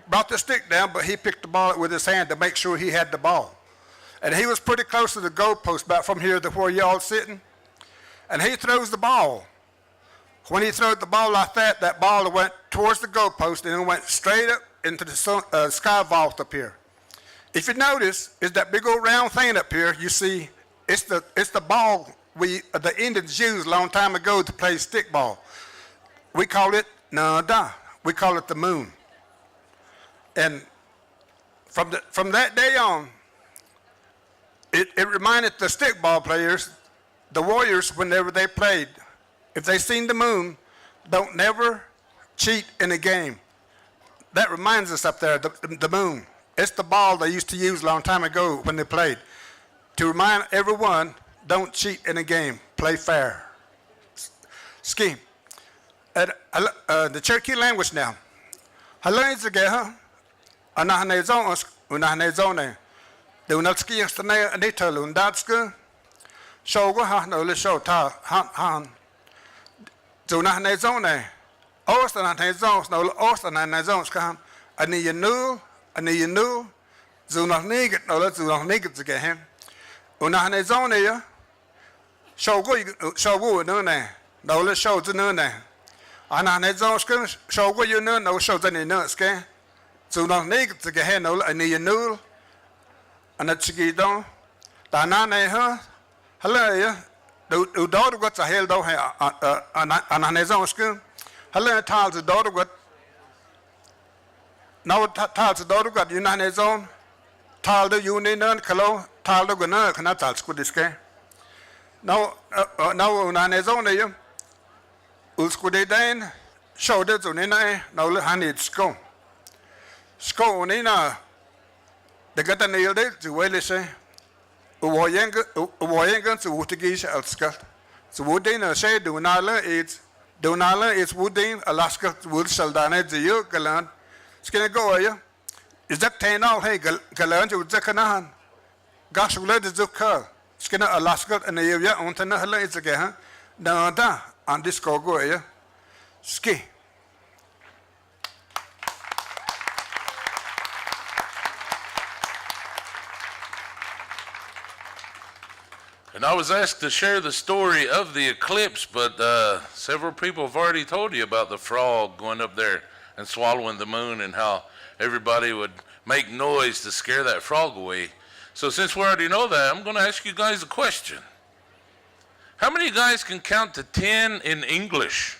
brought the stick down, but he picked the ball up with his hand to make sure he had the ball. And he was pretty close to the goalpost, about from here to where y'all sitting. And he throws the ball. When he threw the ball like that, that ball went towards the goalpost and it went straight up into the sky vault up here. If you notice, is that big old round thing up here, you see, it's the ball the Indians used a long time ago to play stickball. We call it nada. We call it the moon. And from that day on, it reminded the stickball players, the warriors, whenever they played, if they seen the moon, don't never cheat in a game. That reminds us up there, the moon. It's the ball they used to use a long time ago when they played. To remind everyone, don't cheat in a game. Play fair. Ski. The Cherokee language now. Hello, Zagaha. Anahanezon, Unahanezone. The Unatski Stane and Interlude, Datska. Shogo Hano, show ta, Han. Zunahanezone. Ostanazons, no Ostanazons come. And you knew, Zunah Nigget, no, let's Zunah Nigget to get him. Unahanezone, Shogo, no, let's show the noon. Ananezons, Shogo, you know, no shows any nuts, can. Zunah Nigget to get him, no, and you knew. And that's a don. Danane, huh? Hello, the daughter got a hell down here, Ananezons. Hello, Tals, the daughter got. Now, Tals, the daughter got United Zone. Tal the Union, Calo, Tal the Gunner, cannot tell school this guy. Now, United Zone, Uskude Dane, showed it on in a, no, honey, it's go. Sco Nina, the got a nailed it, the way they say. Uwayangan to Wootigish Elskat. So Woodin, a shade, Dunala, it's. Donala is Woodin, Alaska, Wood Saldana, the Yu, Galan. Skin go, are you? Is that Tainal, hey, Galan, to Zakanahan? Gosh, let the Zuka. Skinner, Alaska, and the area on Tanahala is again. Nada, on this go, are you? Ski. And I was asked to share the story of the eclipse, but several people have already told you about the frog going up there and swallowing the moon and how everybody would make noise to scare that frog away. So since we already know that, I'm going to ask you guys a question. How many guys can count to 10 in English?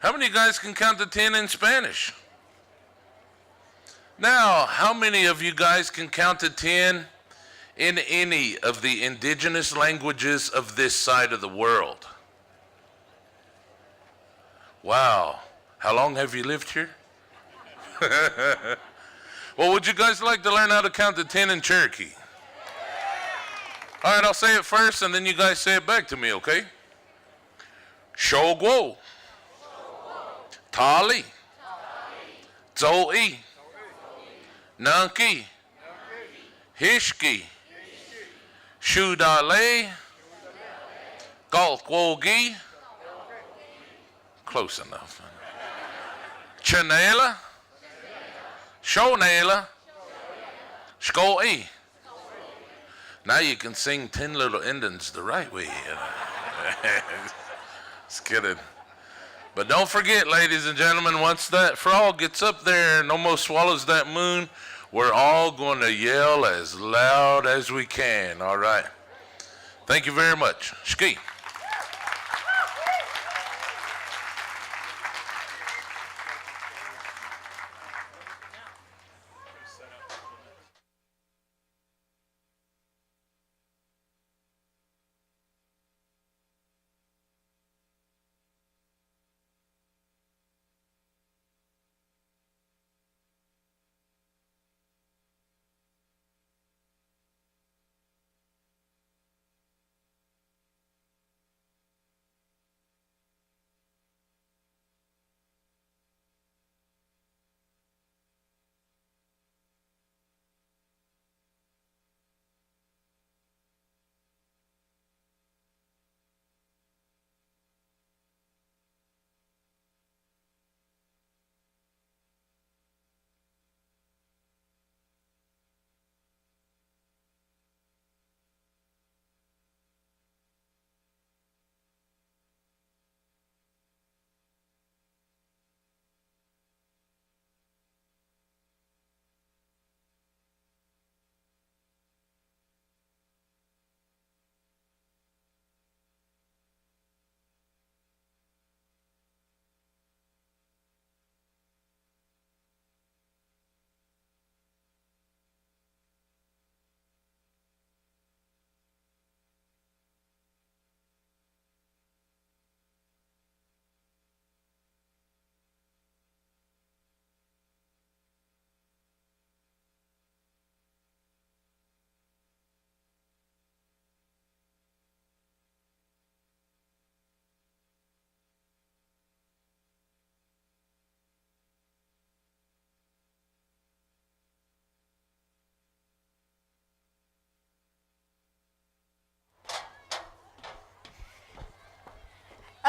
How many of you guys can count to 10 in Spanish? Now, how many of you guys can count to 10 in any of the indigenous languages of this side of the world? Wow. How long have you lived here? Well, would you guys like to learn how to count to 10 in Cherokee? All right, I'll say it first, and then you guys say it back to me, okay? Shogwo. Tali. Zoe. Nunki. Hishki. Shudale. Galkwogi. Close enough. Chanela. Shonela. Shkoi. Now you can sing 10 little endings the right way. Just kidding. But don't forget, ladies and gentlemen, once that frog gets up there and almost swallows that moon, we're all going to yell as loud as we can, all right? Thank you very much. Ski.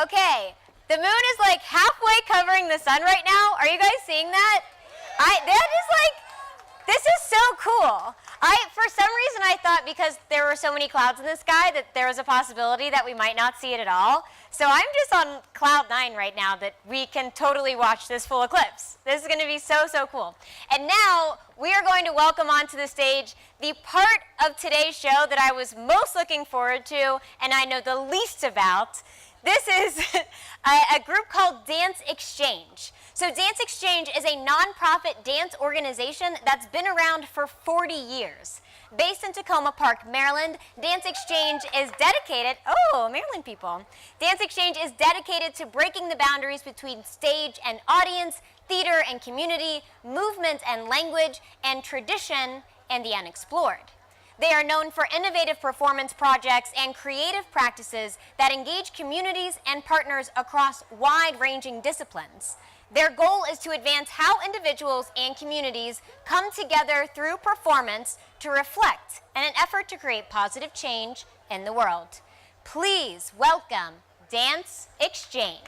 Okay, the moon is like halfway covering the sun right now. Are you guys seeing that? This is so cool. For some reason I thought because there were so many clouds in the sky that there was a possibility that we might not see it at all. So I'm just on cloud 9 right now that we can totally watch this full eclipse. This is going to be so, so cool. And now we are going to welcome onto the stage the part of today's show that I was most looking forward to and I know the least about. This is a group called Dance Exchange. So Dance Exchange is a nonprofit dance organization that's been around for 40 years. Based in Tacoma Park, Maryland, Dance Exchange is dedicated, Maryland people. Dance Exchange is dedicated to breaking the boundaries between stage and audience, theater and community, movement and language, and tradition and the unexplored. They are known for innovative performance projects and creative practices that engage communities and partners across wide-ranging disciplines. Their goal is to advance how individuals and communities come together through performance to reflect in an effort to create positive change in the world. Please welcome Dance Exchange.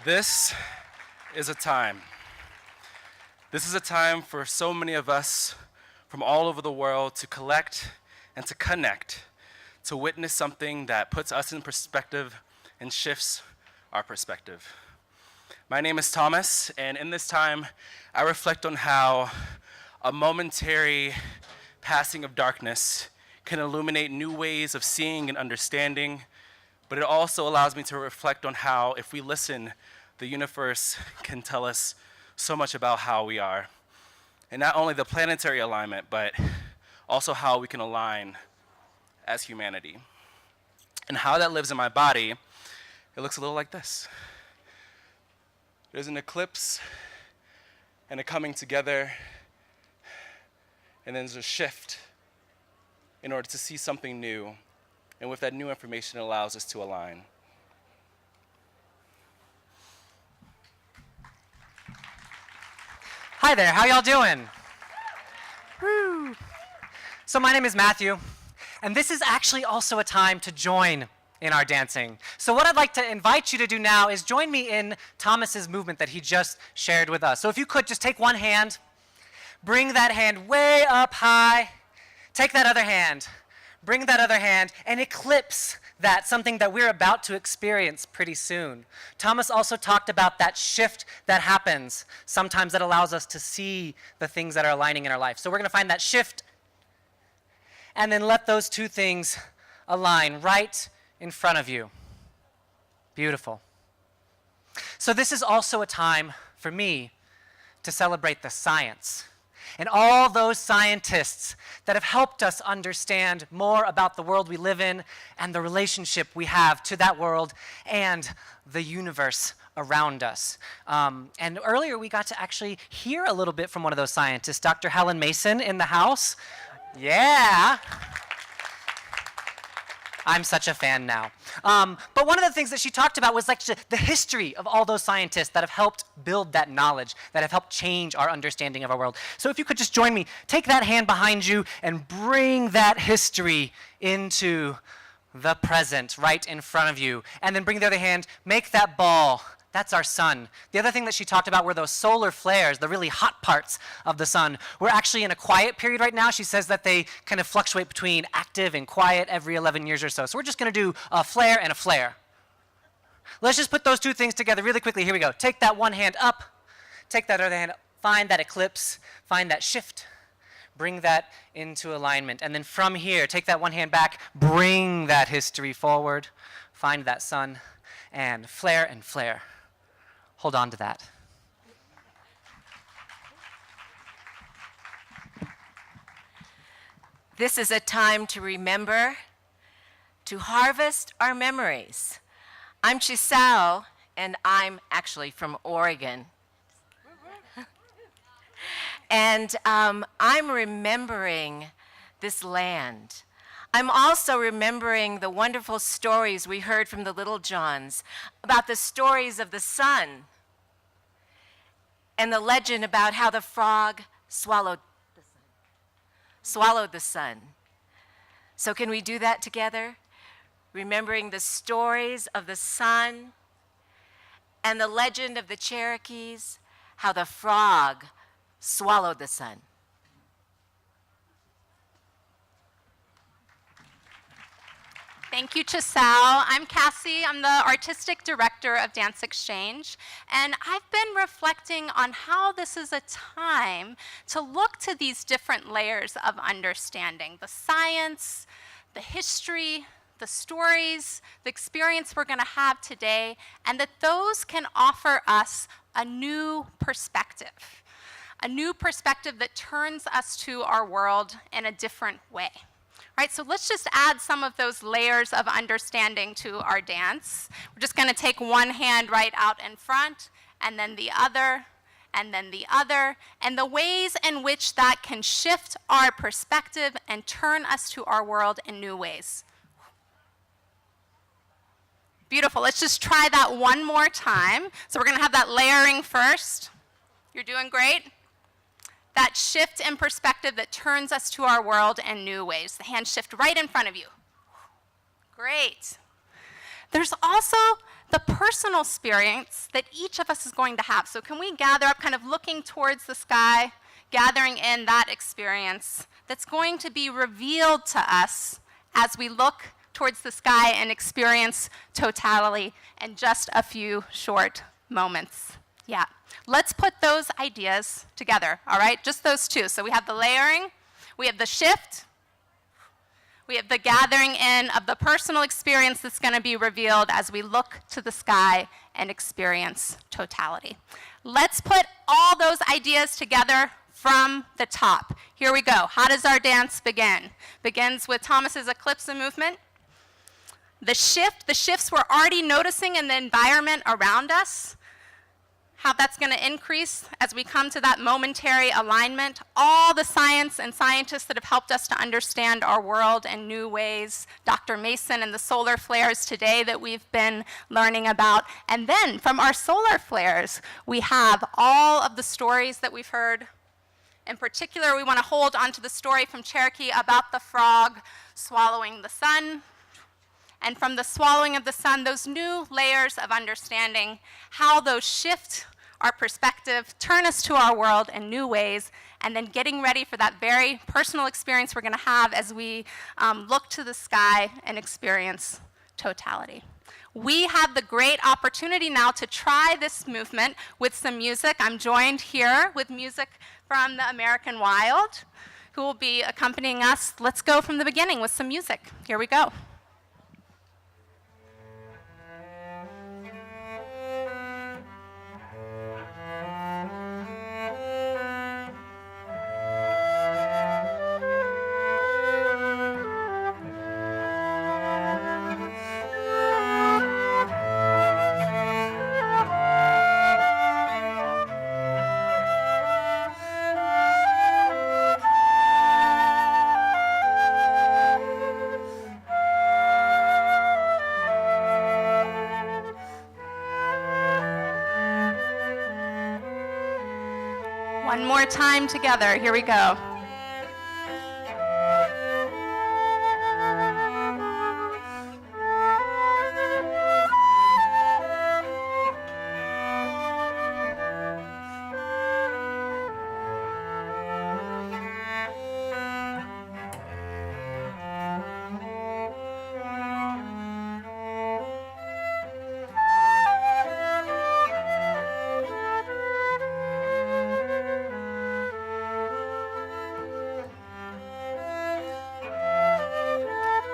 This is a time. This is a time for so many of us from all over the world to collect and to connect, to witness something that puts us in perspective and shifts our perspective. My name is Thomas, and in this time, I reflect on how a momentary passing of darkness can illuminate new ways of seeing and understanding, but it also allows me to reflect on how, if we listen, the universe can tell us so much about how we are. And not only the planetary alignment, but also how we can align as humanity. And how that lives in my body, it looks a little like this. There's an eclipse and a coming together, and then there's a shift in order to see something new. And with that new information, it allows us to align. Hi there, how y'all doing? Woo. So my name is Matthew, and this is actually also a time to join in our dancing. So what I'd like to invite you to do now is join me in Thomas's movement that he just shared with us. So if you could just take one hand, bring that hand way up high, take that other hand, bring that other hand, and eclipse that, something that we're about to experience pretty soon. Thomas also talked about that shift that happens. Sometimes that allows us to see the things that are aligning in our life. So we're going to find that shift and then let those two things align right in front of you. Beautiful. So this is also a time for me to celebrate the science and all those scientists that have helped us understand more about the world we live in and the relationship we have to that world and the universe around us. And earlier we got to actually hear a little bit from one of those scientists, Dr. Helen Mason in the house. Yeah. I'm such a fan now. But one of the things that she talked about was like the history of all those scientists that have helped build that knowledge, that have helped change our understanding of our world. So if you could just join me, take that hand behind you and bring that history into the present right in front of you. And then bring the other hand, make that ball. That's our sun. The other thing that she talked about were those solar flares, the really hot parts of the sun. We're actually in a quiet period right now. She says that they kind of fluctuate between active and quiet every 11 years or so. So we're just going to do a flare and a flare. Let's just put those two things together really quickly. Here we go. Take that one hand up. Take that other hand up. Find that eclipse. Find that shift. Bring that into alignment. And then from here, take that one hand back. Bring that history forward. Find that sun. And flare and flare. Hold on to that. This is a time to remember, to harvest our memories. I'm Chisao, and I'm actually from Oregon. And I'm remembering this land. I'm also remembering the wonderful stories we heard from the Little Johns about the stories of the sun and the legend about how the frog swallowed the sun. So can we do that together? Remembering the stories of the sun and the legend of the Cherokees, how the frog swallowed the sun. Thank you, Chisao. I'm Cassie. I'm the Artistic Director of Dance Exchange, and I've been reflecting on how this is a time to look to these different layers of understanding, the science, the history, the stories, the experience we're going to have today, and that those can offer us a new perspective that turns us to our world in a different way. Right, so let's just add some of those layers of understanding to our dance. We're just going to take one hand right out in front, and then the other, and then the other, and the ways in which that can shift our perspective and turn us to our world in new ways. Beautiful. Let's just try that one more time. So we're going to have that layering first. You're doing great. That shift in perspective that turns us to our world in new ways. The hand shift right in front of you. Great. There's also the personal experience that each of us is going to have. So can we gather up, kind of looking towards the sky, gathering in that experience that's going to be revealed to us as we look towards the sky and experience totality in just a few short moments. Yeah. Let's put those ideas together, all right? Just those two. So we have the layering, we have the shift, we have the gathering in of the personal experience that's going to be revealed as we look to the sky and experience totality. Let's put all those ideas together from the top. Here we go. How does our dance begin? Begins with Thomas's Eclipse movement. The shifts we're already noticing in the environment around us, how that's going to increase as we come to that momentary alignment. All the science and scientists that have helped us to understand our world in new ways, Dr. Mason and the solar flares today that we've been learning about. And then from our solar flares, we have all of the stories that we've heard. In particular, we want to hold onto the story from Cherokee about the frog swallowing the sun. And from the swallowing of the sun, those new layers of understanding, how those shift our perspective, turn us to our world in new ways, and then getting ready for that very personal experience we're going to have as we look to the sky and experience totality. We have the great opportunity now to try this movement with some music. I'm joined here with music from the American Wild, who will be accompanying us. Let's go from the beginning with some music. Here we go. One more time together. Here we go.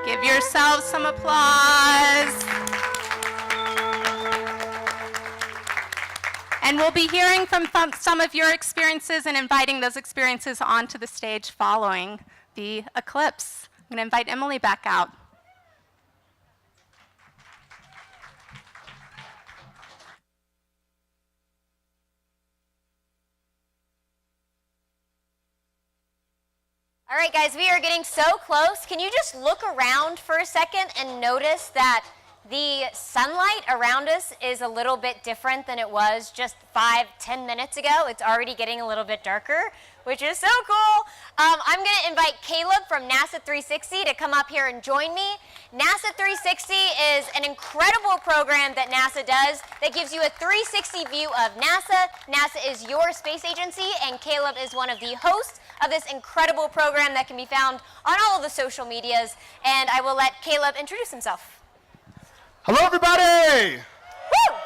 Give yourselves some applause. And we'll be hearing from some of your experiences and inviting those experiences onto the stage following the eclipse. I'm going to invite Emily back out. All right, guys, we are getting so close. Can you just look around for a second and notice that the sunlight around us is a little bit different than it was just 5-10 minutes ago? It's already getting a little bit darker, which is so cool. I'm going to invite Caleb from NASA 360 to come up here and join me. NASA 360 is an incredible program that NASA does that gives you a 360 view of NASA. NASA is your space agency, and Caleb is one of the hosts of this incredible program that can be found on all of the social medias. And I will let Caleb introduce himself. Hello, everybody! Woo!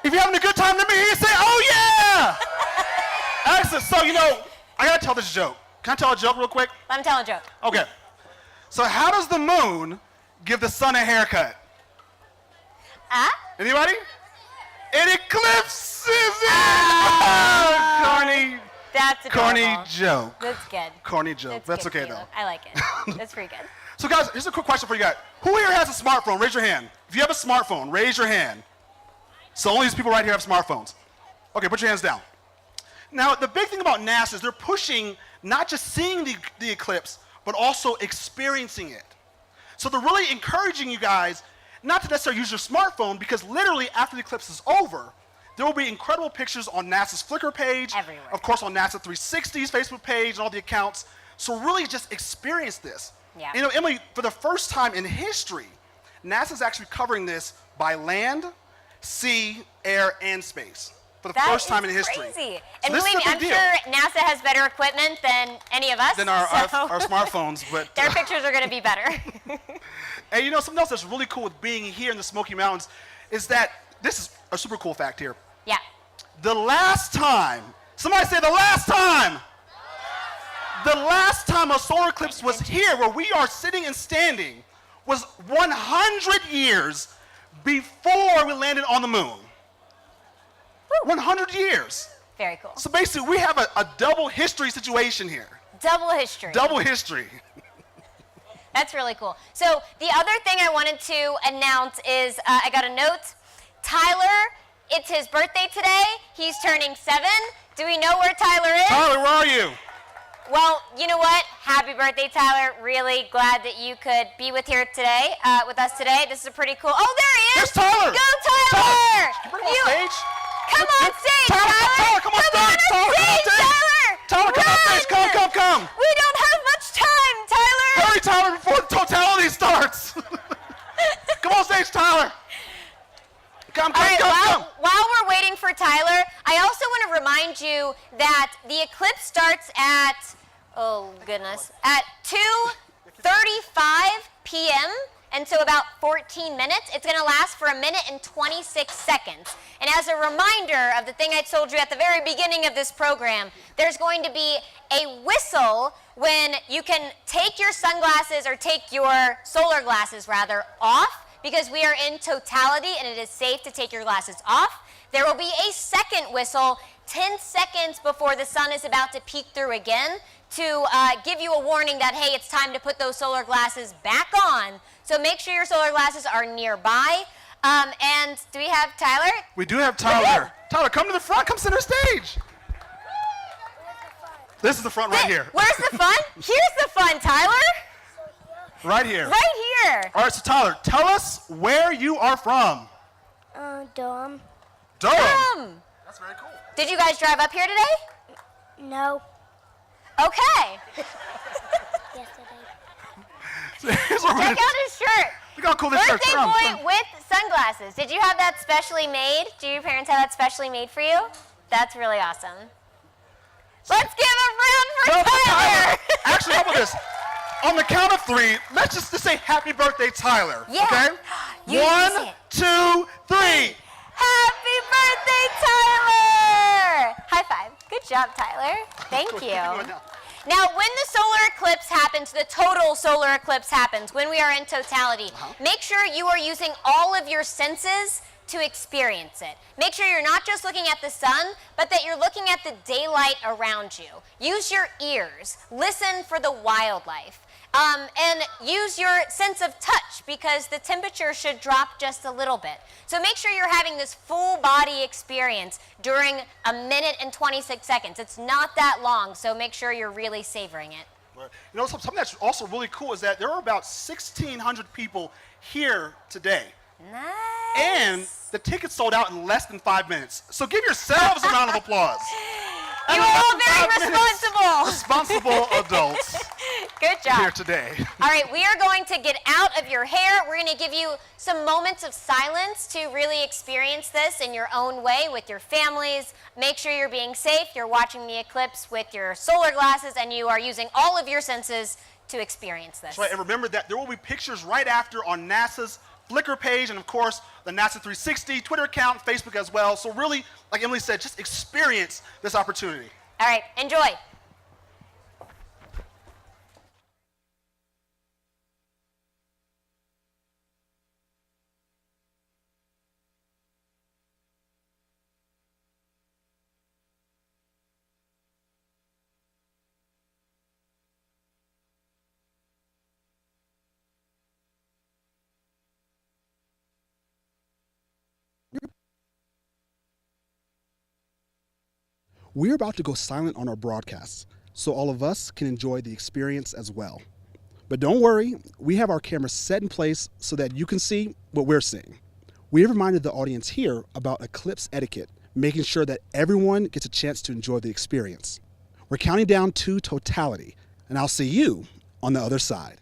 If you're having a good time, let me hear you say, oh yeah! Excellent. So, I gotta tell this joke. Can I tell a joke real quick? Let me tell a joke. Okay. So how does the moon give the sun a haircut? Anybody? It eclipses it! Corny. That's adorable. Corny joke. That's good. Corny joke. That's good, okay, Caleb. though. I like it. That's pretty good. So guys, here's a quick question for you guys. Who here has a smartphone? Raise your hand. If you have a smartphone, raise your hand. So only these people right here have smartphones. Okay, put your hands down. Now, the big thing about NASA is they're pushing not just seeing the eclipse, but also experiencing it. So they're really encouraging you guys not to necessarily use your smartphone, because literally after the eclipse is over, there will be incredible pictures on NASA's Flickr page, everywhere. Of course on NASA 360's Facebook page and all the accounts. So really just experience this. Yeah. Emily, for the first time in history, NASA's actually covering this by land, sea, air, and space for the first time in history. Crazy. So And this is believe me, a big I'm deal. sure NASA has better equipment than any of us. Than our smartphones, but their pictures are going to be better. And you know, something else that's really cool with being here in the Smoky Mountains is that this is a super cool fact here. Yeah. The last time, somebody say the last time. The last time a solar eclipse was here, where we are sitting and standing, was 100 years before we landed on the moon. 100 years. Very cool. So basically, we have a double history situation here. Double history. Double history. That's really cool. So the other thing I wanted to announce is I got a note. Tyler, it's his birthday today. He's turning 7. Do we know where Tyler is? Tyler, where are you? Well, you know what? Happy birthday, Tyler. Really glad that you could be with us today. This is a pretty cool. Oh, there he is. There's Tyler. Go, Tyler. Bring him on stage. Come on stage, Tyler. Tyler, come on stage. Tyler, come on stage. Tyler, come. We don't have much time, Tyler. Hurry, Tyler, before the totality starts. Come on stage, Tyler. Come. While we're waiting for Tyler, I also want to remind you that the eclipse starts at, at 2:35 p.m., and so about 14 minutes. It's going to last for 1 minute and 26 seconds. And as a reminder of the thing I told you at the very beginning of this program, there's going to be a whistle when you can take your sunglasses, or take your solar glasses rather, off, because we are in totality and it is safe to take your glasses off. There will be a second whistle 10 seconds before the sun is about to peek through again to give you a warning that, hey, it's time to put those solar glasses back on. So make sure your solar glasses are nearby. And do we have Tyler? We do have Tyler. Tyler, come to the front. Come center stage. This is the front right here. Where's the fun? Here's the fun, Tyler. Right here. Right here. All right, so Tyler, tell us where you are from. Dome. Durham. That's very cool. Did you guys drive up here today? No. Okay. Yes, Check out his shirt. Look how cool this shirt is. Birthday boy with sunglasses. Did you have that specially made? Do your parents have that specially made for you? That's really awesome. Let's give a round for Tyler. Actually, how about this? On the count of 3, let's just say happy birthday, Tyler. Yeah. Okay? You 1, say it. 2, 3. Happy birthday, Tyler! High five. Good job, Tyler. Thank you. Now, when the solar eclipse happens, the total solar eclipse happens, when we are in totality, make sure you are using all of your senses to experience it. Make sure you're not just looking at the sun, but that you're looking at the daylight around you. Use your ears. Listen for the wildlife. And use your sense of touch, because the temperature should drop just a little bit. So make sure you're having this full body experience during 1 minute and 26 seconds. It's not that long, so make sure you're really savoring it. You know, something that's also really cool is that there are about 1,600 people here today. Nice. And the tickets sold out in less than 5 minutes. So give yourselves a round of applause. You are all very responsible. Responsible adults. Good job. Here today. All right, we are going to get out of your hair. We're going to give you some moments of silence to really experience this in your own way with your families. Make sure you're being safe. You're watching the eclipse with your solar glasses, and you are using all of your senses to experience this. That's right, and remember that there will be pictures right after on NASA's Flickr page, and of course the NASA 360 Twitter account, Facebook as well. So really, like Emily said, just experience this opportunity. All right, enjoy. We're about to go silent on our broadcasts, so all of us can enjoy the experience as well. But don't worry, we have our cameras set in place so that you can see what we're seeing. We have reminded the audience here about eclipse etiquette, making sure that everyone gets a chance to enjoy the experience. We're counting down to totality, and I'll see you on the other side.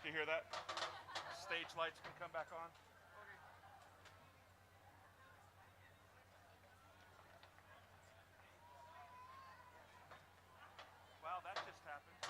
you hear that? Stage lights can come back on. Wow, that just happened.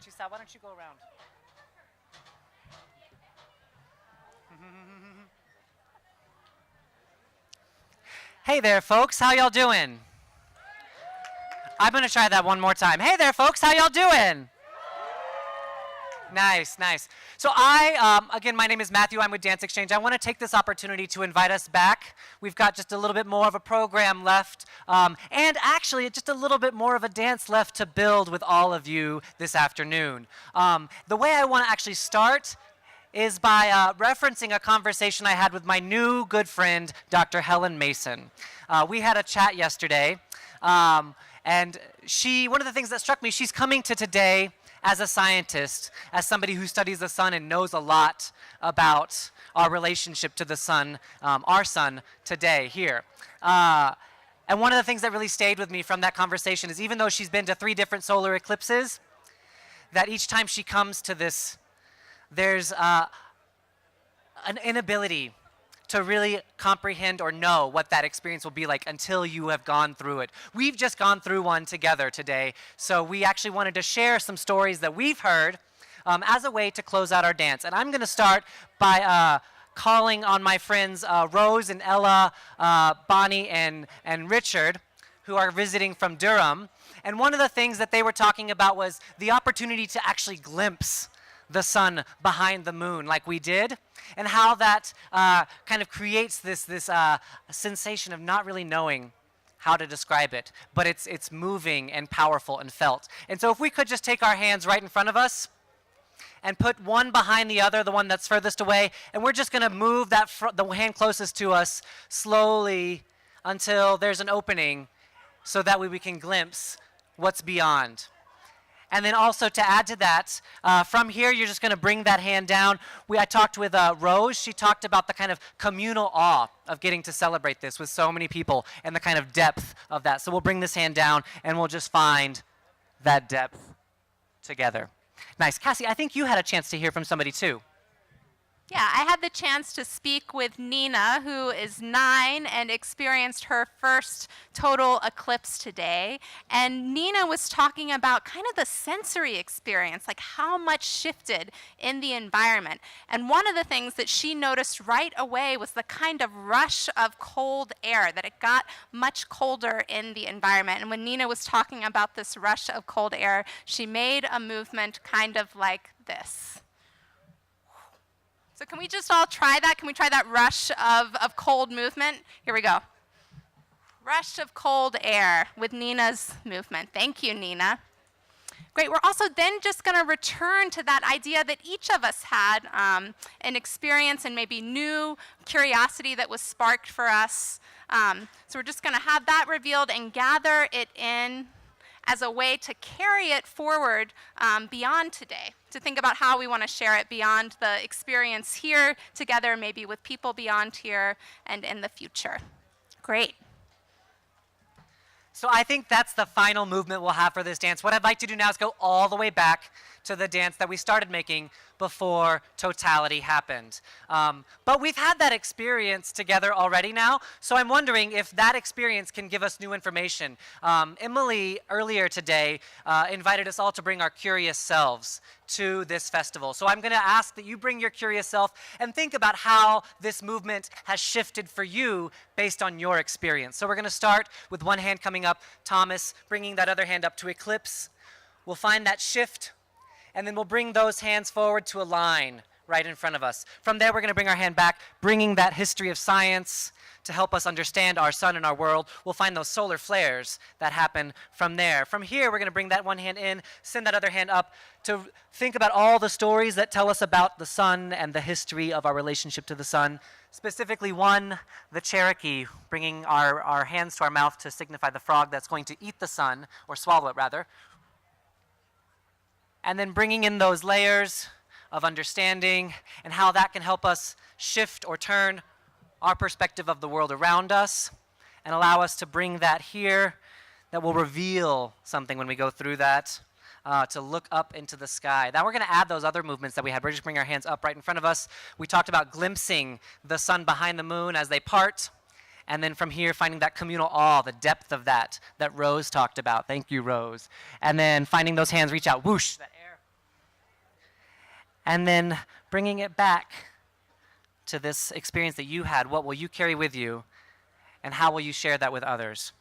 Chisa, why don't you go around? Hey there, folks. How y'all doing? I'm going to try that one more time. Hey there, folks. How y'all doing? Nice, nice. So again, my name is Matthew. I'm with Dance Exchange. I want to take this opportunity to invite us back. We've got just a little bit more of a program left, and actually just a little bit more of a dance left to build with all of you this afternoon. The way I want to actually start is by referencing a conversation I had with my new good friend, Dr. Helen Mason. We had a chat yesterday, and one of the things that struck me, she's coming to today as a scientist, as somebody who studies the sun and knows a lot about our relationship to the sun, our sun today here. And one of the things that really stayed with me from that conversation is even though she's been to 3 different solar eclipses, that each time she comes to this, there's an inability to really comprehend or know what that experience will be like until you have gone through it. We've just gone through one together today, so we actually wanted to share some stories that we've heard as a way to close out our dance. And I'm going to start by calling on my friends Rose and Ella, Bonnie and Richard, who are visiting from Durham. And one of the things that they were talking about was the opportunity to actually glimpse the sun behind the moon like we did, and how that kind of creates this sensation of not really knowing how to describe it, but it's moving and powerful and felt. And so if we could just take our hands right in front of us and put one behind the other, the one that's furthest away, and we're just going to move the hand closest to us slowly until there's an opening so that way we can glimpse what's beyond. And then also to add to that, from here, you're just going to bring that hand down. I talked with Rose. She talked about the kind of communal awe of getting to celebrate this with so many people and the kind of depth of that. So we'll bring this hand down, and we'll just find that depth together. Nice. Cassie, I think you had a chance to hear from somebody, too. Yeah, I had the chance to speak with Nina, who is 9 and experienced her first total eclipse today. And Nina was talking about kind of the sensory experience, like how much shifted in the environment. And one of the things that she noticed right away was the kind of rush of cold air, that it got much colder in the environment. And when Nina was talking about this rush of cold air, she made a movement kind of like this. So can we just all try that? Can we try that rush of cold movement? Here we go. Rush of cold air with Nina's movement. Thank you, Nina. Great. We're also then just going to return to that idea that each of us had an experience and maybe new curiosity that was sparked for us. So we're just going to have that revealed and gather it in as a way to carry it forward beyond today, to think about how we want to share it beyond the experience here together, maybe with people beyond here and in the future. Great. So I think that's the final movement we'll have for this dance. What I'd like to do now is go all the way back to the dance that we started making before totality happened. But we've had that experience together already now, so I'm wondering if that experience can give us new information. Emily, earlier today, invited us all to bring our curious selves to this festival. So I'm going to ask that you bring your curious self and think about how this movement has shifted for you based on your experience. So we're going to start with one hand coming up, Thomas bringing that other hand up to Eclipse. We'll find that shift, and then we'll bring those hands forward to a line right in front of us. From there, we're going to bring our hand back, bringing that history of science to help us understand our sun and our world. We'll find those solar flares that happen from there. From here, we're going to bring that one hand in, send that other hand up to think about all the stories that tell us about the sun and the history of our relationship to the sun. Specifically one, the Cherokee, bringing our hands to our mouth to signify the frog that's going to eat the sun, or swallow it rather. And then bringing in those layers of understanding and how that can help us shift or turn our perspective of the world around us and allow us to bring that here, that will reveal something when we go through that, to look up into the sky. Now we're going to add those other movements that we had. We're just bring our hands up right in front of us. We talked about glimpsing the sun behind the moon as they part, and then from here finding that communal awe, the depth of that Rose talked about. Thank you, Rose. And then finding those hands reach out, whoosh, that air And then bringing it back to this experience that you had. What will you carry with you, and how will you share that with others?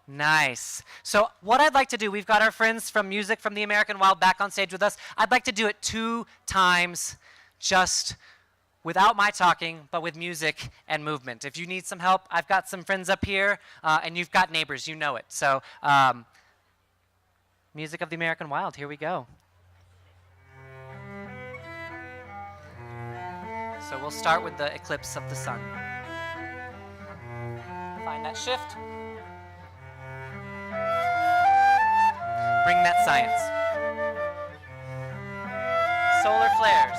Nice. So what I'd like to do, we've got our friends from Music from the American Wild back on stage with us. I'd like to do it 2 times, just without my talking, but with music and movement. If you need some help, I've got some friends up here, and you've got neighbors, you know it. So Music of the American Wild, here we go. So we'll start with the eclipse of the sun. Find that shift. Bring that science. Solar flares.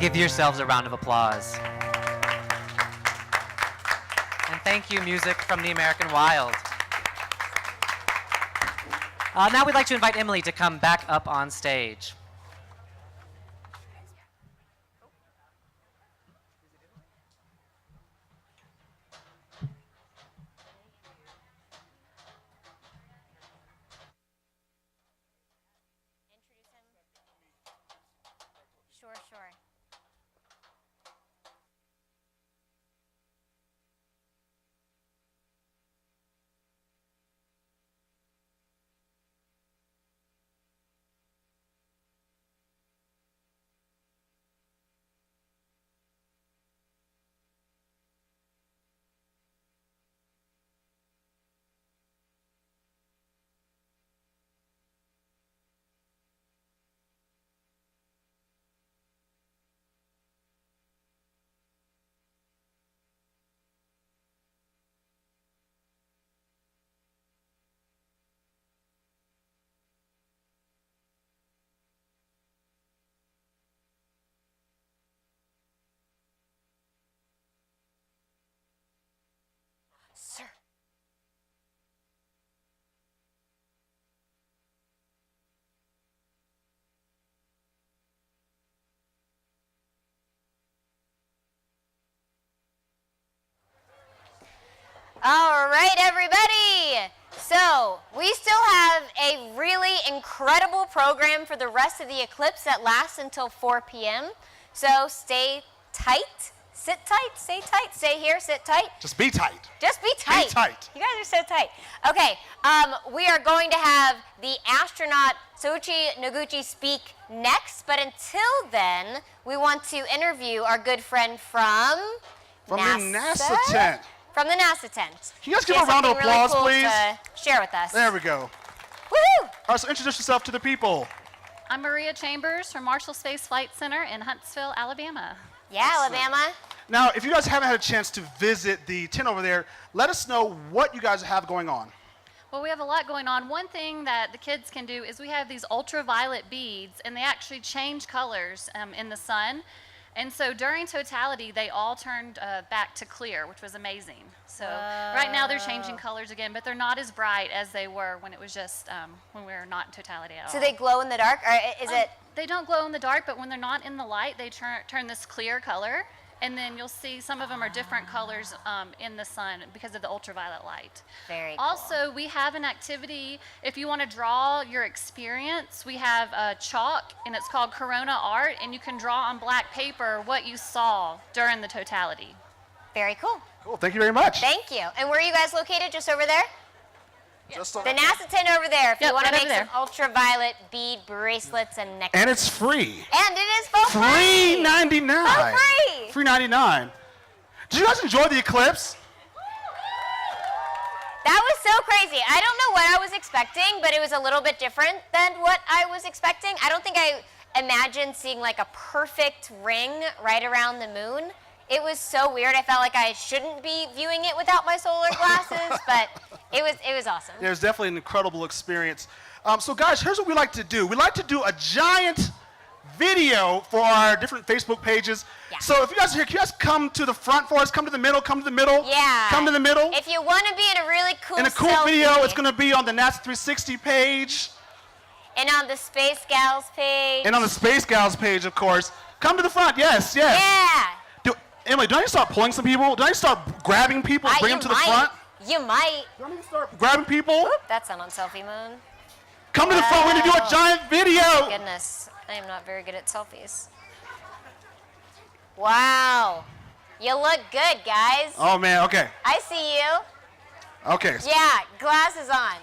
Give yourselves a round of applause. And thank you, Music from the American Wild. Now we'd like to invite Emily to come back up on stage. Sure, sure. Sir. All right, everybody. So we still have a really incredible program for the rest of the eclipse that lasts until 4 p.m. So stay tight. Sit tight, stay tight, stay here, sit tight. Just be tight. Just be tight. Be tight. You guys are so tight. Okay, we are going to have the astronaut Soichi Noguchi speak next, but until then, we want to interview our good friend from the NASA tent. From the NASA tent. Can you guys give a round of applause, really cool please? To share with us. There we go. Woohoo! All right, so introduce yourself to the people. I'm Maria Chambers from Marshall Space Flight Center in Huntsville, Alabama. Yeah, Alabama. Now, if you guys haven't had a chance to visit the tent over there, let us know what you guys have going on. Well, we have a lot going on. One thing that the kids can do is we have these ultraviolet beads, and they actually change colors in the sun. And so during Totality, they all turned back to clear, which was amazing. So right now they're changing colors again, but they're not as bright as they were when it was just when we were not in Totality at all. So they glow in the dark, or is it? They don't glow in the dark, but when they're not in the light, they turn this clear color. And then you'll see some of them are different colors in the sun because of the ultraviolet light. Very cool. Also, we have an activity, if you want to draw your experience, we have chalk, and it's called Corona Art, and you can draw on black paper what you saw during the totality. Very cool. Cool, thank you very much. Thank you. And where are you guys located? Just over there? Just The NASA tent over there if you Yep, want to right make over some ultraviolet bead bracelets and necklaces. And it's free. And it is for free. $3.99. For free. $3.99. Did you guys enjoy the eclipse? That was so crazy. I don't know what I was expecting, but it was a little bit different than what I was expecting. I don't think I imagined seeing like a perfect ring right around the moon. It was so weird. I felt like I shouldn't be viewing it without my solar glasses, but it was awesome. Yeah, it was definitely an incredible experience. So guys, here's what we like to do. We like to do a giant video for our different Facebook pages. Yeah. So if you guys are here, can you guys come to the front for us? Come to the middle, come to the middle. Yeah. Come to the middle. If you want to be in a really cool In a cool selfie, video, it's going to be on the NASA 360 page. And on the Space Gals page. And on the Space Gals page, of course. Come to the front, yes, yes. Yeah. Emily, do I need to start pulling some people? Do I need to start grabbing people and bring them to the front? You might. Do I need to start grabbing people? Oop, that's not on selfie mode. Come to the front, we're going to do a giant video. Goodness, I am not very good at selfies. Wow. You look good, guys. Oh, man, okay. I see you. Okay. Yeah, glasses on.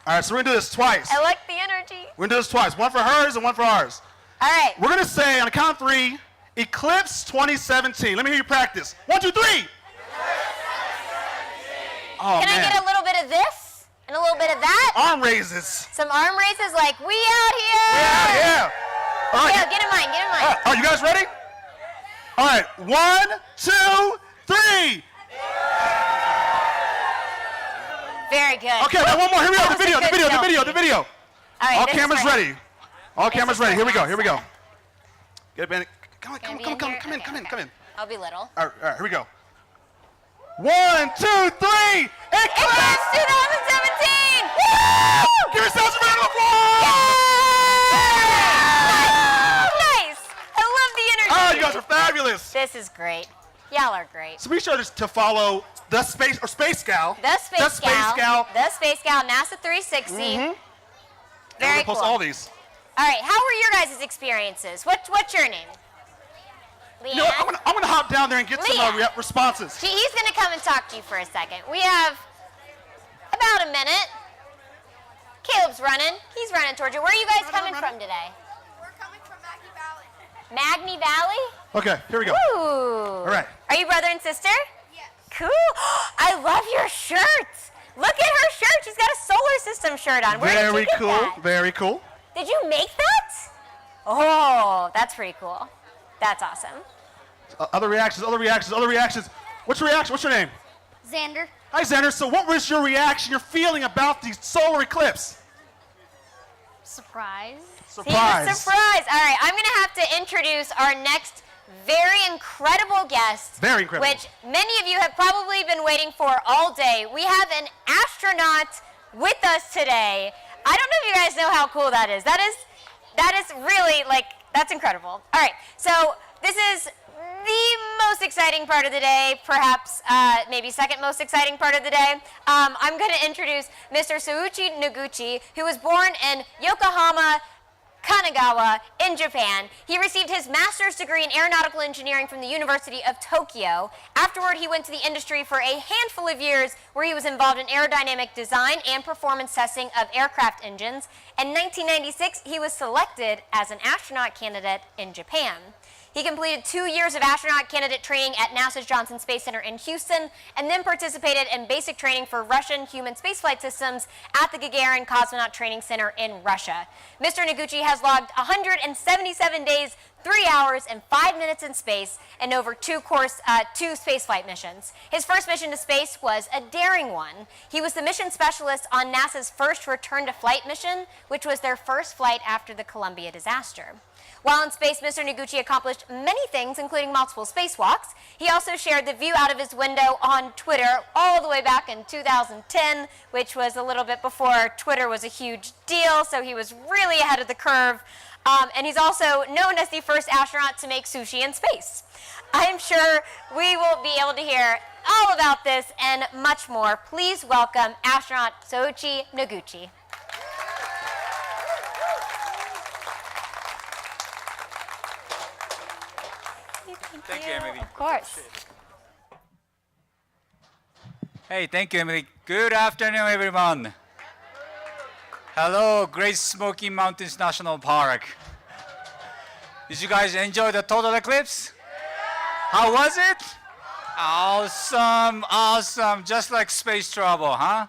All right, so we're going to do this twice. I like the energy. We're going to do this twice. One for hers and one for ours. All right. We're going to say, on the count of 3, Eclipse 2017. Let me hear you practice. 1, 2, 3. Oh, Can man. I get a little bit of this and a little bit of that? Arm raises. Some arm raises like, we out here. Yeah. All right. Yeah, get in mine, get in mine. Are you guys ready? All right. 1, 2, 3. Very good. Okay, now one more. Here we go. That was a good selfie. The video. All right, All this cameras is ready. All cameras ready. Here we go. Get it, Come Gonna be in. here? Come in. I'll be little. All right, here we go. 1, 2, 3. Eclipse 2017! Woo! Give yourselves a round of applause! Nice! I love the energy. Oh, you guys are fabulous. This is great. Y'all are great. So be sure to follow the Space Gal. The Space Gal. The Space Gal, NASA 360. Mm-hmm. Very post cool. all these. All right, how were your guys' experiences? What's your name? Leanne? You know what, I'm gonna hop down there and get some responses. He's gonna come and talk to you for a second. We have about a minute. Caleb's running. He's running towards you. Where are you guys coming from today? We're coming from Maggie Valley. Magny Valley? Okay, here we go. Ooh. All right. Are you brother and sister? Yes. Cool. I love your shirt. Look at her shirt. She's got a solar system shirt on. Where did you get that? Very cool. Did you make that? Oh, that's pretty cool. That's awesome. Other reactions. What's your reaction? What's your name? Xander. Hi, Xander. So what was your reaction, your feeling about the solar eclipse? Surprise. He was surprised. All right, I'm going to have to introduce our next very incredible guest. Very incredible. Which many of you have probably been waiting for all day. We have an astronaut with us today. I don't know if you guys know how cool that is. That is really, like, that's incredible. All right, so this is the most exciting part of the day, perhaps maybe second most exciting part of the day. I'm going to introduce Mr. Souichi Noguchi, who was born in Yokohama, Kanagawa in Japan. He received his master's degree in aeronautical engineering from the University of Tokyo. Afterward, he went to the industry for a handful of years where he was involved in aerodynamic design and performance testing of aircraft engines. In 1996, he was selected as an astronaut candidate in Japan. He completed 2 years of astronaut candidate training at NASA's Johnson Space Center in Houston, and then participated in basic training for Russian human spaceflight systems at the Gagarin Cosmonaut Training Center in Russia. Mr. Noguchi has logged 177 days, 3 hours, and 5 minutes in space, and over two spaceflight missions. His first mission to space was a daring one. He was the mission specialist on NASA's first return-to-flight mission, which was their first flight after the Columbia disaster. While in space, Mr. Noguchi accomplished many things, including multiple spacewalks. He also shared the view out of his window on Twitter all the way back in 2010, which was a little bit before Twitter was a huge deal, so he was really ahead of the curve. And he's also known as the first astronaut to make sushi in space. I'm sure we will be able to hear all about this and much more. Please welcome astronaut Soichi Noguchi. Thank you, Emily. Of course. Hey, thank you, Emily. Good afternoon, everyone. Hello, Great Smoky Mountains National Park. Did you guys enjoy the total eclipse? How was it? Awesome, awesome. Just like space travel, huh?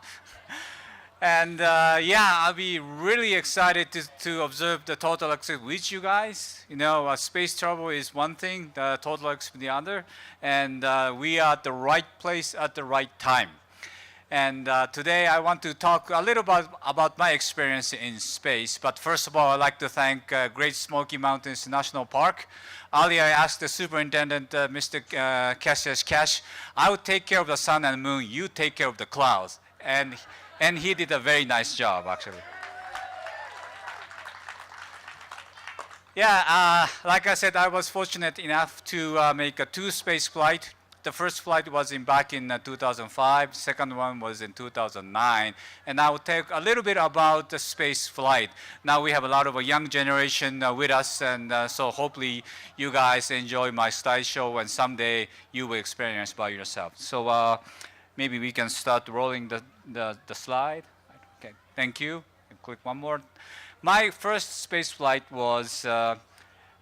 And yeah, I'll be really excited to observe the total eclipse with you guys. You know, space travel is one thing, the total eclipse the other. And we are at the right place at the right time. And today I want to talk a little bit about my experience in space. But first of all, I'd like to thank Great Smoky Mountains National Park. Earlier, I asked the superintendent, Mr. Cassius Cash, I would take care of the sun and moon, you take care of the clouds. And he did a very nice job, actually. Yeah, like I said, I was fortunate enough to make a 2 space flight. The first flight was back in 2005, second one was in 2009. And I will talk a little bit about the space flight. Now we have a lot of a young generation with us, and so hopefully you guys enjoy my slideshow, and someday you will experience by yourself. So maybe we can start rolling the slide. Okay, thank you. And click one more. My first space flight was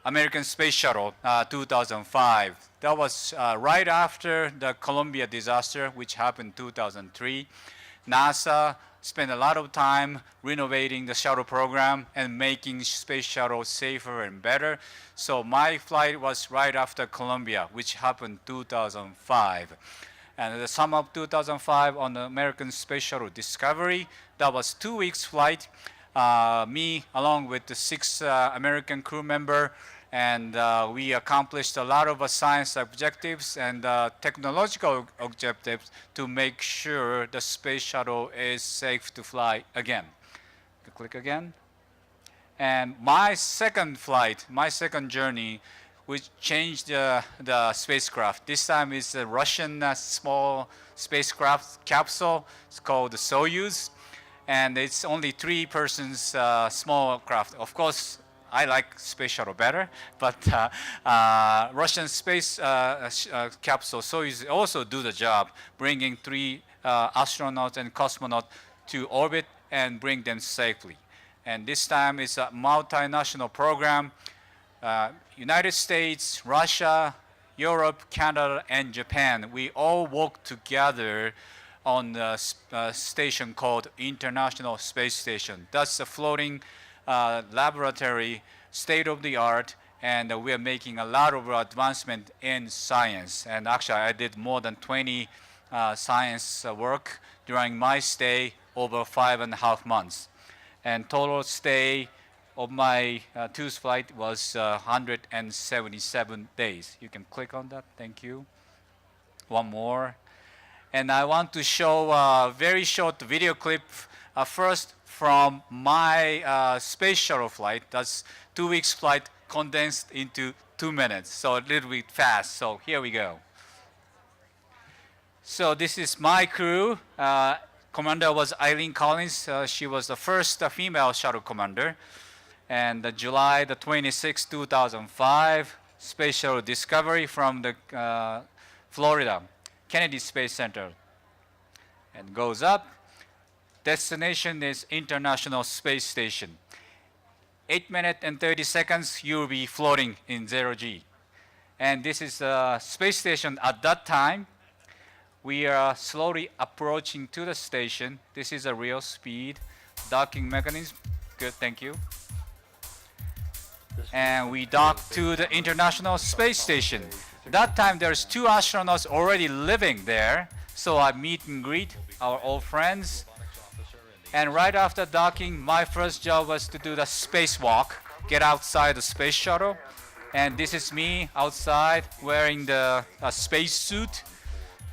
American Space Shuttle, 2005. That was right after the Columbia disaster, which happened in 2003. NASA spent a lot of time renovating the shuttle program and making space shuttle safer and better. So my flight was right after Columbia, which happened 2005. And the summer of 2005 on the American Space Shuttle Discovery, that was 2 weeks flight. Me, along with the 6 American crew member, and we accomplished a lot of science objectives and technological objectives to make sure the space shuttle is safe to fly again. Click again. And my second flight, my second journey, which changed the spacecraft. This time it's a Russian small spacecraft capsule. It's called the Soyuz. And it's only 3 persons small craft. Of course, I like space shuttle better, but Russian space capsule Soyuz also do the job, bringing 3 astronauts and cosmonauts to orbit and bring them safely. And this time it's a multinational program. United States, Russia, Europe, Canada, and Japan, we all work together on the station called International Space Station. That's a floating laboratory, state-of-the-art, and we are making a lot of advancement in science. And actually, I did more than 20 science work during my stay over 5.5 months. And total stay of my 2 flight was 177 days. You can click on that. Thank you. One more. And I want to show a very short video clip first from my space shuttle flight. That's 2 weeks flight condensed into 2 minutes, so a little bit fast. So here we go. So this is my crew. Commander was Eileen Collins. She was the first female shuttle commander. And July the 26th, 2005, Space Shuttle Discovery from the Florida Kennedy Space Center. And goes up. Destination is International Space Station. 8 minutes and 30 seconds, you'll be floating in 0G. And this is the space station at that time. We are slowly approaching to the station. This is a real speed. Docking mechanism. Good, thank you. And we dock to the International Space Station. That time there's 2 astronauts already living there. So I meet and greet our old friends. And right after docking, my first job was to do the spacewalk, get outside the space shuttle. And this is me outside wearing the space suit.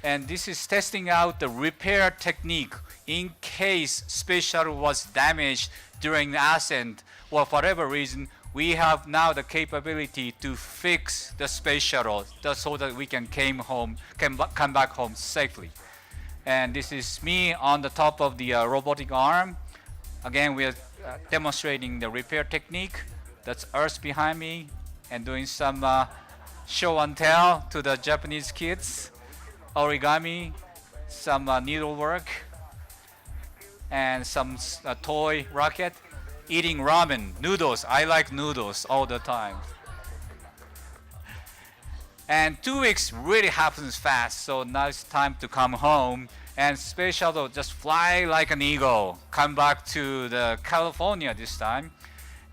And this is testing out the repair technique in case space shuttle was damaged during the ascent or for whatever reason, we have now the capability to fix the space shuttle so that we can come back home safely. And this is me on the top of the robotic arm. Again, we are demonstrating the repair technique. That's Earth behind me, and doing some show and tell to the Japanese kids. Origami, some needlework, and some toy rocket. Eating ramen, noodles. I like noodles all the time. And 2 weeks really happens fast, so now it's time to come home. And space shuttle just fly like an eagle, come back to the California this time.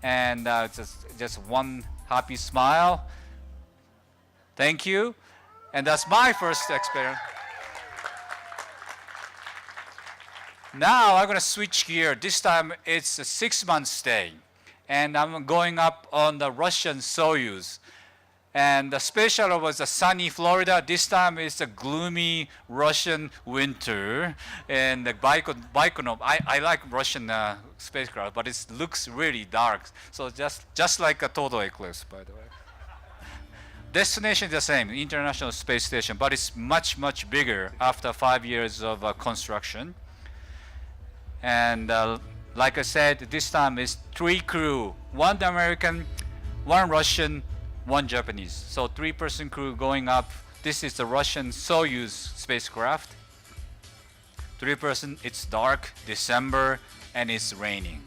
And just one happy smile. Thank you. And that's my first experience. Now I'm gonna switch gear. This time it's a 6-month stay. And I'm going up on the Russian Soyuz. And the space shuttle was a sunny Florida. This time it's a gloomy Russian winter. And the Baikonur, I like Russian spacecraft, but it looks really dark. So just like a total eclipse, by the way. Destination is the same, International Space Station, but it's much, much bigger after 5 years of construction. And like I said, this time it's 3 crew, 1 American, 1 Russian, 1 Japanese. So 3-person crew going up. This is the Russian Soyuz spacecraft. 3-person, it's dark, December, and it's raining.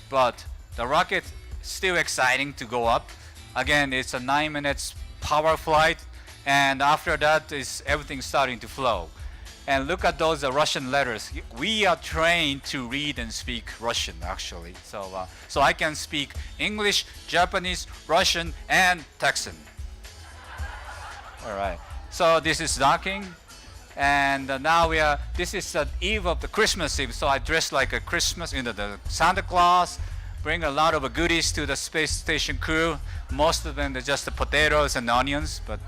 But the rocket still exciting to go up. Again, it's a 9 minutes power flight, and after that is everything starting to flow. And look at those Russian letters. We are trained to read and speak Russian, actually. So I can speak English, Japanese, Russian, and Texan. All right. So this is docking, and now this is the eve of the Christmas Eve. So I dress like a Christmas, the Santa Claus. Bring a lot of goodies to the space station crew. Most of them are just the potatoes and onions, but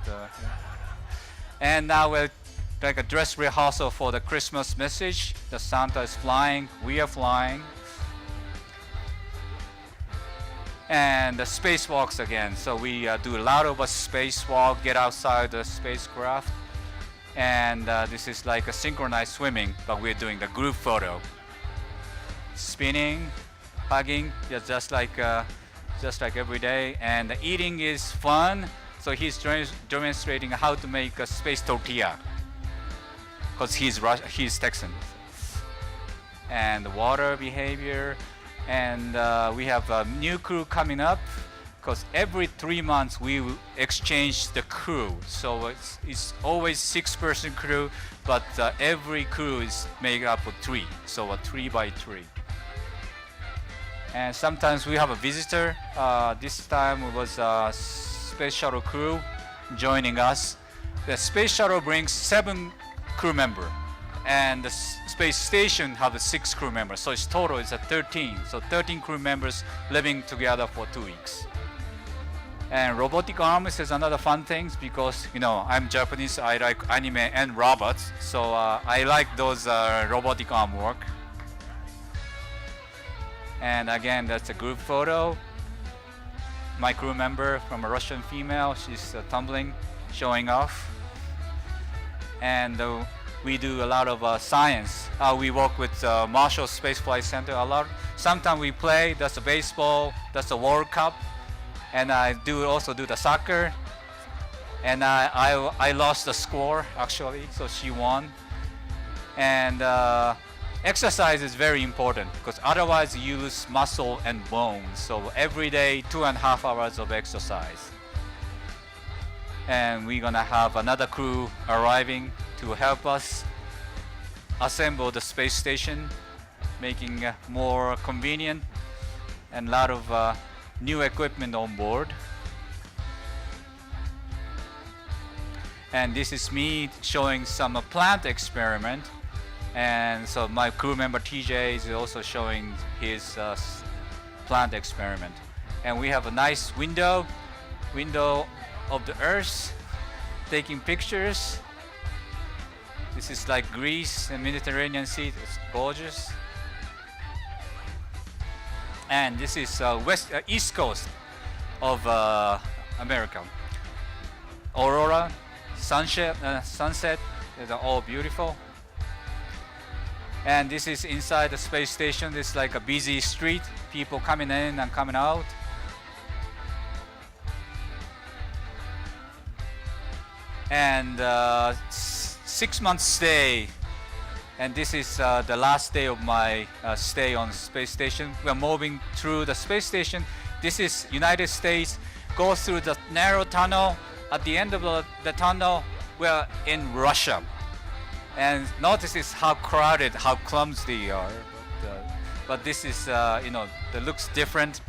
and now we're like a dress rehearsal for the Christmas message. The Santa is flying, we are flying. And the spacewalks again. So we do a lot of a spacewalk, get outside the spacecraft. And this is like a synchronized swimming, but we're doing the group photo. Spinning, hugging, just like every day. And the eating is fun. So he's demonstrating how to make a space tortilla, because he's Texan. And the water behavior, and we have a new crew coming up, because every 3 months we exchange the crew. So it's always 6-person crew, but every crew is made up of 3, so a 3 by 3. And sometimes we have a visitor. This time it was a space shuttle crew joining us. The space shuttle brings 7 crew members, and the space station have 6 crew members. So it's total is 13. So 13 crew members living together for 2 weeks. And robotic arms is another fun thing, because I'm Japanese. I like anime and robots, so I like those robotic arm work. And again, that's a group photo. My crew member from a Russian female, she's tumbling, showing off. And we do a lot of science. We work with Marshall Space Flight Center a lot. Sometimes we play, that's a baseball, that's a World Cup. And I also do the soccer. And I lost the score, actually, so she won. And exercise is very important, because otherwise you lose muscle and bones. So every day, 2.5 hours of exercise. And we're gonna have another crew arriving to help us assemble the space station, making more convenient, and a lot of new equipment on board. And this is me showing some plant experiment. And so my crew member TJ is also showing his plant experiment. And we have a nice window of the Earth, taking pictures. This is like Greece and Mediterranean Sea. It's gorgeous. And this is east coast of America. Aurora, sunset, they're all beautiful. And this is inside the space station. This is like a busy street, people coming in and coming out. And 6 months stay. And this is the last day of my stay on the space station. We're moving through the space station. This is United States, go through the narrow tunnel. At the end of the tunnel, we're in Russia. And notice is how crowded, how clumsy they are. But this is, the looks different.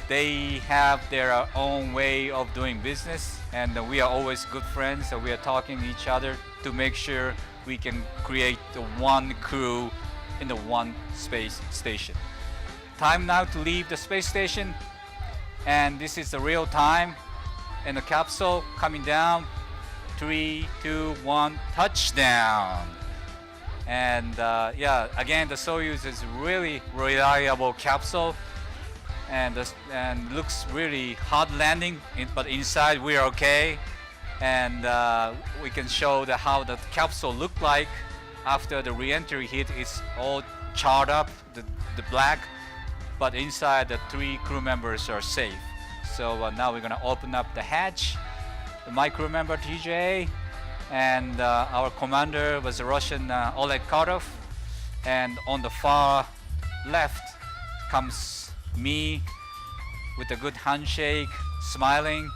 They have their own way of doing business, and we are always good friends. So we are talking to each other to make sure we can create the one crew in the one space station. Time now to leave the space station, and this is the real time. And the capsule coming down. 3, 2, 1, touchdown. And again, the Soyuz is really reliable capsule, and looks really hard landing. But inside we are okay, and we can show how the capsule looked like after the re-entry hit. It's all charred up, the black, but inside the 3 crew members are safe. So now we're gonna open up the hatch. My crew member TJ, and our commander was the Russian Oleg Karov, and on the far left comes me with a good handshake, smiling.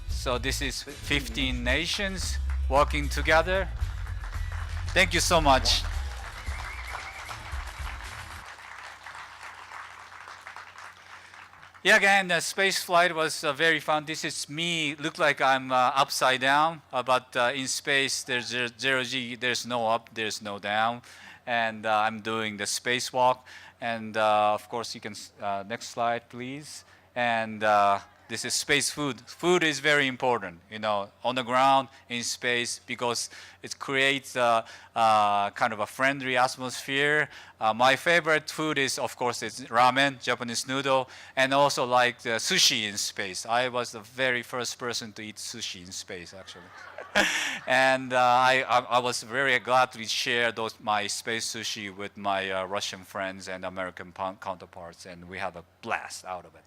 So this is 15 nations working together. Thank you so much. Yeah, again, the space flight was very fun. This is me, look like I'm upside down, but in space there's 0G, there's no up, there's no down. And I'm doing the spacewalk. And of course you can, next slide please. And this is space food. Food is very important, on the ground, in space, because it creates kind of a friendly atmosphere. My favorite food is, of course, it's ramen, Japanese noodle, and also like the sushi in space. I was the very first person to eat sushi in space, actually. And I was very glad to share my space sushi with my Russian friends and American counterparts, and we have a blast out of it.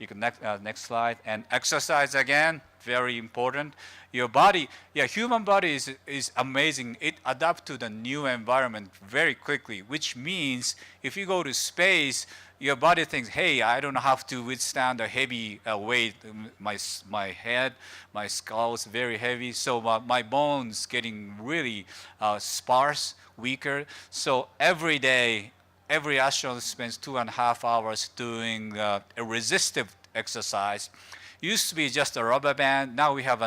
You can next slide. And exercise again, very important. Your body, human body is amazing. It adapts to the new environment very quickly, which means if you go to space, your body thinks, hey, I don't have to withstand a heavy weight. My head, my skull is very heavy, so my bones getting really sparse, weaker. So every day, every astronaut spends 2.5 hours doing a resistive exercise. Used to be just a rubber band. Now we have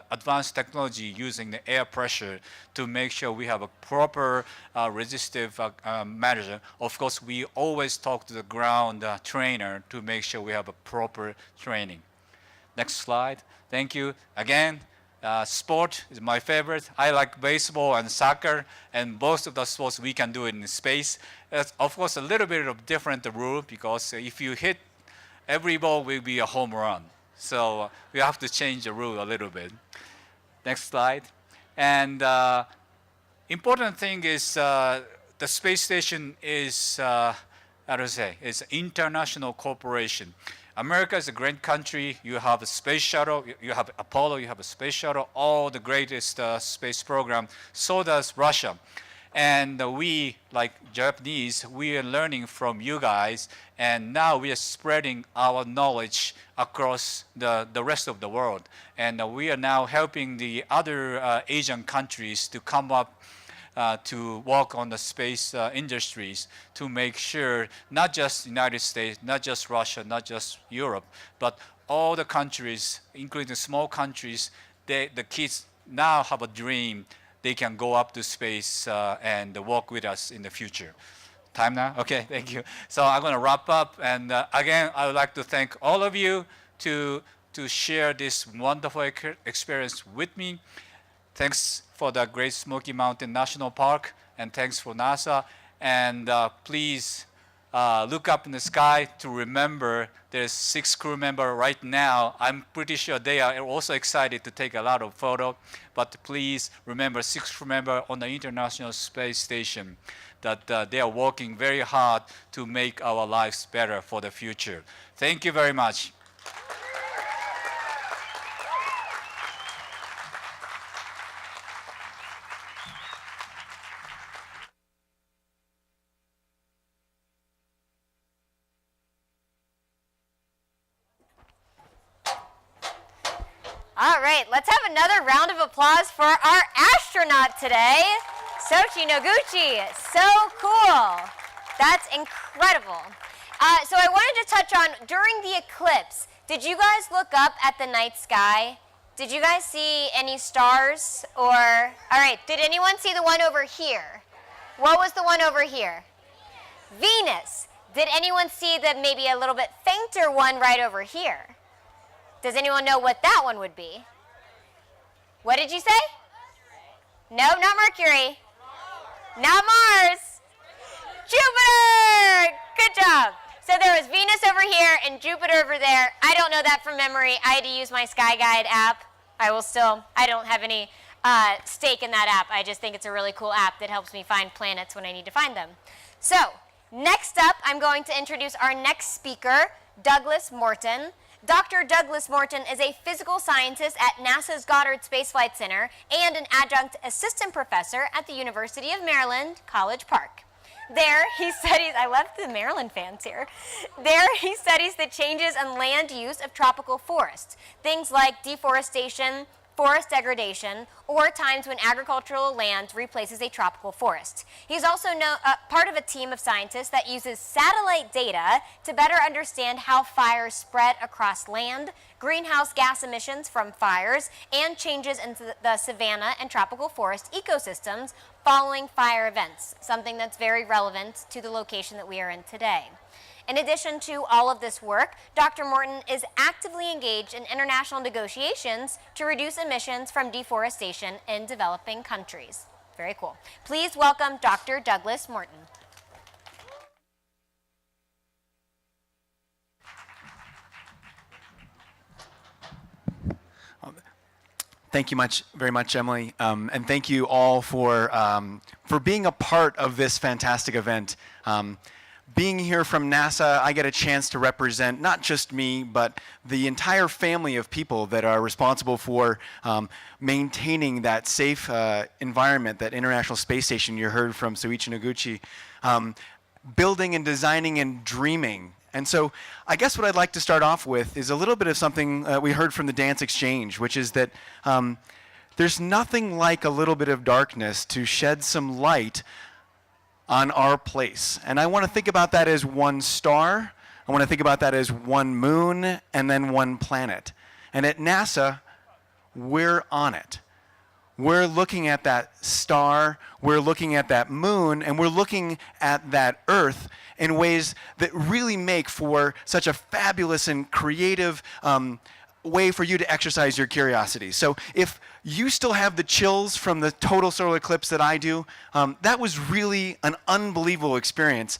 advanced technology using the air pressure to make sure we have a proper resistive measure. Of course, we always talk to the ground trainer to make sure we have a proper training. Next slide. Thank you. Again, sport is my favorite. I like baseball and soccer, and both of the sports we can do it in space. It's, of course, a little bit of different rule, because if you hit every ball will be a home run. So we have to change the rule a little bit. Next slide. And important thing is the space station is, it's international cooperation. America is a great country. You have a space shuttle, you have Apollo, you have a space shuttle, all the greatest space program. So does Russia. And we, like Japanese, we are learning from you guys, and now we are spreading our knowledge across the rest of the world. And we are now helping the other Asian countries to come up to work on the space industries to make sure not just the United States, not just Russia, not just Europe, but all the countries, including the small countries, the kids now have a dream. They can go up to space and work with us in the future. Time now? Okay, thank you. So I'm going to wrap up. And again, I would like to thank all of you to share this wonderful experience with me. Thanks for the Great Smoky Mountain National Park, and thanks for NASA. And please look up in the sky to remember there's 6 crew members right now. I'm pretty sure they are also excited to take a lot of photos. But please remember 6 crew members on the International Space Station, that they are working very hard to make our lives better for the future. Thank you very much. All right, let's have another round of applause for our astronaut today, Sochi Noguchi. So cool. That's incredible. So I wanted to touch on, during the eclipse, did you guys look up at the night sky? Did you guys see any stars? All right, did anyone see the one over here? What was the one over here? Venus. Did anyone see the maybe a little bit fainter one right over here? Does anyone know what that one would be? What did you say? No, not Mercury. Not Mars. Jupiter! Good job. So there was Venus over here and Jupiter over there. I don't know that from memory. I had to use my Sky Guide app. I don't have any stake in that app. I just think it's a really cool app that helps me find planets when I need to find them. So next up, I'm going to introduce our next speaker, Douglas Morton. Dr. Douglas Morton is a physical scientist at NASA's Goddard Space Flight Center and an adjunct assistant professor at the University of Maryland, College Park. There, he studies, I love the Maryland fans here. There, he studies the changes in land use of tropical forests, things like deforestation, forest degradation, or times when agricultural land replaces a tropical forest. He's also part of a team of scientists that uses satellite data to better understand how fires spread across land, greenhouse gas emissions from fires, and changes in the savanna and tropical forest ecosystems following fire events, something that's very relevant to the location that we are in today. In addition to all of this work, Dr. Morton is actively engaged in international negotiations to reduce emissions from deforestation in developing countries. Very cool. Please welcome Dr. Douglas Morton. Thank you very much, Emily, and thank you all for being a part of this fantastic event. Being here from NASA, I get a chance to represent not just me, but the entire family of people that are responsible for maintaining that safe environment, that International Space Station you heard from Soichi Noguchi, building and designing and dreaming. And so I guess what I'd like to start off with is a little bit of something we heard from the dance exchange, which is that there's nothing like a little bit of darkness to shed some light on our place. And I want to think about that as one star. I want to think about that as one moon and then one planet. And at NASA, we're on it. We're looking at that star, we're looking at that moon, and we're looking at that Earth in ways that really make for such a fabulous and creative way for you to exercise your curiosity. So if you still have the chills from the total solar eclipse that I do, that was really an unbelievable experience.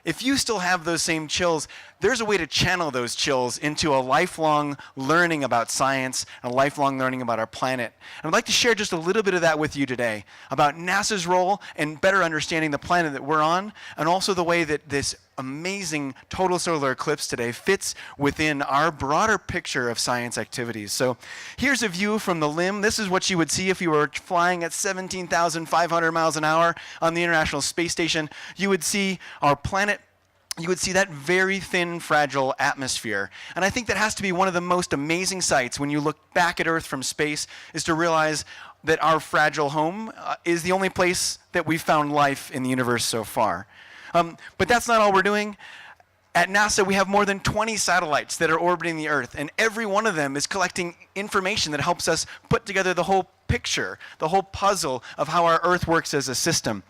If you still have those same chills, there's a way to channel those chills into a lifelong learning about science, a lifelong learning about our planet. And I'd like to share just a little bit of that with you today, about NASA's role in better understanding the planet that we're on, and also the way that this amazing total solar eclipse today fits within our broader picture of science activities. So here's a view from the limb. This is what you would see if you were flying at 17,500 miles an hour on the International Space Station. You would see our planet. You would see that very thin, fragile atmosphere. And I think that has to be one of the most amazing sights when you look back at Earth from space, is to realize that our fragile home is the only place that we've found life in the universe so far. But that's not all we're doing. At NASA, we have more than 20 satellites that are orbiting the Earth, and every one of them is collecting information that helps us put together the whole picture, the whole puzzle of how our Earth works as a system.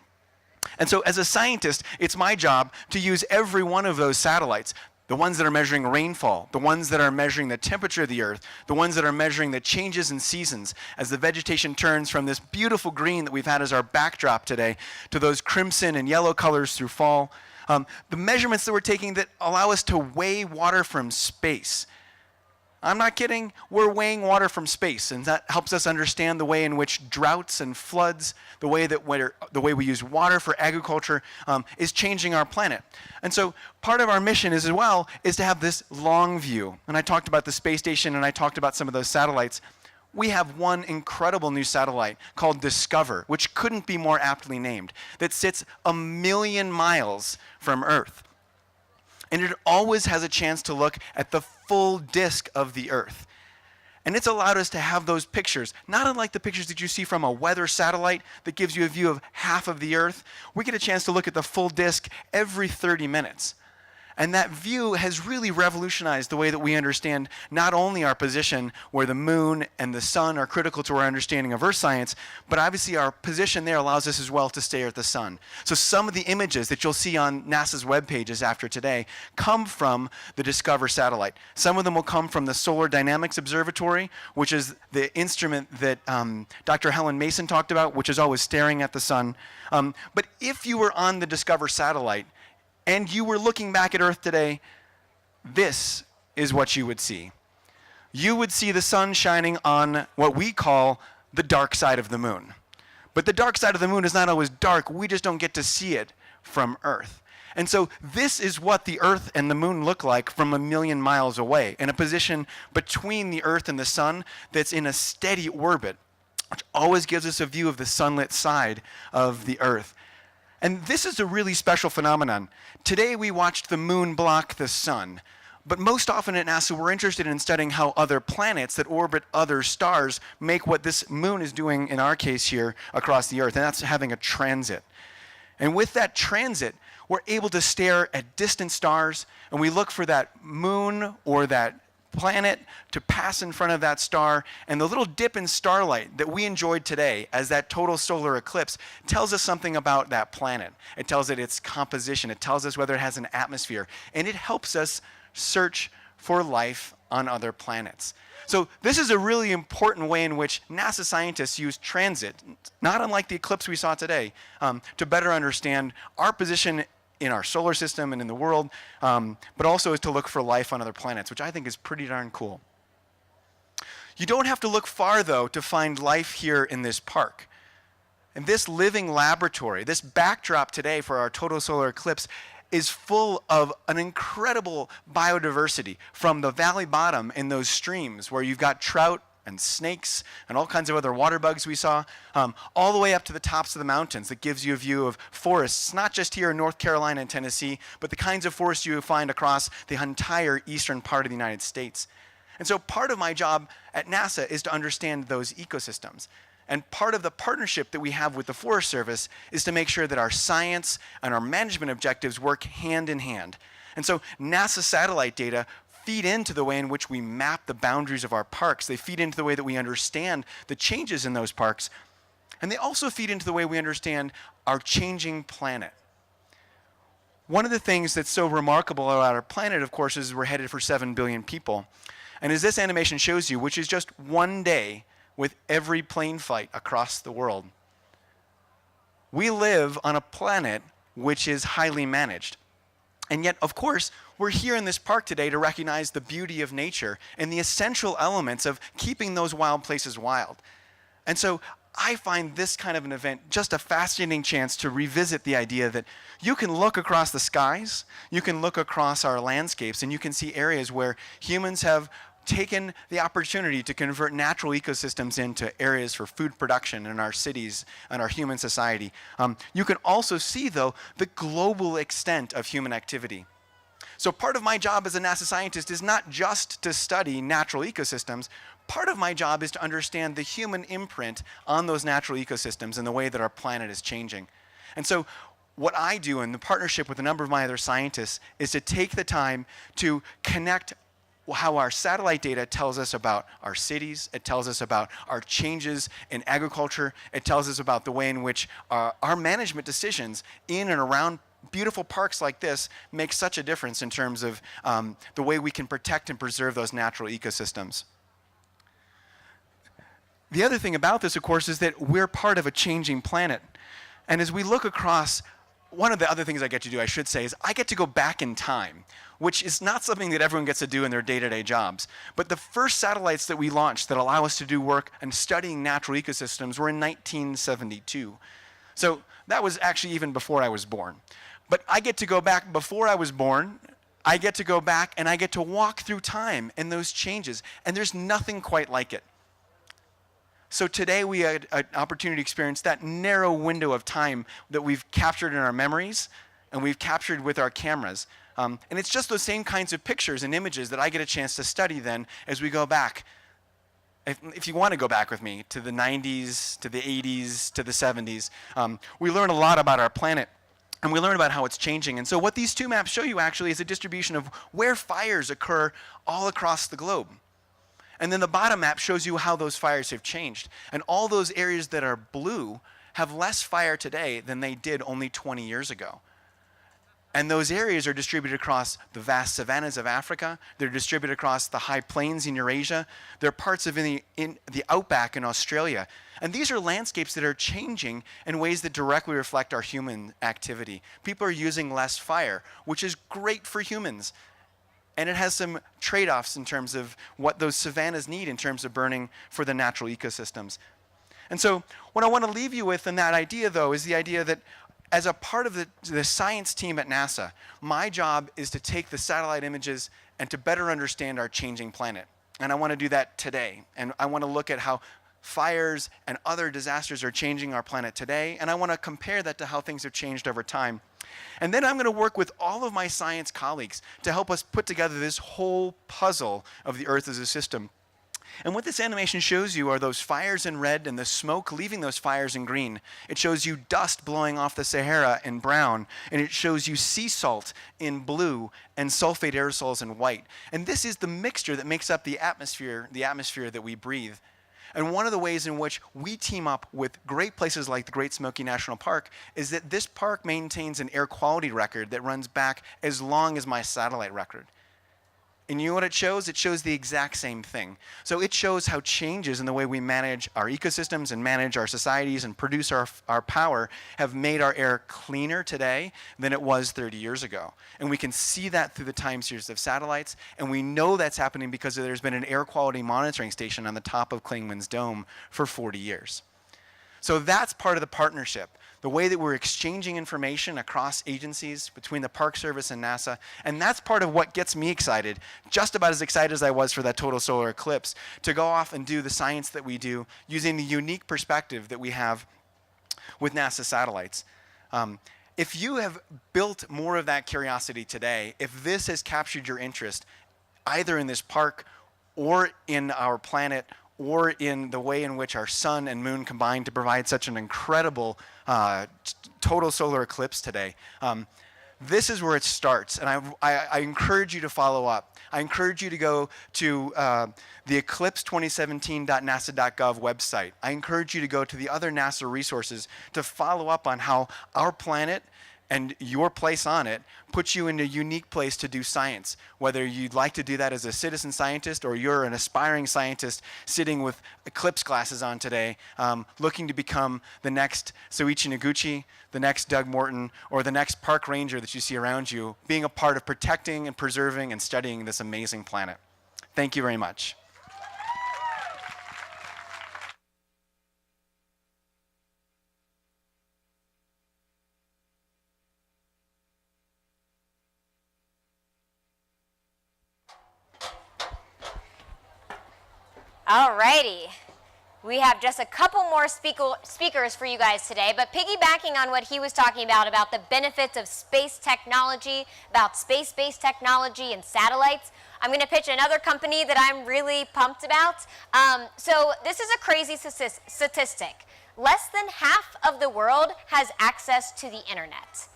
And so as a scientist, it's my job to use every one of those satellites, the ones that are measuring rainfall, the ones that are measuring the temperature of the earth, the ones that are measuring the changes in seasons as the vegetation turns from this beautiful green that we've had as our backdrop today to those crimson and yellow colors through fall. The measurements that we're taking that allow us to weigh water from space. I'm not kidding, we're weighing water from space, and that helps us understand the way in which droughts and floods, the way we use water for agriculture is changing our planet. And so part of our mission is, as well, is to have this long view. And I talked about the space station and I talked about some of those satellites. We have one incredible new satellite called Discover, which couldn't be more aptly named, that sits 1 million miles from Earth. And it always has a chance to look at the full disk of the Earth. And it's allowed us to have those pictures, not unlike the pictures that you see from a weather satellite that gives you a view of half of the Earth. We get a chance to look at the full disk every 30 minutes. And that view has really revolutionized the way that we understand not only our position where the moon and the sun are critical to our understanding of Earth science, but obviously our position there allows us as well to stare at the sun. So some of the images that you'll see on NASA's web pages after today come from the Discover satellite. Some of them will come from the Solar Dynamics Observatory, which is the instrument that Dr. Helen Mason talked about, which is always staring at the sun. But if you were on the Discover satellite, and you were looking back at Earth today, this is what you would see. You would see the sun shining on what we call the dark side of the moon. But the dark side of the moon is not always dark. We just don't get to see it from Earth. And so this is what the Earth and the moon look like from 1 million miles away, in a position between the Earth and the sun that's in a steady orbit, which always gives us a view of the sunlit side of the Earth. And this is a really special phenomenon. Today we watched the moon block the sun, but most often at NASA we're interested in studying how other planets that orbit other stars make what this moon is doing, in our case here, across the Earth, and that's having a transit. And with that transit, we're able to stare at distant stars, and we look for that moon or that planet to pass in front of that star, and the little dip in starlight that we enjoyed today as that total solar eclipse tells us something about that planet. It tells it its composition, it tells us whether it has an atmosphere, and it helps us search for life on other planets. So this is a really important way in which NASA scientists use transit, not unlike the eclipse we saw today, to better understand our position in our solar system and in the world, but also is to look for life on other planets, which I think is pretty darn cool. You don't have to look far, though, to find life here in this park. And this living laboratory, this backdrop today for our total solar eclipse, is full of an incredible biodiversity, from the valley bottom in those streams where you've got trout and snakes and all kinds of other water bugs we saw, all the way up to the tops of the mountains that gives you a view of forests, not just here in North Carolina and Tennessee, but the kinds of forests you find across the entire eastern part of the United States. And so part of my job at NASA is to understand those ecosystems. And part of the partnership that we have with the Forest Service is to make sure that our science and our management objectives work hand in hand. And so NASA satellite data feed into the way in which we map the boundaries of our parks. They feed into the way that we understand the changes in those parks. And they also feed into the way we understand our changing planet. One of the things that's so remarkable about our planet, of course, is we're headed for 7 billion people. And as this animation shows you, which is just one day with every plane flight across the world, we live on a planet which is highly managed. And yet, of course, we're here in this park today to recognize the beauty of nature and the essential elements of keeping those wild places wild. And so I find this kind of an event just a fascinating chance to revisit the idea that you can look across the skies, you can look across our landscapes, and you can see areas where humans have taken the opportunity to convert natural ecosystems into areas for food production in our cities and our human society. You can also see, though, the global extent of human activity. So part of my job as a NASA scientist is not just to study natural ecosystems. Part of my job is to understand the human imprint on those natural ecosystems and the way that our planet is changing. And so what I do in the partnership with a number of my other scientists is to take the time to connect how our satellite data tells us about our cities, it tells us about our changes in agriculture, it tells us about the way in which our management decisions in and around beautiful parks like this make such a difference in terms of the way we can protect and preserve those natural ecosystems. The other thing about this, of course, is that we're part of a changing planet. And as we look across, one of the other things I get to do, I should say, is I get to go back in time, which is not something that everyone gets to do in their day-to-day jobs. But the first satellites that we launched that allow us to do work and studying natural ecosystems were in 1972. So that was actually even before I was born. But I get to go back before I was born. I get to go back and I get to walk through time and those changes. And there's nothing quite like it. So today we had an opportunity to experience that narrow window of time that we've captured in our memories and we've captured with our cameras. And it's just those same kinds of pictures and images that I get a chance to study then as we go back. If you want to go back with me to the 90s, to the 80s, to the 70s, we learn a lot about our planet. And we learn about how it's changing. And so what these two maps show you actually is a distribution of where fires occur all across the globe. And then the bottom map shows you how those fires have changed. And all those areas that are blue have less fire today than they did only 20 years ago. And those areas are distributed across the vast savannas of Africa. They're distributed across the high plains in Eurasia. They're parts of in the outback in Australia. And these are landscapes that are changing in ways that directly reflect our human activity. People are using less fire, which is great for humans. And it has some trade-offs in terms of what those savannas need in terms of burning for the natural ecosystems. And so what I want to leave you with in that idea, though, is the idea that as a part of the science team at NASA, my job is to take the satellite images and to better understand our changing planet. And I want to do that today. And I want to look at how fires and other disasters are changing our planet today. And I want to compare that to how things have changed over time. And then I'm going to work with all of my science colleagues to help us put together this whole puzzle of the Earth as a system. And what this animation shows you are those fires in red and the smoke leaving those fires in green. It shows you dust blowing off the Sahara in brown, and it shows you sea salt in blue and sulfate aerosols in white. And this is the mixture that makes up the atmosphere that we breathe. And one of the ways in which we team up with great places like the Great Smoky National Park is that this park maintains an air quality record that runs back as long as my satellite record. And you know what it shows? It shows the exact same thing. So it shows how changes in the way we manage our ecosystems and manage our societies and produce our power have made our air cleaner today than it was 30 years ago. And we can see that through the time series of satellites. And we know that's happening because there's been an air quality monitoring station on the top of Clingmans Dome for 40 years. So that's part of the partnership. The way that we're exchanging information across agencies between the Park Service and NASA. And that's part of what gets me excited, just about as excited as I was for that total solar eclipse, to go off and do the science that we do using the unique perspective that we have with NASA satellites. If you have built more of that curiosity today, if this has captured your interest, either in this park or in our planet or in the way in which our sun and moon combine to provide such an incredible total solar eclipse today. This is where it starts, and I encourage you to follow up. I encourage you to go to the eclipse2017.nasa.gov website. I encourage you to go to the other NASA resources to follow up on how our planet and your place on it puts you in a unique place to do science. Whether you'd like to do that as a citizen scientist or you're an aspiring scientist sitting with eclipse glasses on today, looking to become the next Soichi Noguchi, the next Doug Morton, or the next park ranger that you see around you, being a part of protecting and preserving and studying this amazing planet. Thank you very much. Alrighty, we have just a couple more speakers for you guys today, but piggybacking on what he was talking about the benefits of space technology, about space-based technology and satellites, I'm going to pitch another company that I'm really pumped about. So this is a crazy statistic. Less than half of the world has access to the internet.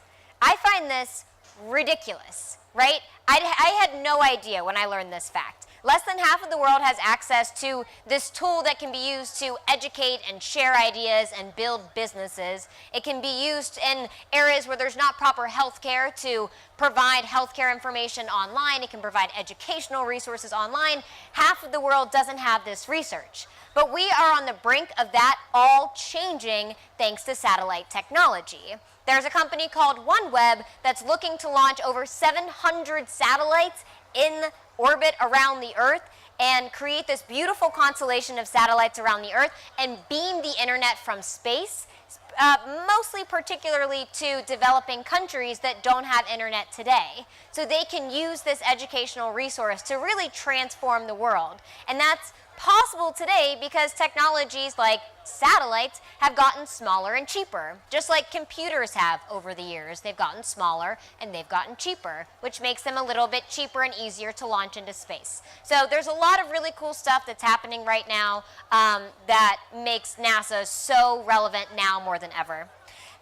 I find this ridiculous, right? I had no idea when I learned this fact. Less than half of the world has access to this tool that can be used to educate and share ideas and build businesses. It can be used in areas where there's not proper health care to provide healthcare information online. It can provide educational resources online. Half of the world doesn't have this research. But we are on the brink of that all changing thanks to satellite technology. There's a company called OneWeb that's looking to launch over 700 satellites in orbit around the Earth and create this beautiful constellation of satellites around the Earth and beam the internet from space, mostly particularly to developing countries that don't have internet today. So they can use this educational resource to really transform the world. And that's possible today because technologies like satellites have gotten smaller and cheaper, just like computers have over the years. They've gotten smaller and they've gotten cheaper, which makes them a little bit cheaper and easier to launch into space. So there's a lot of really cool stuff that's happening right now that makes NASA so relevant now more than ever.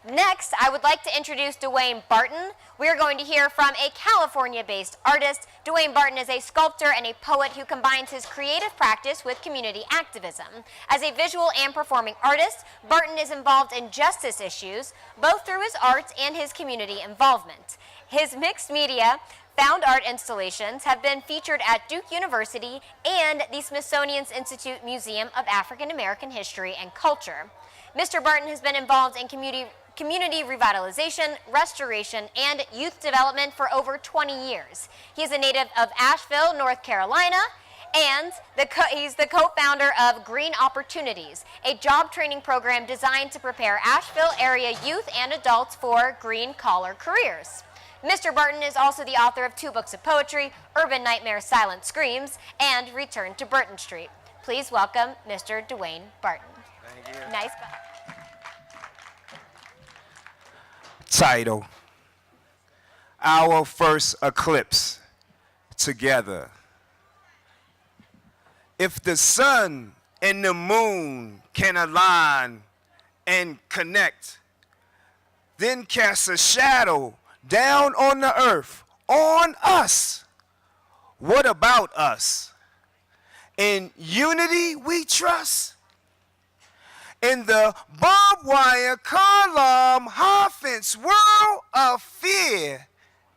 Next, I would like to introduce Dwayne Barton. We are going to hear from a California-based artist. Dwayne Barton is a sculptor and a poet who combines his creative practice with community activism. As a visual and performing artist, Barton is involved in justice issues, both through his art and his community involvement. His mixed media found art installations have been featured at Duke University and the Smithsonian's Institute Museum of African American History and Culture. Mr. Barton has been involved in community revitalization, restoration, and youth development for over 20 years. He is a native of Asheville, North Carolina, and he's the co-founder of Green Opportunities, a job training program designed to prepare Asheville area youth and adults for green-collar careers. Mr. Barton is also the author of 2 books of poetry, Urban Nightmare, Silent Screams, and Return to Burton Street. Please welcome Mr. Dwayne Barton. Thank you. Nice. Title: Our First Eclipse Together. If the sun and the moon can align and connect, then cast a shadow down on the earth, on us. What about us? In unity we trust. In the barbed wire, column, high fence world of fear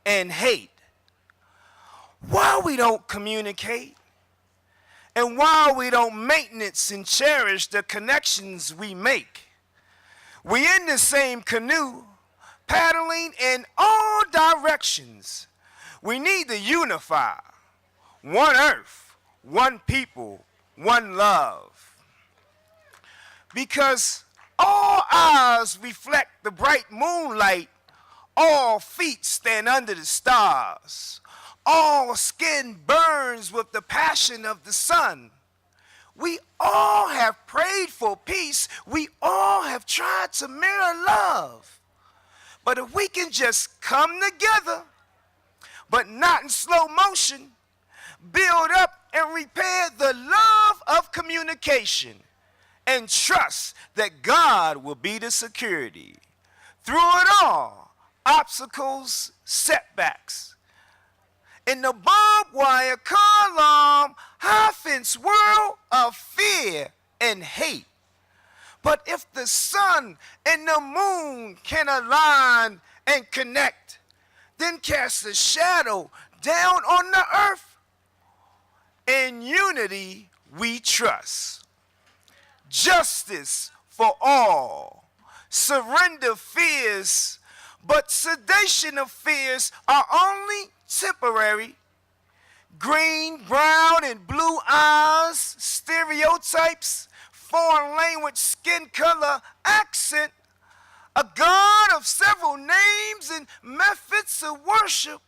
and hate. Why we don't communicate, and why we don't maintenance and cherish the connections we make. We in the same canoe, paddling in all directions. We need to unify. One earth, one people, one love. Because all eyes reflect the bright moonlight, all feet stand under the stars, all skin burns with the passion of the sun. We all have prayed for peace, we all have tried to mirror love. But if we can just come together, but not in slow motion, build up and repair the love of communication, and trust that God will be the security. Through it all, obstacles, setbacks. In the barbed wire, column, high fence world of fear and hate. But if the sun and the moon can align and connect, then cast a shadow down on the earth. In unity we trust. Justice for all. Surrender fears, but sedation of fears are only temporary. Green, brown, and blue eyes, stereotypes, foreign language, skin color, accent, a God of several names and methods of worship,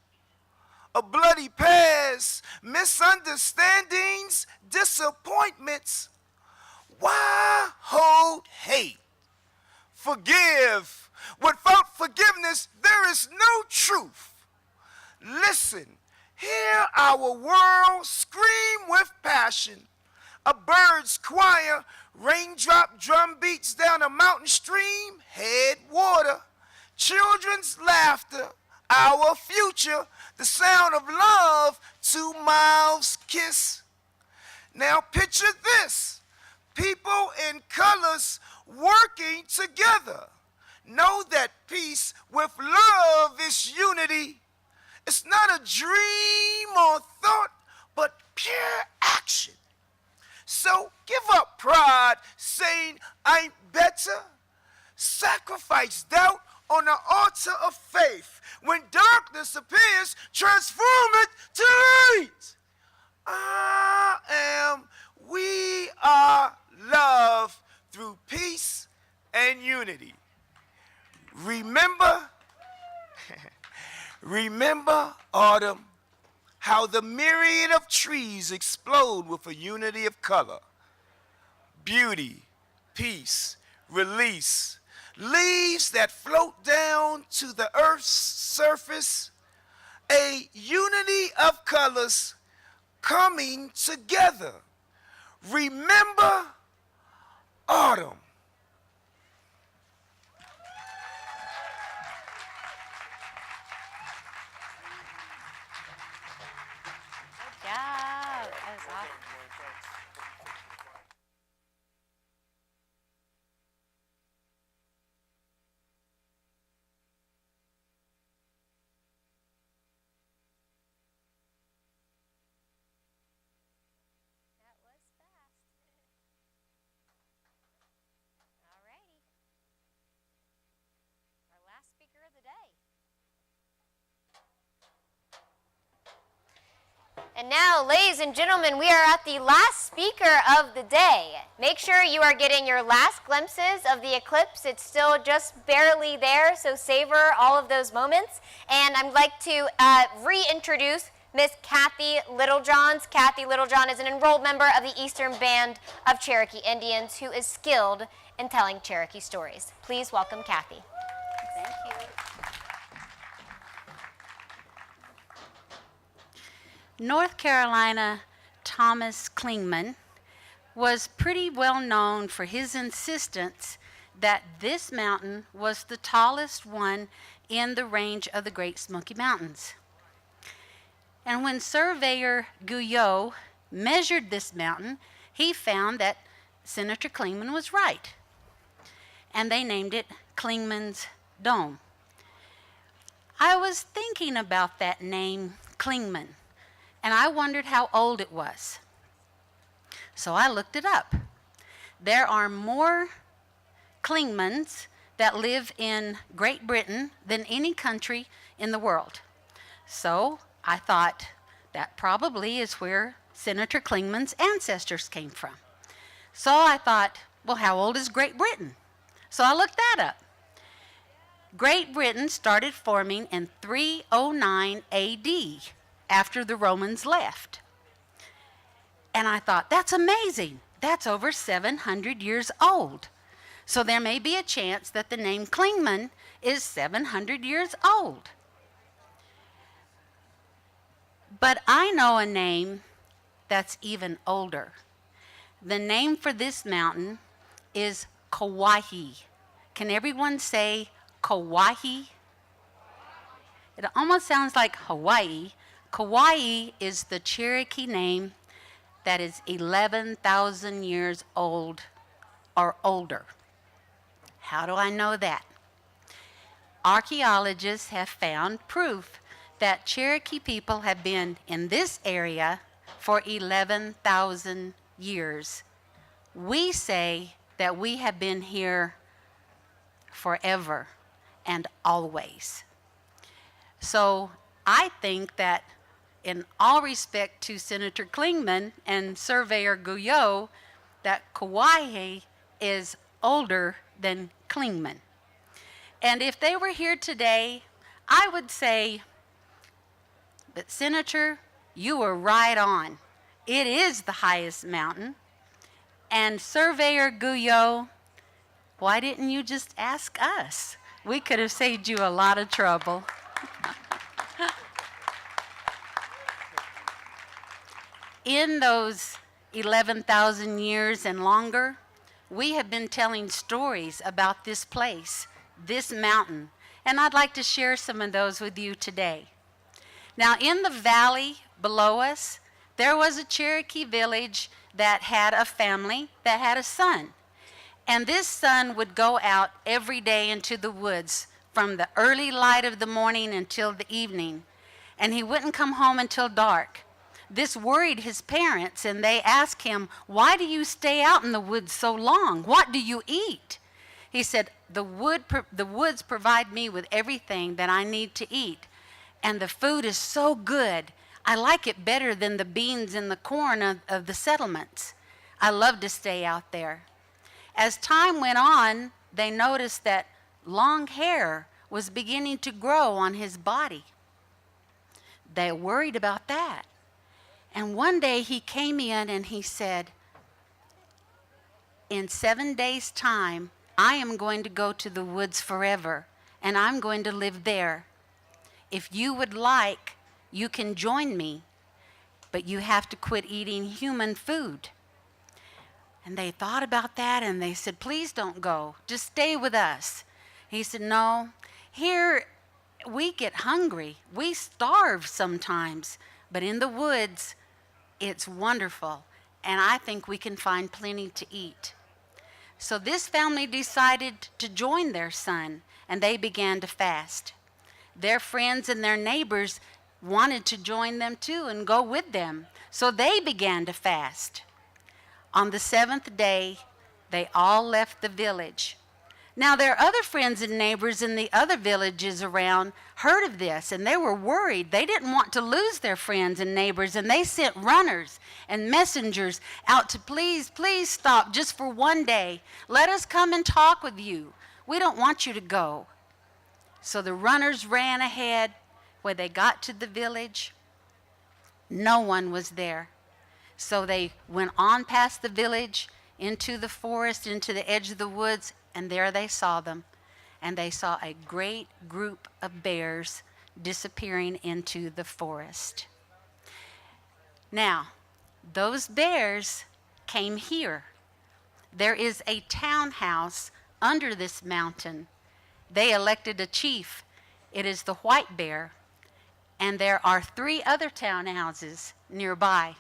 a bloody past, misunderstandings, disappointments. Why hold hate? Forgive. Without forgiveness, there is no truth. Listen, hear our world scream with passion. A bird's choir, raindrop drum beats down a mountain stream, head water. Children's laughter, our future, the sound of love, 2 mouths kiss. Now picture this, people in colors working together. Know that peace with love is unity. It's not a dream or thought, but pure action. So give up pride, saying I'm better. Sacrifice doubt on the altar of faith. When darkness appears, transform it to light. We are love through peace and unity. Remember, remember autumn, how the myriad of trees explode with a unity of color. Beauty, peace, release, leaves that float down to the earth's surface, a unity of colors coming together. Remember autumn. Good job. That was awesome. And now, ladies and gentlemen, we are at the last speaker of the day. Make sure you are getting your last glimpses of the eclipse. It's still just barely there, so savor all of those moments. And I'd like to reintroduce Miss Kathy Littlejohns. Kathy Littlejohn is an enrolled member of the Eastern Band of Cherokee Indians who is skilled in telling Cherokee stories. Please welcome Kathy. Thank you. North Carolina Thomas Clingman was pretty well known for his insistence that this mountain was the tallest one in the range of the Great Smoky Mountains. And when surveyor Guyot measured this mountain, he found that Senator Clingman was right. And they named it Clingmans Dome. I was thinking about that name, Clingman, and I wondered how old it was. So I looked it up. There are more Clingmans that live in Great Britain than any country in the world. So I thought that probably is where Senator Clingman's ancestors came from. So I thought, well, how old is Great Britain? So I looked that up. Great Britain started forming in 309 AD after the Romans left. And I thought, that's amazing. That's over 700 years old. So there may be a chance that the name Clingman is 700 years old. But I know a name that's even older. The name for this mountain is Kauai. Can everyone say Kauai? It almost sounds like Hawaii. Kauai is the Cherokee name that is 11,000 years old or older. How do I know that? Archaeologists have found proof that Cherokee people have been in this area for 11,000 years. We say that we have been here forever and always. So I think that in all respect to Senator Clingman and Surveyor Guyot, that Kauai is older than Clingman. And if they were here today, I would say that, Senator, you were right on. It is the highest mountain. And Surveyor Guyot, why didn't you just ask us? We could have saved you a lot of trouble. In those 11,000 years and longer, we have been telling stories about this place, this mountain, And I'd like to share some of those with you today. Now, in the valley below us, there was a Cherokee village that had a family that had a son. And this son would go out every day into the woods from the early light of the morning until the evening. And he wouldn't come home until dark. This worried his parents, and they asked him, "Why do you stay out in the woods so long? What do you eat?" He said, the woods provide me with everything that I need to eat. And the food is so good. I like it better than the beans and the corn of the settlements. I love to stay out there. As time went on, they noticed that long hair was beginning to grow on his body. They worried about that. And one day he came in and he said, "In 7 days' time, I am going to go to the woods forever, and I'm going to live there. If you would like, you can join me, but you have to quit eating human food." And they thought about that and they said, "Please don't go. Just stay with us." He said, "No, here we get hungry. We starve sometimes, but in the woods, it's wonderful, and I think we can find plenty to eat." So this family decided to join their son, and they began to fast. Their friends and their neighbors wanted to join them too and go with them, so they began to fast. On the 7th day, they all left the village. Now their other friends and neighbors in the other villages around heard of this, and they were worried. They didn't want to lose their friends and neighbors, and they sent runners and messengers out to please stop just for one day. Let us come and talk with you. We don't want you to go. So the runners ran ahead. When they got to the village, no one was there. So they went on past the village, into the forest, into the edge of the woods, and there they saw them. And they saw a great group of bears disappearing into the forest. Now, those bears came here. There is a townhouse under this mountain. They elected a chief. It is the White Bear. And there are 3 other townhouses nearby.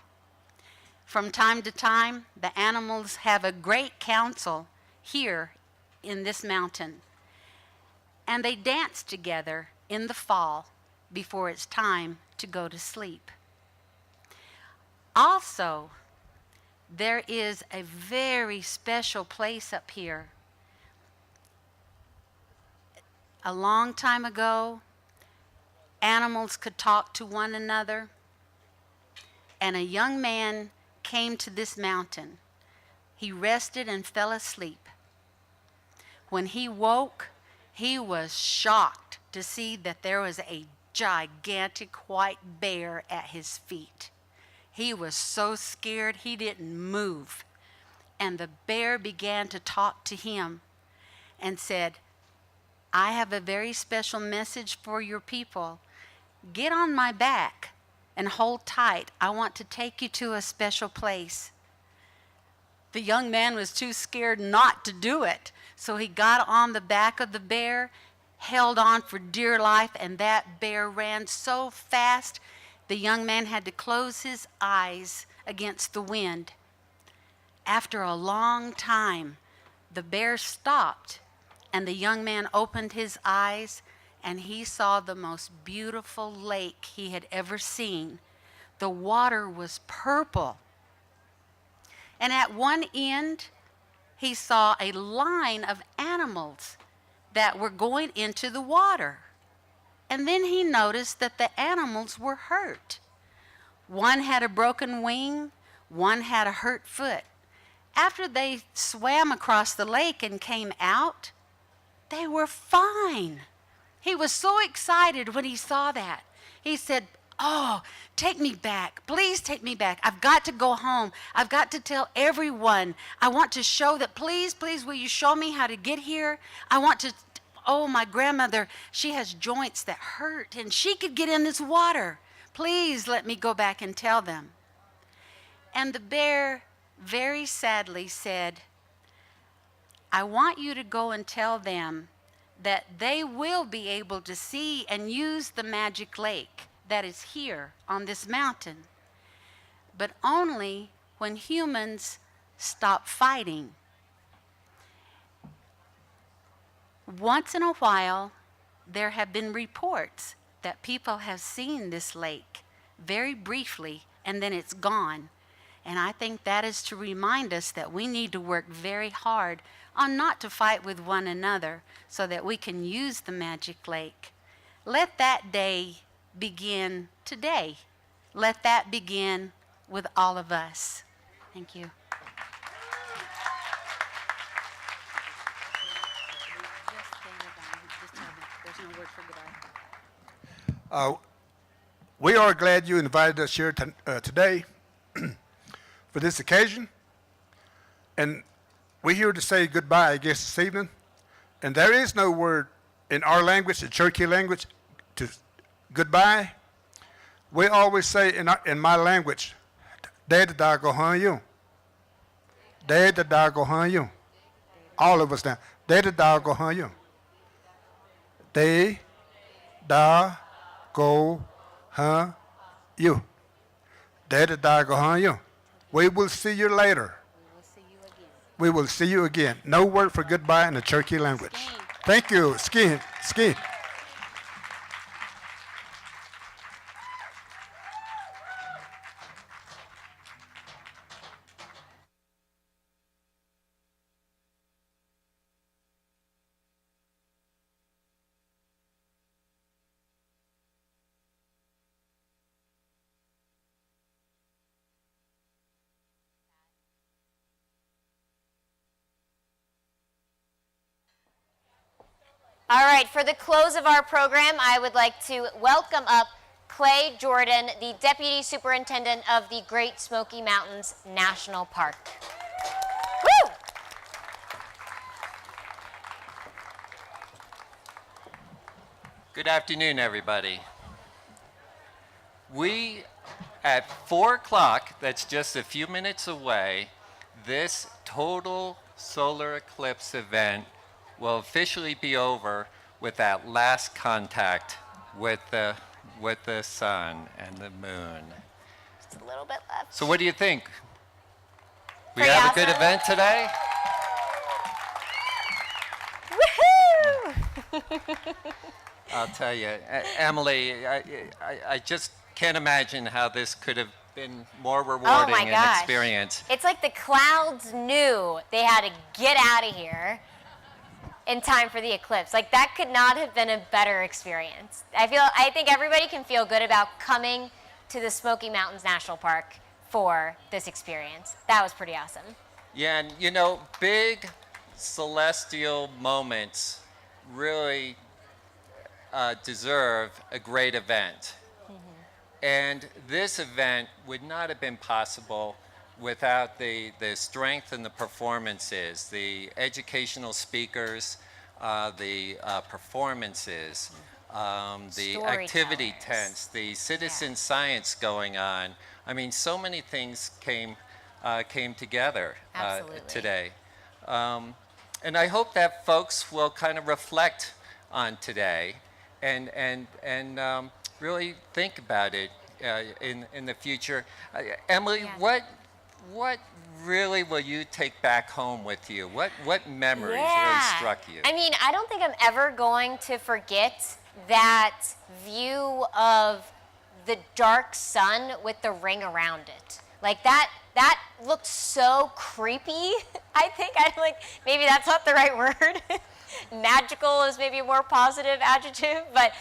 From time to time, the animals have a great council here in this mountain. And they dance together in the fall before it's time to go to sleep. Also, there is a very special place up here. A long time ago, animals could talk to one another, and a young man came to this mountain. He rested and fell asleep. When he woke, he was shocked to see that there was a gigantic white bear at his feet. He was so scared he didn't move. And the bear began to talk to him and said, "I have a very special message for your people. Get on my back and hold tight. I want to take you to a special place." The young man was too scared not to do it. So he got on the back of the bear, held on for dear life, and that bear ran so fast, the young man had to close his eyes against the wind. After a long time, the bear stopped, and the young man opened his eyes, and he saw the most beautiful lake he had ever seen. The water was purple. And at one end, he saw a line of animals that were going into the water. And then he noticed that the animals were hurt. One had a broken wing, one had a hurt foot. After they swam across the lake and came out, they were fine. He was so excited when he saw that. He said, "Oh, take me back. Please take me back. I've got to go home. I've got to tell everyone. I want to show that, please, will you show me how to get here? I want to, oh, my grandmother, she has joints that hurt, and she could get in this water. Please let me go back and tell them." And the bear very sadly said, "I want you to go and tell them that they will be able to see and use the magic lake that is here on this mountain, but only when humans stop fighting. Once in a while, there have been reports that people have seen this lake very briefly and then it's gone. And I think that is to remind us that we need to work very hard on not to fight with one another so that we can use the magic lake. Let that day begin today. Let that begin with all of us. Thank you. We are glad you invited us here today for this occasion. And we're here to say goodbye, I guess, this evening. And there is no word in our language, the Cherokee language, to goodbye. We always say in my language, "Dad da go home you." "Dad da go home you." All of us now. "Dad da go home you." "Dad da go home you." "Dad da go home you." We will see you later. We will see you again. No word for goodbye in the Cherokee language. Thank you. Ski. All right, for the close of our program, I would like to welcome up Clay Jordan, the Deputy Superintendent of the Great Smoky Mountains National Park. Woo! Good afternoon, everybody. We, at 4 o'clock, that's just a few minutes away, this total solar eclipse event will officially be over with that last contact with the sun and the moon. Just a little bit left. So what do you think? We Pretty have awesome. a good event today? Woohoo! I'll tell you, Emily, I just can't imagine how this could have been more rewarding an experience. It's like the clouds knew they had to get out of here in time for the eclipse. Like, that could not have been a better experience. I think everybody can feel good about coming to the Smoky Mountains National Park for this experience. That was pretty awesome. Yeah, and you know, big celestial moments really deserve a great event. And this event would not have been possible without the strength and the performances, the educational speakers, the performances, the activity tents, the citizen science going on. I mean, so many things came together today. And I hope that folks will kind of reflect on today and really think about it in the future. Emily, what really will you take back home with you? What memories really struck you? I mean, I don't think I'm ever going to forget that view of the dark sun with the ring around it. Like, that looked so creepy. I think maybe that's not the right word. Magical is maybe a more positive adjective, but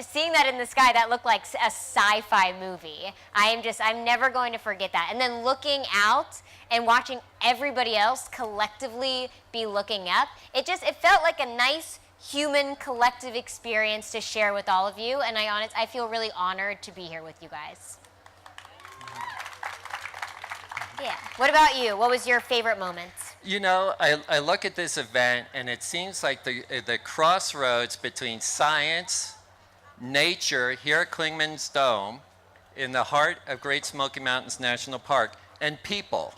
seeing that in the sky, that looked like a sci-fi movie. I'm never going to forget that. And then looking out and watching everybody else collectively be looking up, it felt like a nice human collective experience to share with all of you, and I feel really honored to be here with you guys. Yeah. What about you? What was your favorite moment? You know, I look at this event and it seems like the crossroads between science, nature here at Clingmans Dome, in the heart of Great Smoky Mountains National Park, and people.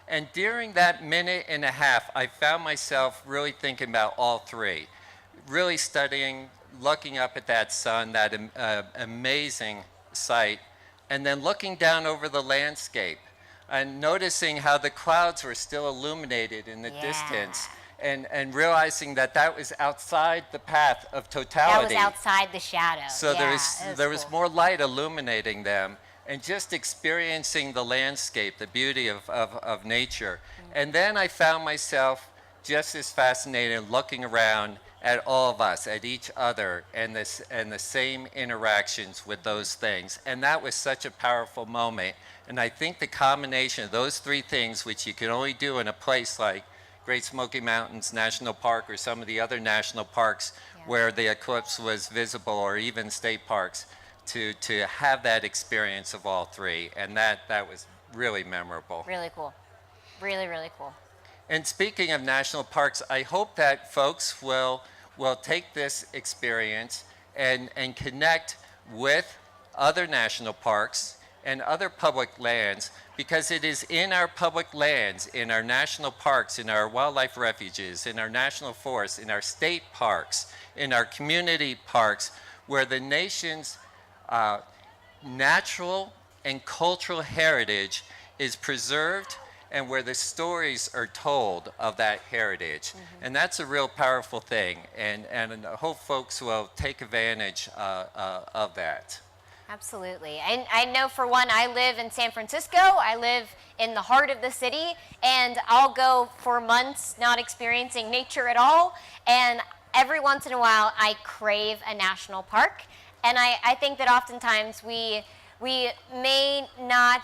And during that minute and a half, I found myself really thinking about all three. really studying, looking up at that sun, that amazing sight, and then looking down over the landscape and noticing how the clouds were still illuminated in the distance, and realizing that that was outside the path of totality. That was outside the shadow. So yeah, there was more light illuminating them, and just experiencing the landscape, the beauty of nature. And then I found myself just as fascinated looking around at all of us, at each other, and the same interactions with those things. And that was such a powerful moment. And I think the combination of those three things, which you can only do in a place like Great Smoky Mountains National Park or some of the other national parks where the eclipse was visible, or even state parks, to have that experience of all three. And that was really memorable. Really cool. Really, really cool. And speaking of national parks, I hope that folks will take this experience and connect with other national parks and other public lands, because it is in our public lands, in our national parks, in our wildlife refuges, in our national forests, in our state parks, in our community parks, where the nation's natural and cultural heritage is preserved, and where the stories are told of that heritage. And that's a real powerful thing, and I hope folks will take advantage of that. Absolutely. And I know, for one, I live in San Francisco. I live in the heart of the city, and I'll go for months not experiencing nature at all. And every once in a while, I crave a national park. And I think that oftentimes we may not,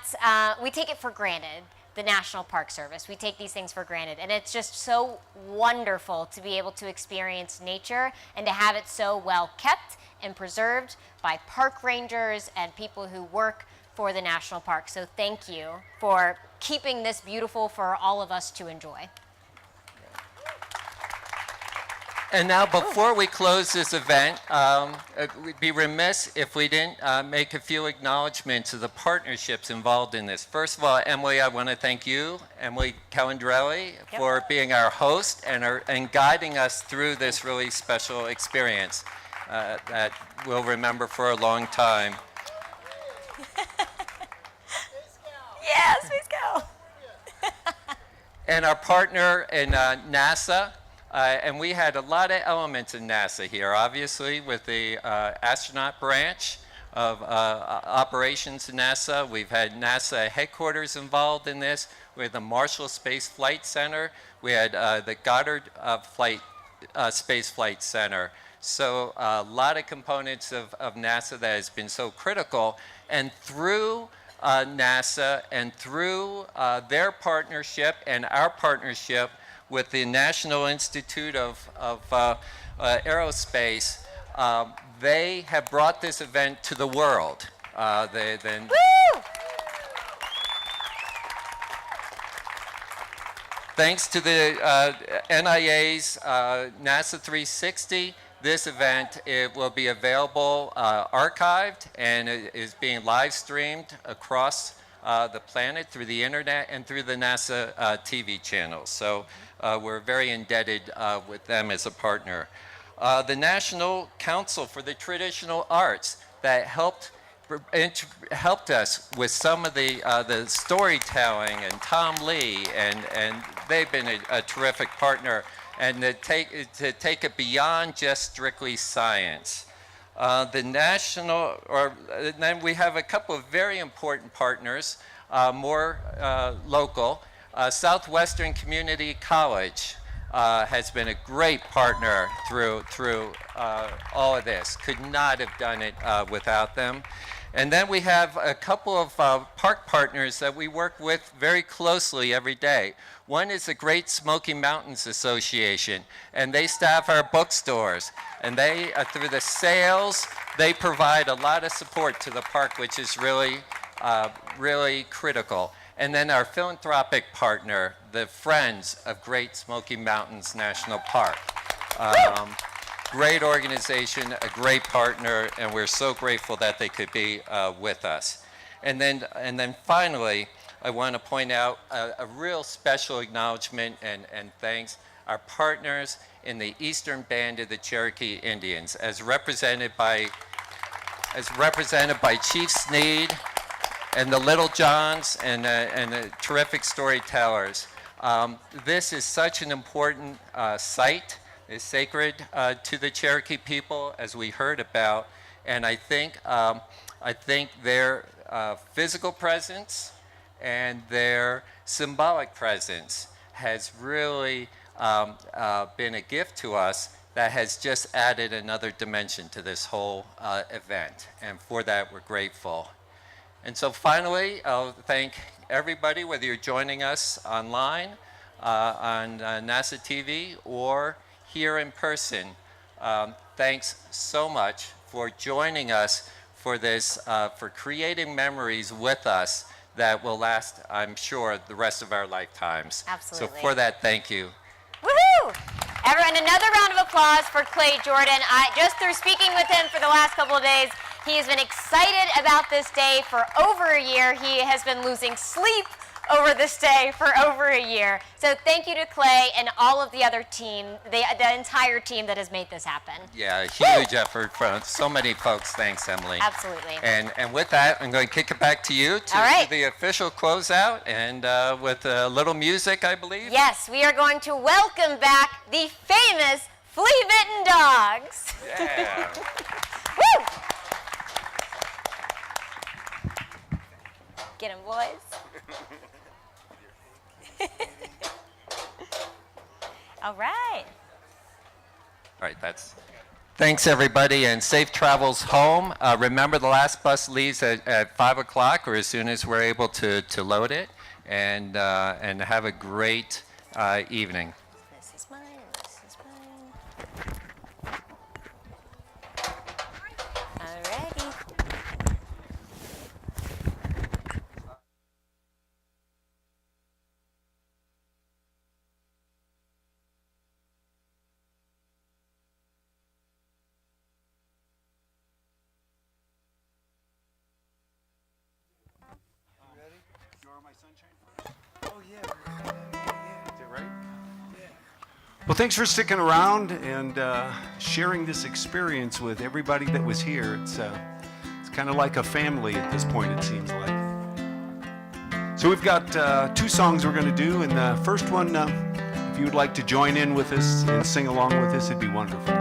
we take it for granted, the National Park Service. We take these things for granted. And it's just so wonderful to be able to experience nature and to have it so well kept and preserved by park rangers and people who work for the national park. So thank you for keeping this beautiful for all of us to enjoy. And now, before we close this event, we'd be remiss if we didn't make a few acknowledgments of the partnerships involved in this. First of all, Emily, I want to thank you, Emily Calandrelli, for being our host and guiding us through this really special experience that we'll remember for a long time. Yes, please go. And our partner in NASA. And we had a lot of elements in NASA here, obviously, with the astronaut branch of operations in NASA. We've had NASA headquarters involved in this. We had the Marshall Space Flight Center. We had the Goddard Space Flight Center. So a lot of components of NASA that has been so critical. And through NASA and through their partnership and our partnership with the National Institute of Aerospace, they have brought this event to the world. Thanks to the NIA's NASA 360, this event, it will be available archived, and it is being live streamed across the planet through the internet and through the NASA TV channels. So we're very indebted with them as a partner. The National Council for the Traditional Arts that helped us with some of the storytelling, and Tom Lee, and they've been a terrific partner, and to take it beyond just strictly science. Then we have a couple of very important partners, more local. Southwestern Community College has been a great partner through all of this. Could not have done it without them. And then we have a couple of park partners that we work with very closely every day. One is the Great Smoky Mountains Association, and they staff our bookstores. And they, through the sales, they provide a lot of support to the park, which is really, really critical. And then our philanthropic partner, the Friends of Great Smoky Mountains National Park. Great organization, a great partner, and we're so grateful that they could be with us. And then finally, I want to point out a real special acknowledgement and thanks. our partners in the Eastern Band of the Cherokee Indians, as represented by Chief Sneed and the Little Johns and the terrific storytellers. This is such an important site. It's sacred to the Cherokee people, as we heard about, and I think their physical presence and their symbolic presence has really been a gift to us that has just added another dimension to this whole event, and for that we're grateful. And so finally, I'll thank everybody, whether you're joining us online, on NASA TV, or here in person. Thanks so much for joining us for this, for creating memories with us that will last, I'm sure, the rest of our lifetimes. Absolutely. So for that, thank you. Woohoo! Everyone, another round of applause for Clay Jordan. Just through speaking with him for the last couple of days, he has been excited about this day for over a year. He has been losing sleep over this day for over a year. So thank you to Clay and all of the other team, the entire team that has made this happen. Yeah, a huge effort from so many folks. Thanks, Emily. Absolutely. And with that, I'm going to kick it back to you to the official closeout, and with a little music, I believe. Yes, we are going to welcome back the famous flea-bitten dogs. Yeah. Woo! Get them, boys. All right. All right, that's. Thanks, everybody, and safe travels home. Remember, the last bus leaves at 5 o'clock, or as soon as we're able to load it, and have a great evening. This is mine. This is mine. All righty. Well, thanks for sticking around and sharing this experience with everybody that was here. It's kind of like a family at this point, it seems like. So we've got 2 songs we're going to do, and the first one, if you would like to join in with us and sing along with us, it'd be wonderful.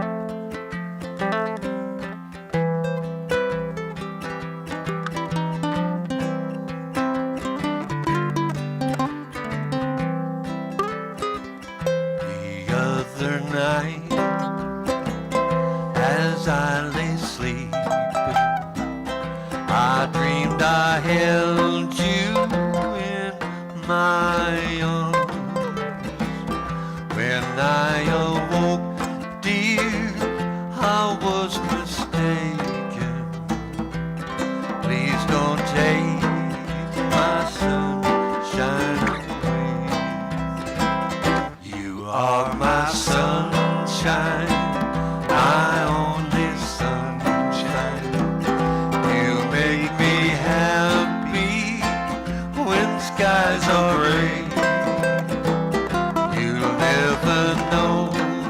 As I lay sleeping, I dreamed I held you in my arms. When I awoke, dear, I was mistaken. Please don't take my sunshine away. You are my sunshine, my only sunshine. You make me happy when skies are gray. You'll never know,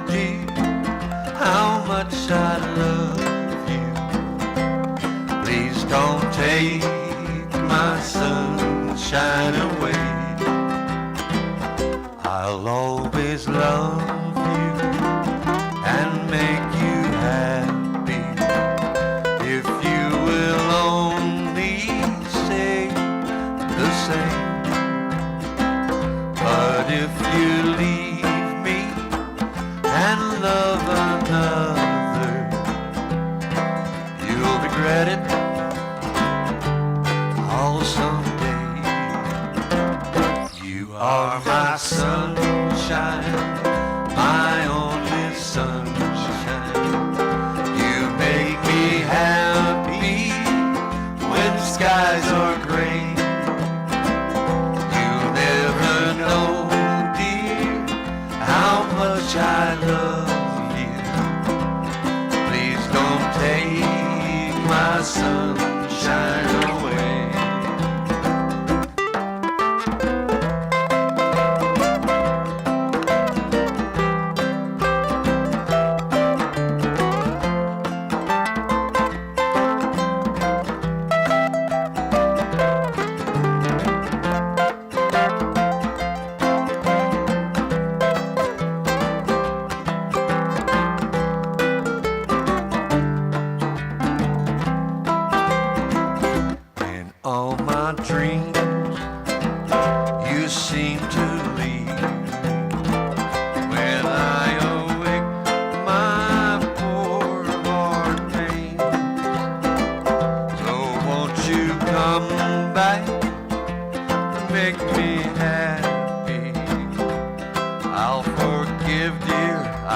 dear, how much I love you. Please don't take my sunshine away. I'll always love you and make you happy if you will only say the same. But if you leave me and love another, you'll regret it all someday. You are my sunshine, my only sunshine. You make me happy when skies are gray. You never know, dear, how much I love you. Please don't take my sunshine away.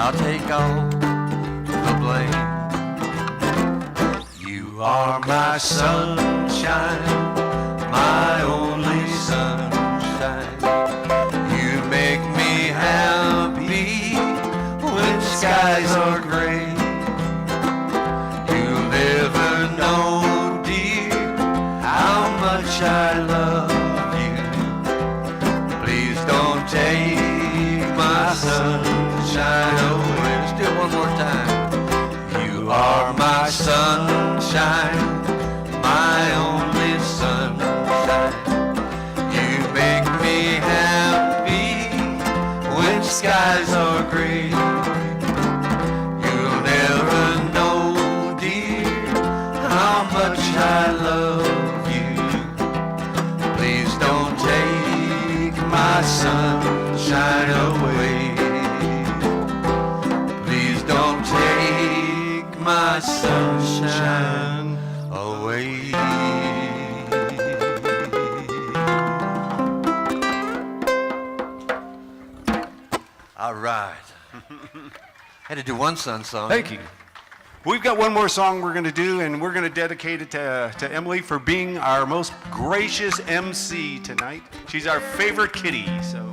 I'll take all the blame. You are my sunshine, my only sunshine. You make me happy when skies are gray. You'll never know, dear, how much I love you. Please don't take my sunshine away. Let's do it one more time. You are my sunshine, my only sunshine. You make me happy when skies are gray. You'll never know, dear, how much I love you. Please don't take my sunshine away. Please don't take my sunshine away. All right. Had to do one sun song. Thank you. We've got one more song we're going to do, and we're going to dedicate it to Emily for being our most gracious MC tonight. She's our favorite kitty, so.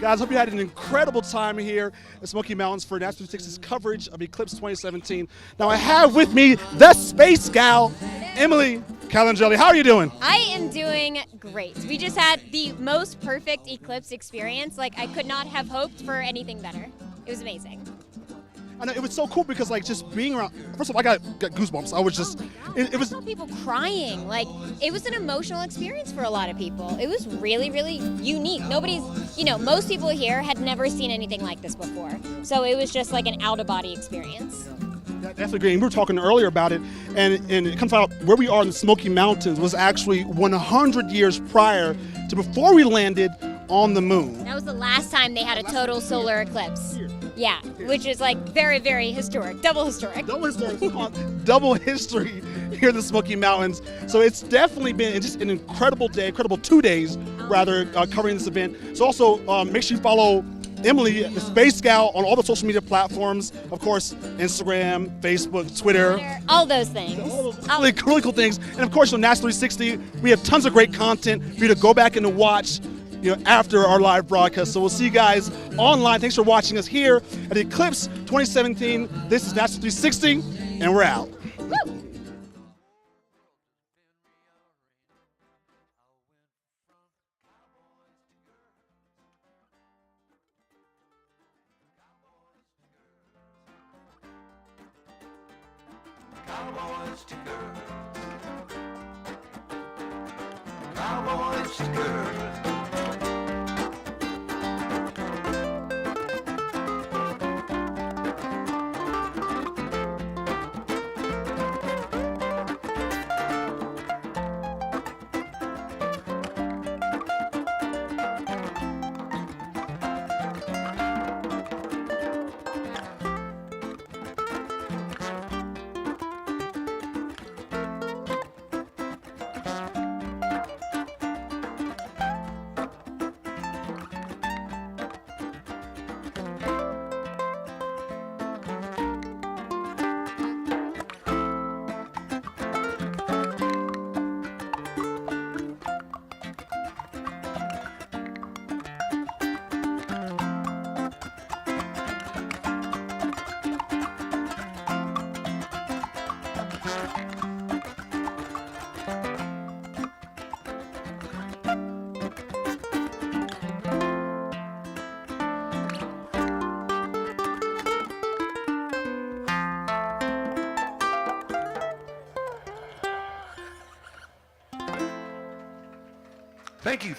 Guys, hope you had an incredible time here at Smoky Mountains for National Institute's coverage of Eclipse 2017. Now I have with me the space gal, Emily Calandrelli. How are you doing? I am doing great. We just had the most perfect eclipse experience. Like, I could not have hoped for anything better. It was amazing. I know, it was so cool because, like, just being around, first of all, I got goosebumps. I was just, it was. I saw people crying. Like, it was an emotional experience for a lot of people. It was really, really unique. Nobody's, most people here had never seen anything like this before. So it was just like an out-of-body experience. Yeah, definitely agree. And we were talking earlier about it, and it comes out where we are in the Smoky Mountains was actually 100 years prior to before we landed on the moon. That was the last time they had a total solar eclipse. Yeah, which is like very, very historic, double historic. Double historic, double history here in the Smoky Mountains. So it's definitely been just an incredible day, incredible 2 days, rather, covering this event. So also make sure you follow Emily, the Space Gal, on all the social media platforms. Of course, Instagram, Facebook, Twitter. All those things. All those really cool things. And of course, on National 360, we have tons of great content for you to go back and to watch after our live broadcast. So we'll see you guys online. Thanks for watching us here at Eclipse 2017. This is National 360, and we're out. Woo! Cowboys to girls. Cowboys to girls.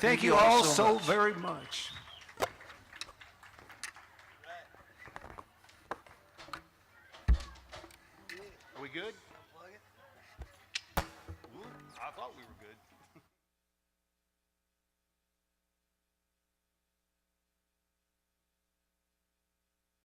Thank you all so very much. Are we good? I thought we were good.